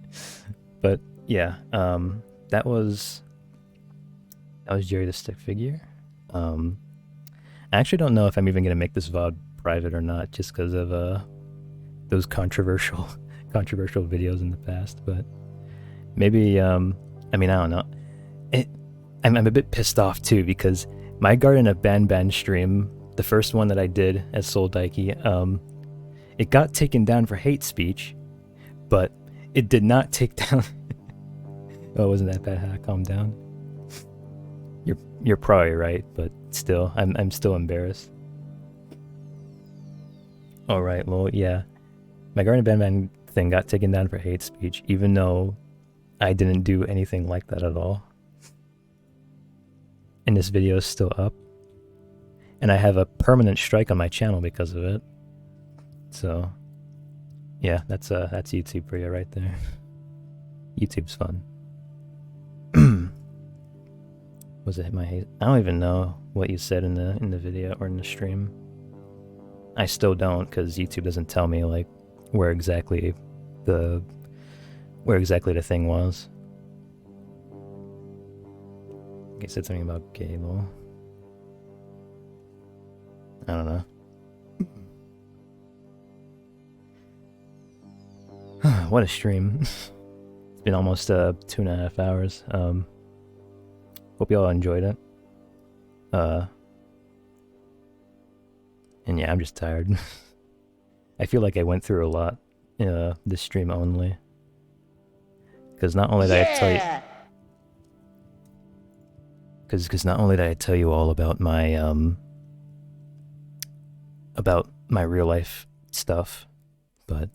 But yeah, that was Jerry the Stick Figure. I actually don't know if I'm even gonna make this VOD private or not, just because of those controversial videos in the past. But maybe I mean, I don't know. I'm a bit pissed off too, because my Garden of Ban stream, the first one that I did as Soul Daiki, it got taken down for hate speech, but it did not take down. Oh, it wasn't that bad. Calm down. You're probably right, but still, I'm still embarrassed. All right, well, yeah, my Garden of Ban thing got taken down for hate speech, even though I didn't do anything like that at all. And this video is still up, and I have a permanent strike on my channel because of it. So, yeah, that's YouTube for you right there. YouTube's fun. Was it my hate? I don't even know what you said in the video or in the stream. I still don't, because YouTube doesn't tell me like where exactly the thing was. I said something about gay law. I don't know. What a stream. It's been almost 2.5 hours. Hope you all enjoyed it. And yeah, I'm just tired. I feel like I went through a lot this stream only. Because not only did I tell you... Because not only did I tell you all about my real life stuff, but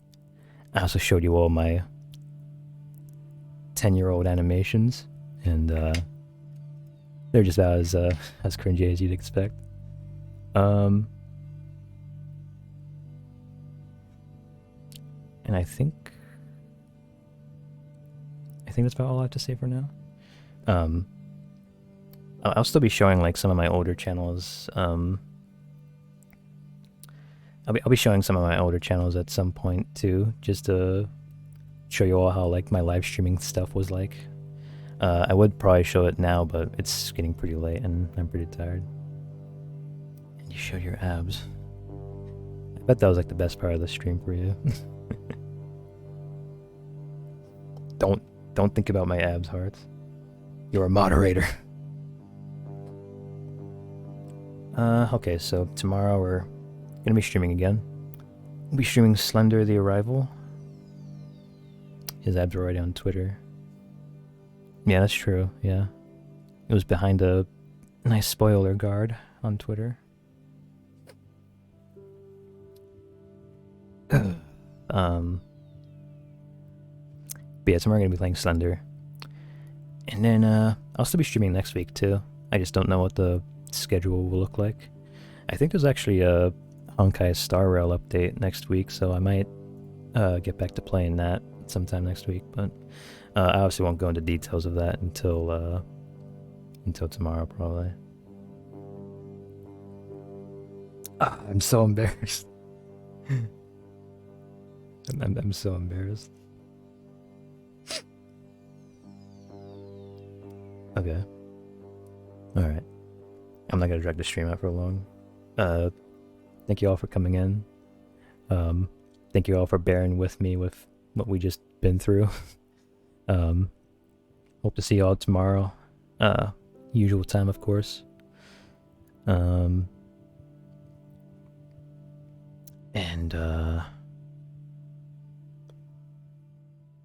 I also showed you all my 10-year-old animations, and they're just about as cringy as you'd expect. And I think that's about all I have to say for now. I'll still be showing like some of my older channels. I'll be showing some of my older channels at some point too, just to show you all how like my live streaming stuff was like. I would probably show it now, but it's getting pretty late and I'm pretty tired. And you showed your abs. I bet that was like the best part of the stream for you. Don't think about my abs, Hearts. You're a moderator. Okay, so tomorrow we're gonna be streaming again. We'll be streaming Slender the Arrival. His abs are already on Twitter. Yeah, that's true, yeah. It was behind a nice spoiler guard on Twitter. But yeah, tomorrow we're gonna be playing Slender. And then I'll still be streaming next week too. I just don't know what the schedule will look like. I think there's actually a Honkai Star Rail update next week, so I might get back to playing that sometime next week, but I obviously won't go into details of that until tomorrow probably. I'm so embarrassed. I'm so embarrassed. Okay. Alright. I'm not gonna drag the stream out for long. Thank you all for coming in. Thank you all for bearing with me with what we just been through. Hope to see you all tomorrow. Usual time, of course. And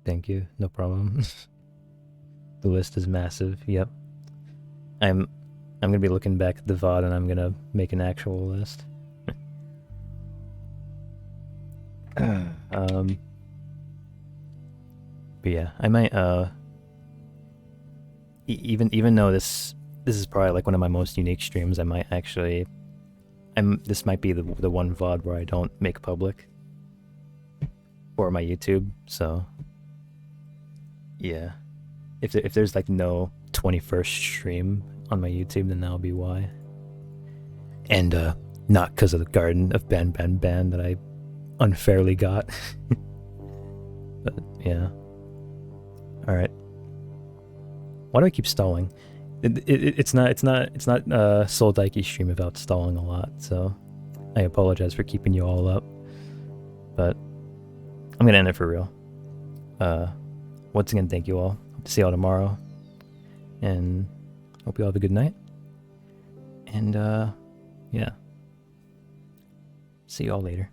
thank you, no problem. The list is massive. Yep. I'm gonna be looking back at the VOD and I'm gonna make an actual list. But yeah, I might even though this is probably like one of my most unique streams, I might actually, this might be the one VOD where I don't make public for my YouTube. So yeah, if there's like no 21st stream on my YouTube, then that'll be why. And not because of the Garden of Ban that I unfairly got. But yeah. All right. Why do I keep stalling? It's not Soul Daiki stream about stalling a lot, so I apologize for keeping you all up. But I'm gonna end it for real. Once again, thank you all. Hope to see you all tomorrow, and hope you all have a good night. And yeah, see you all later.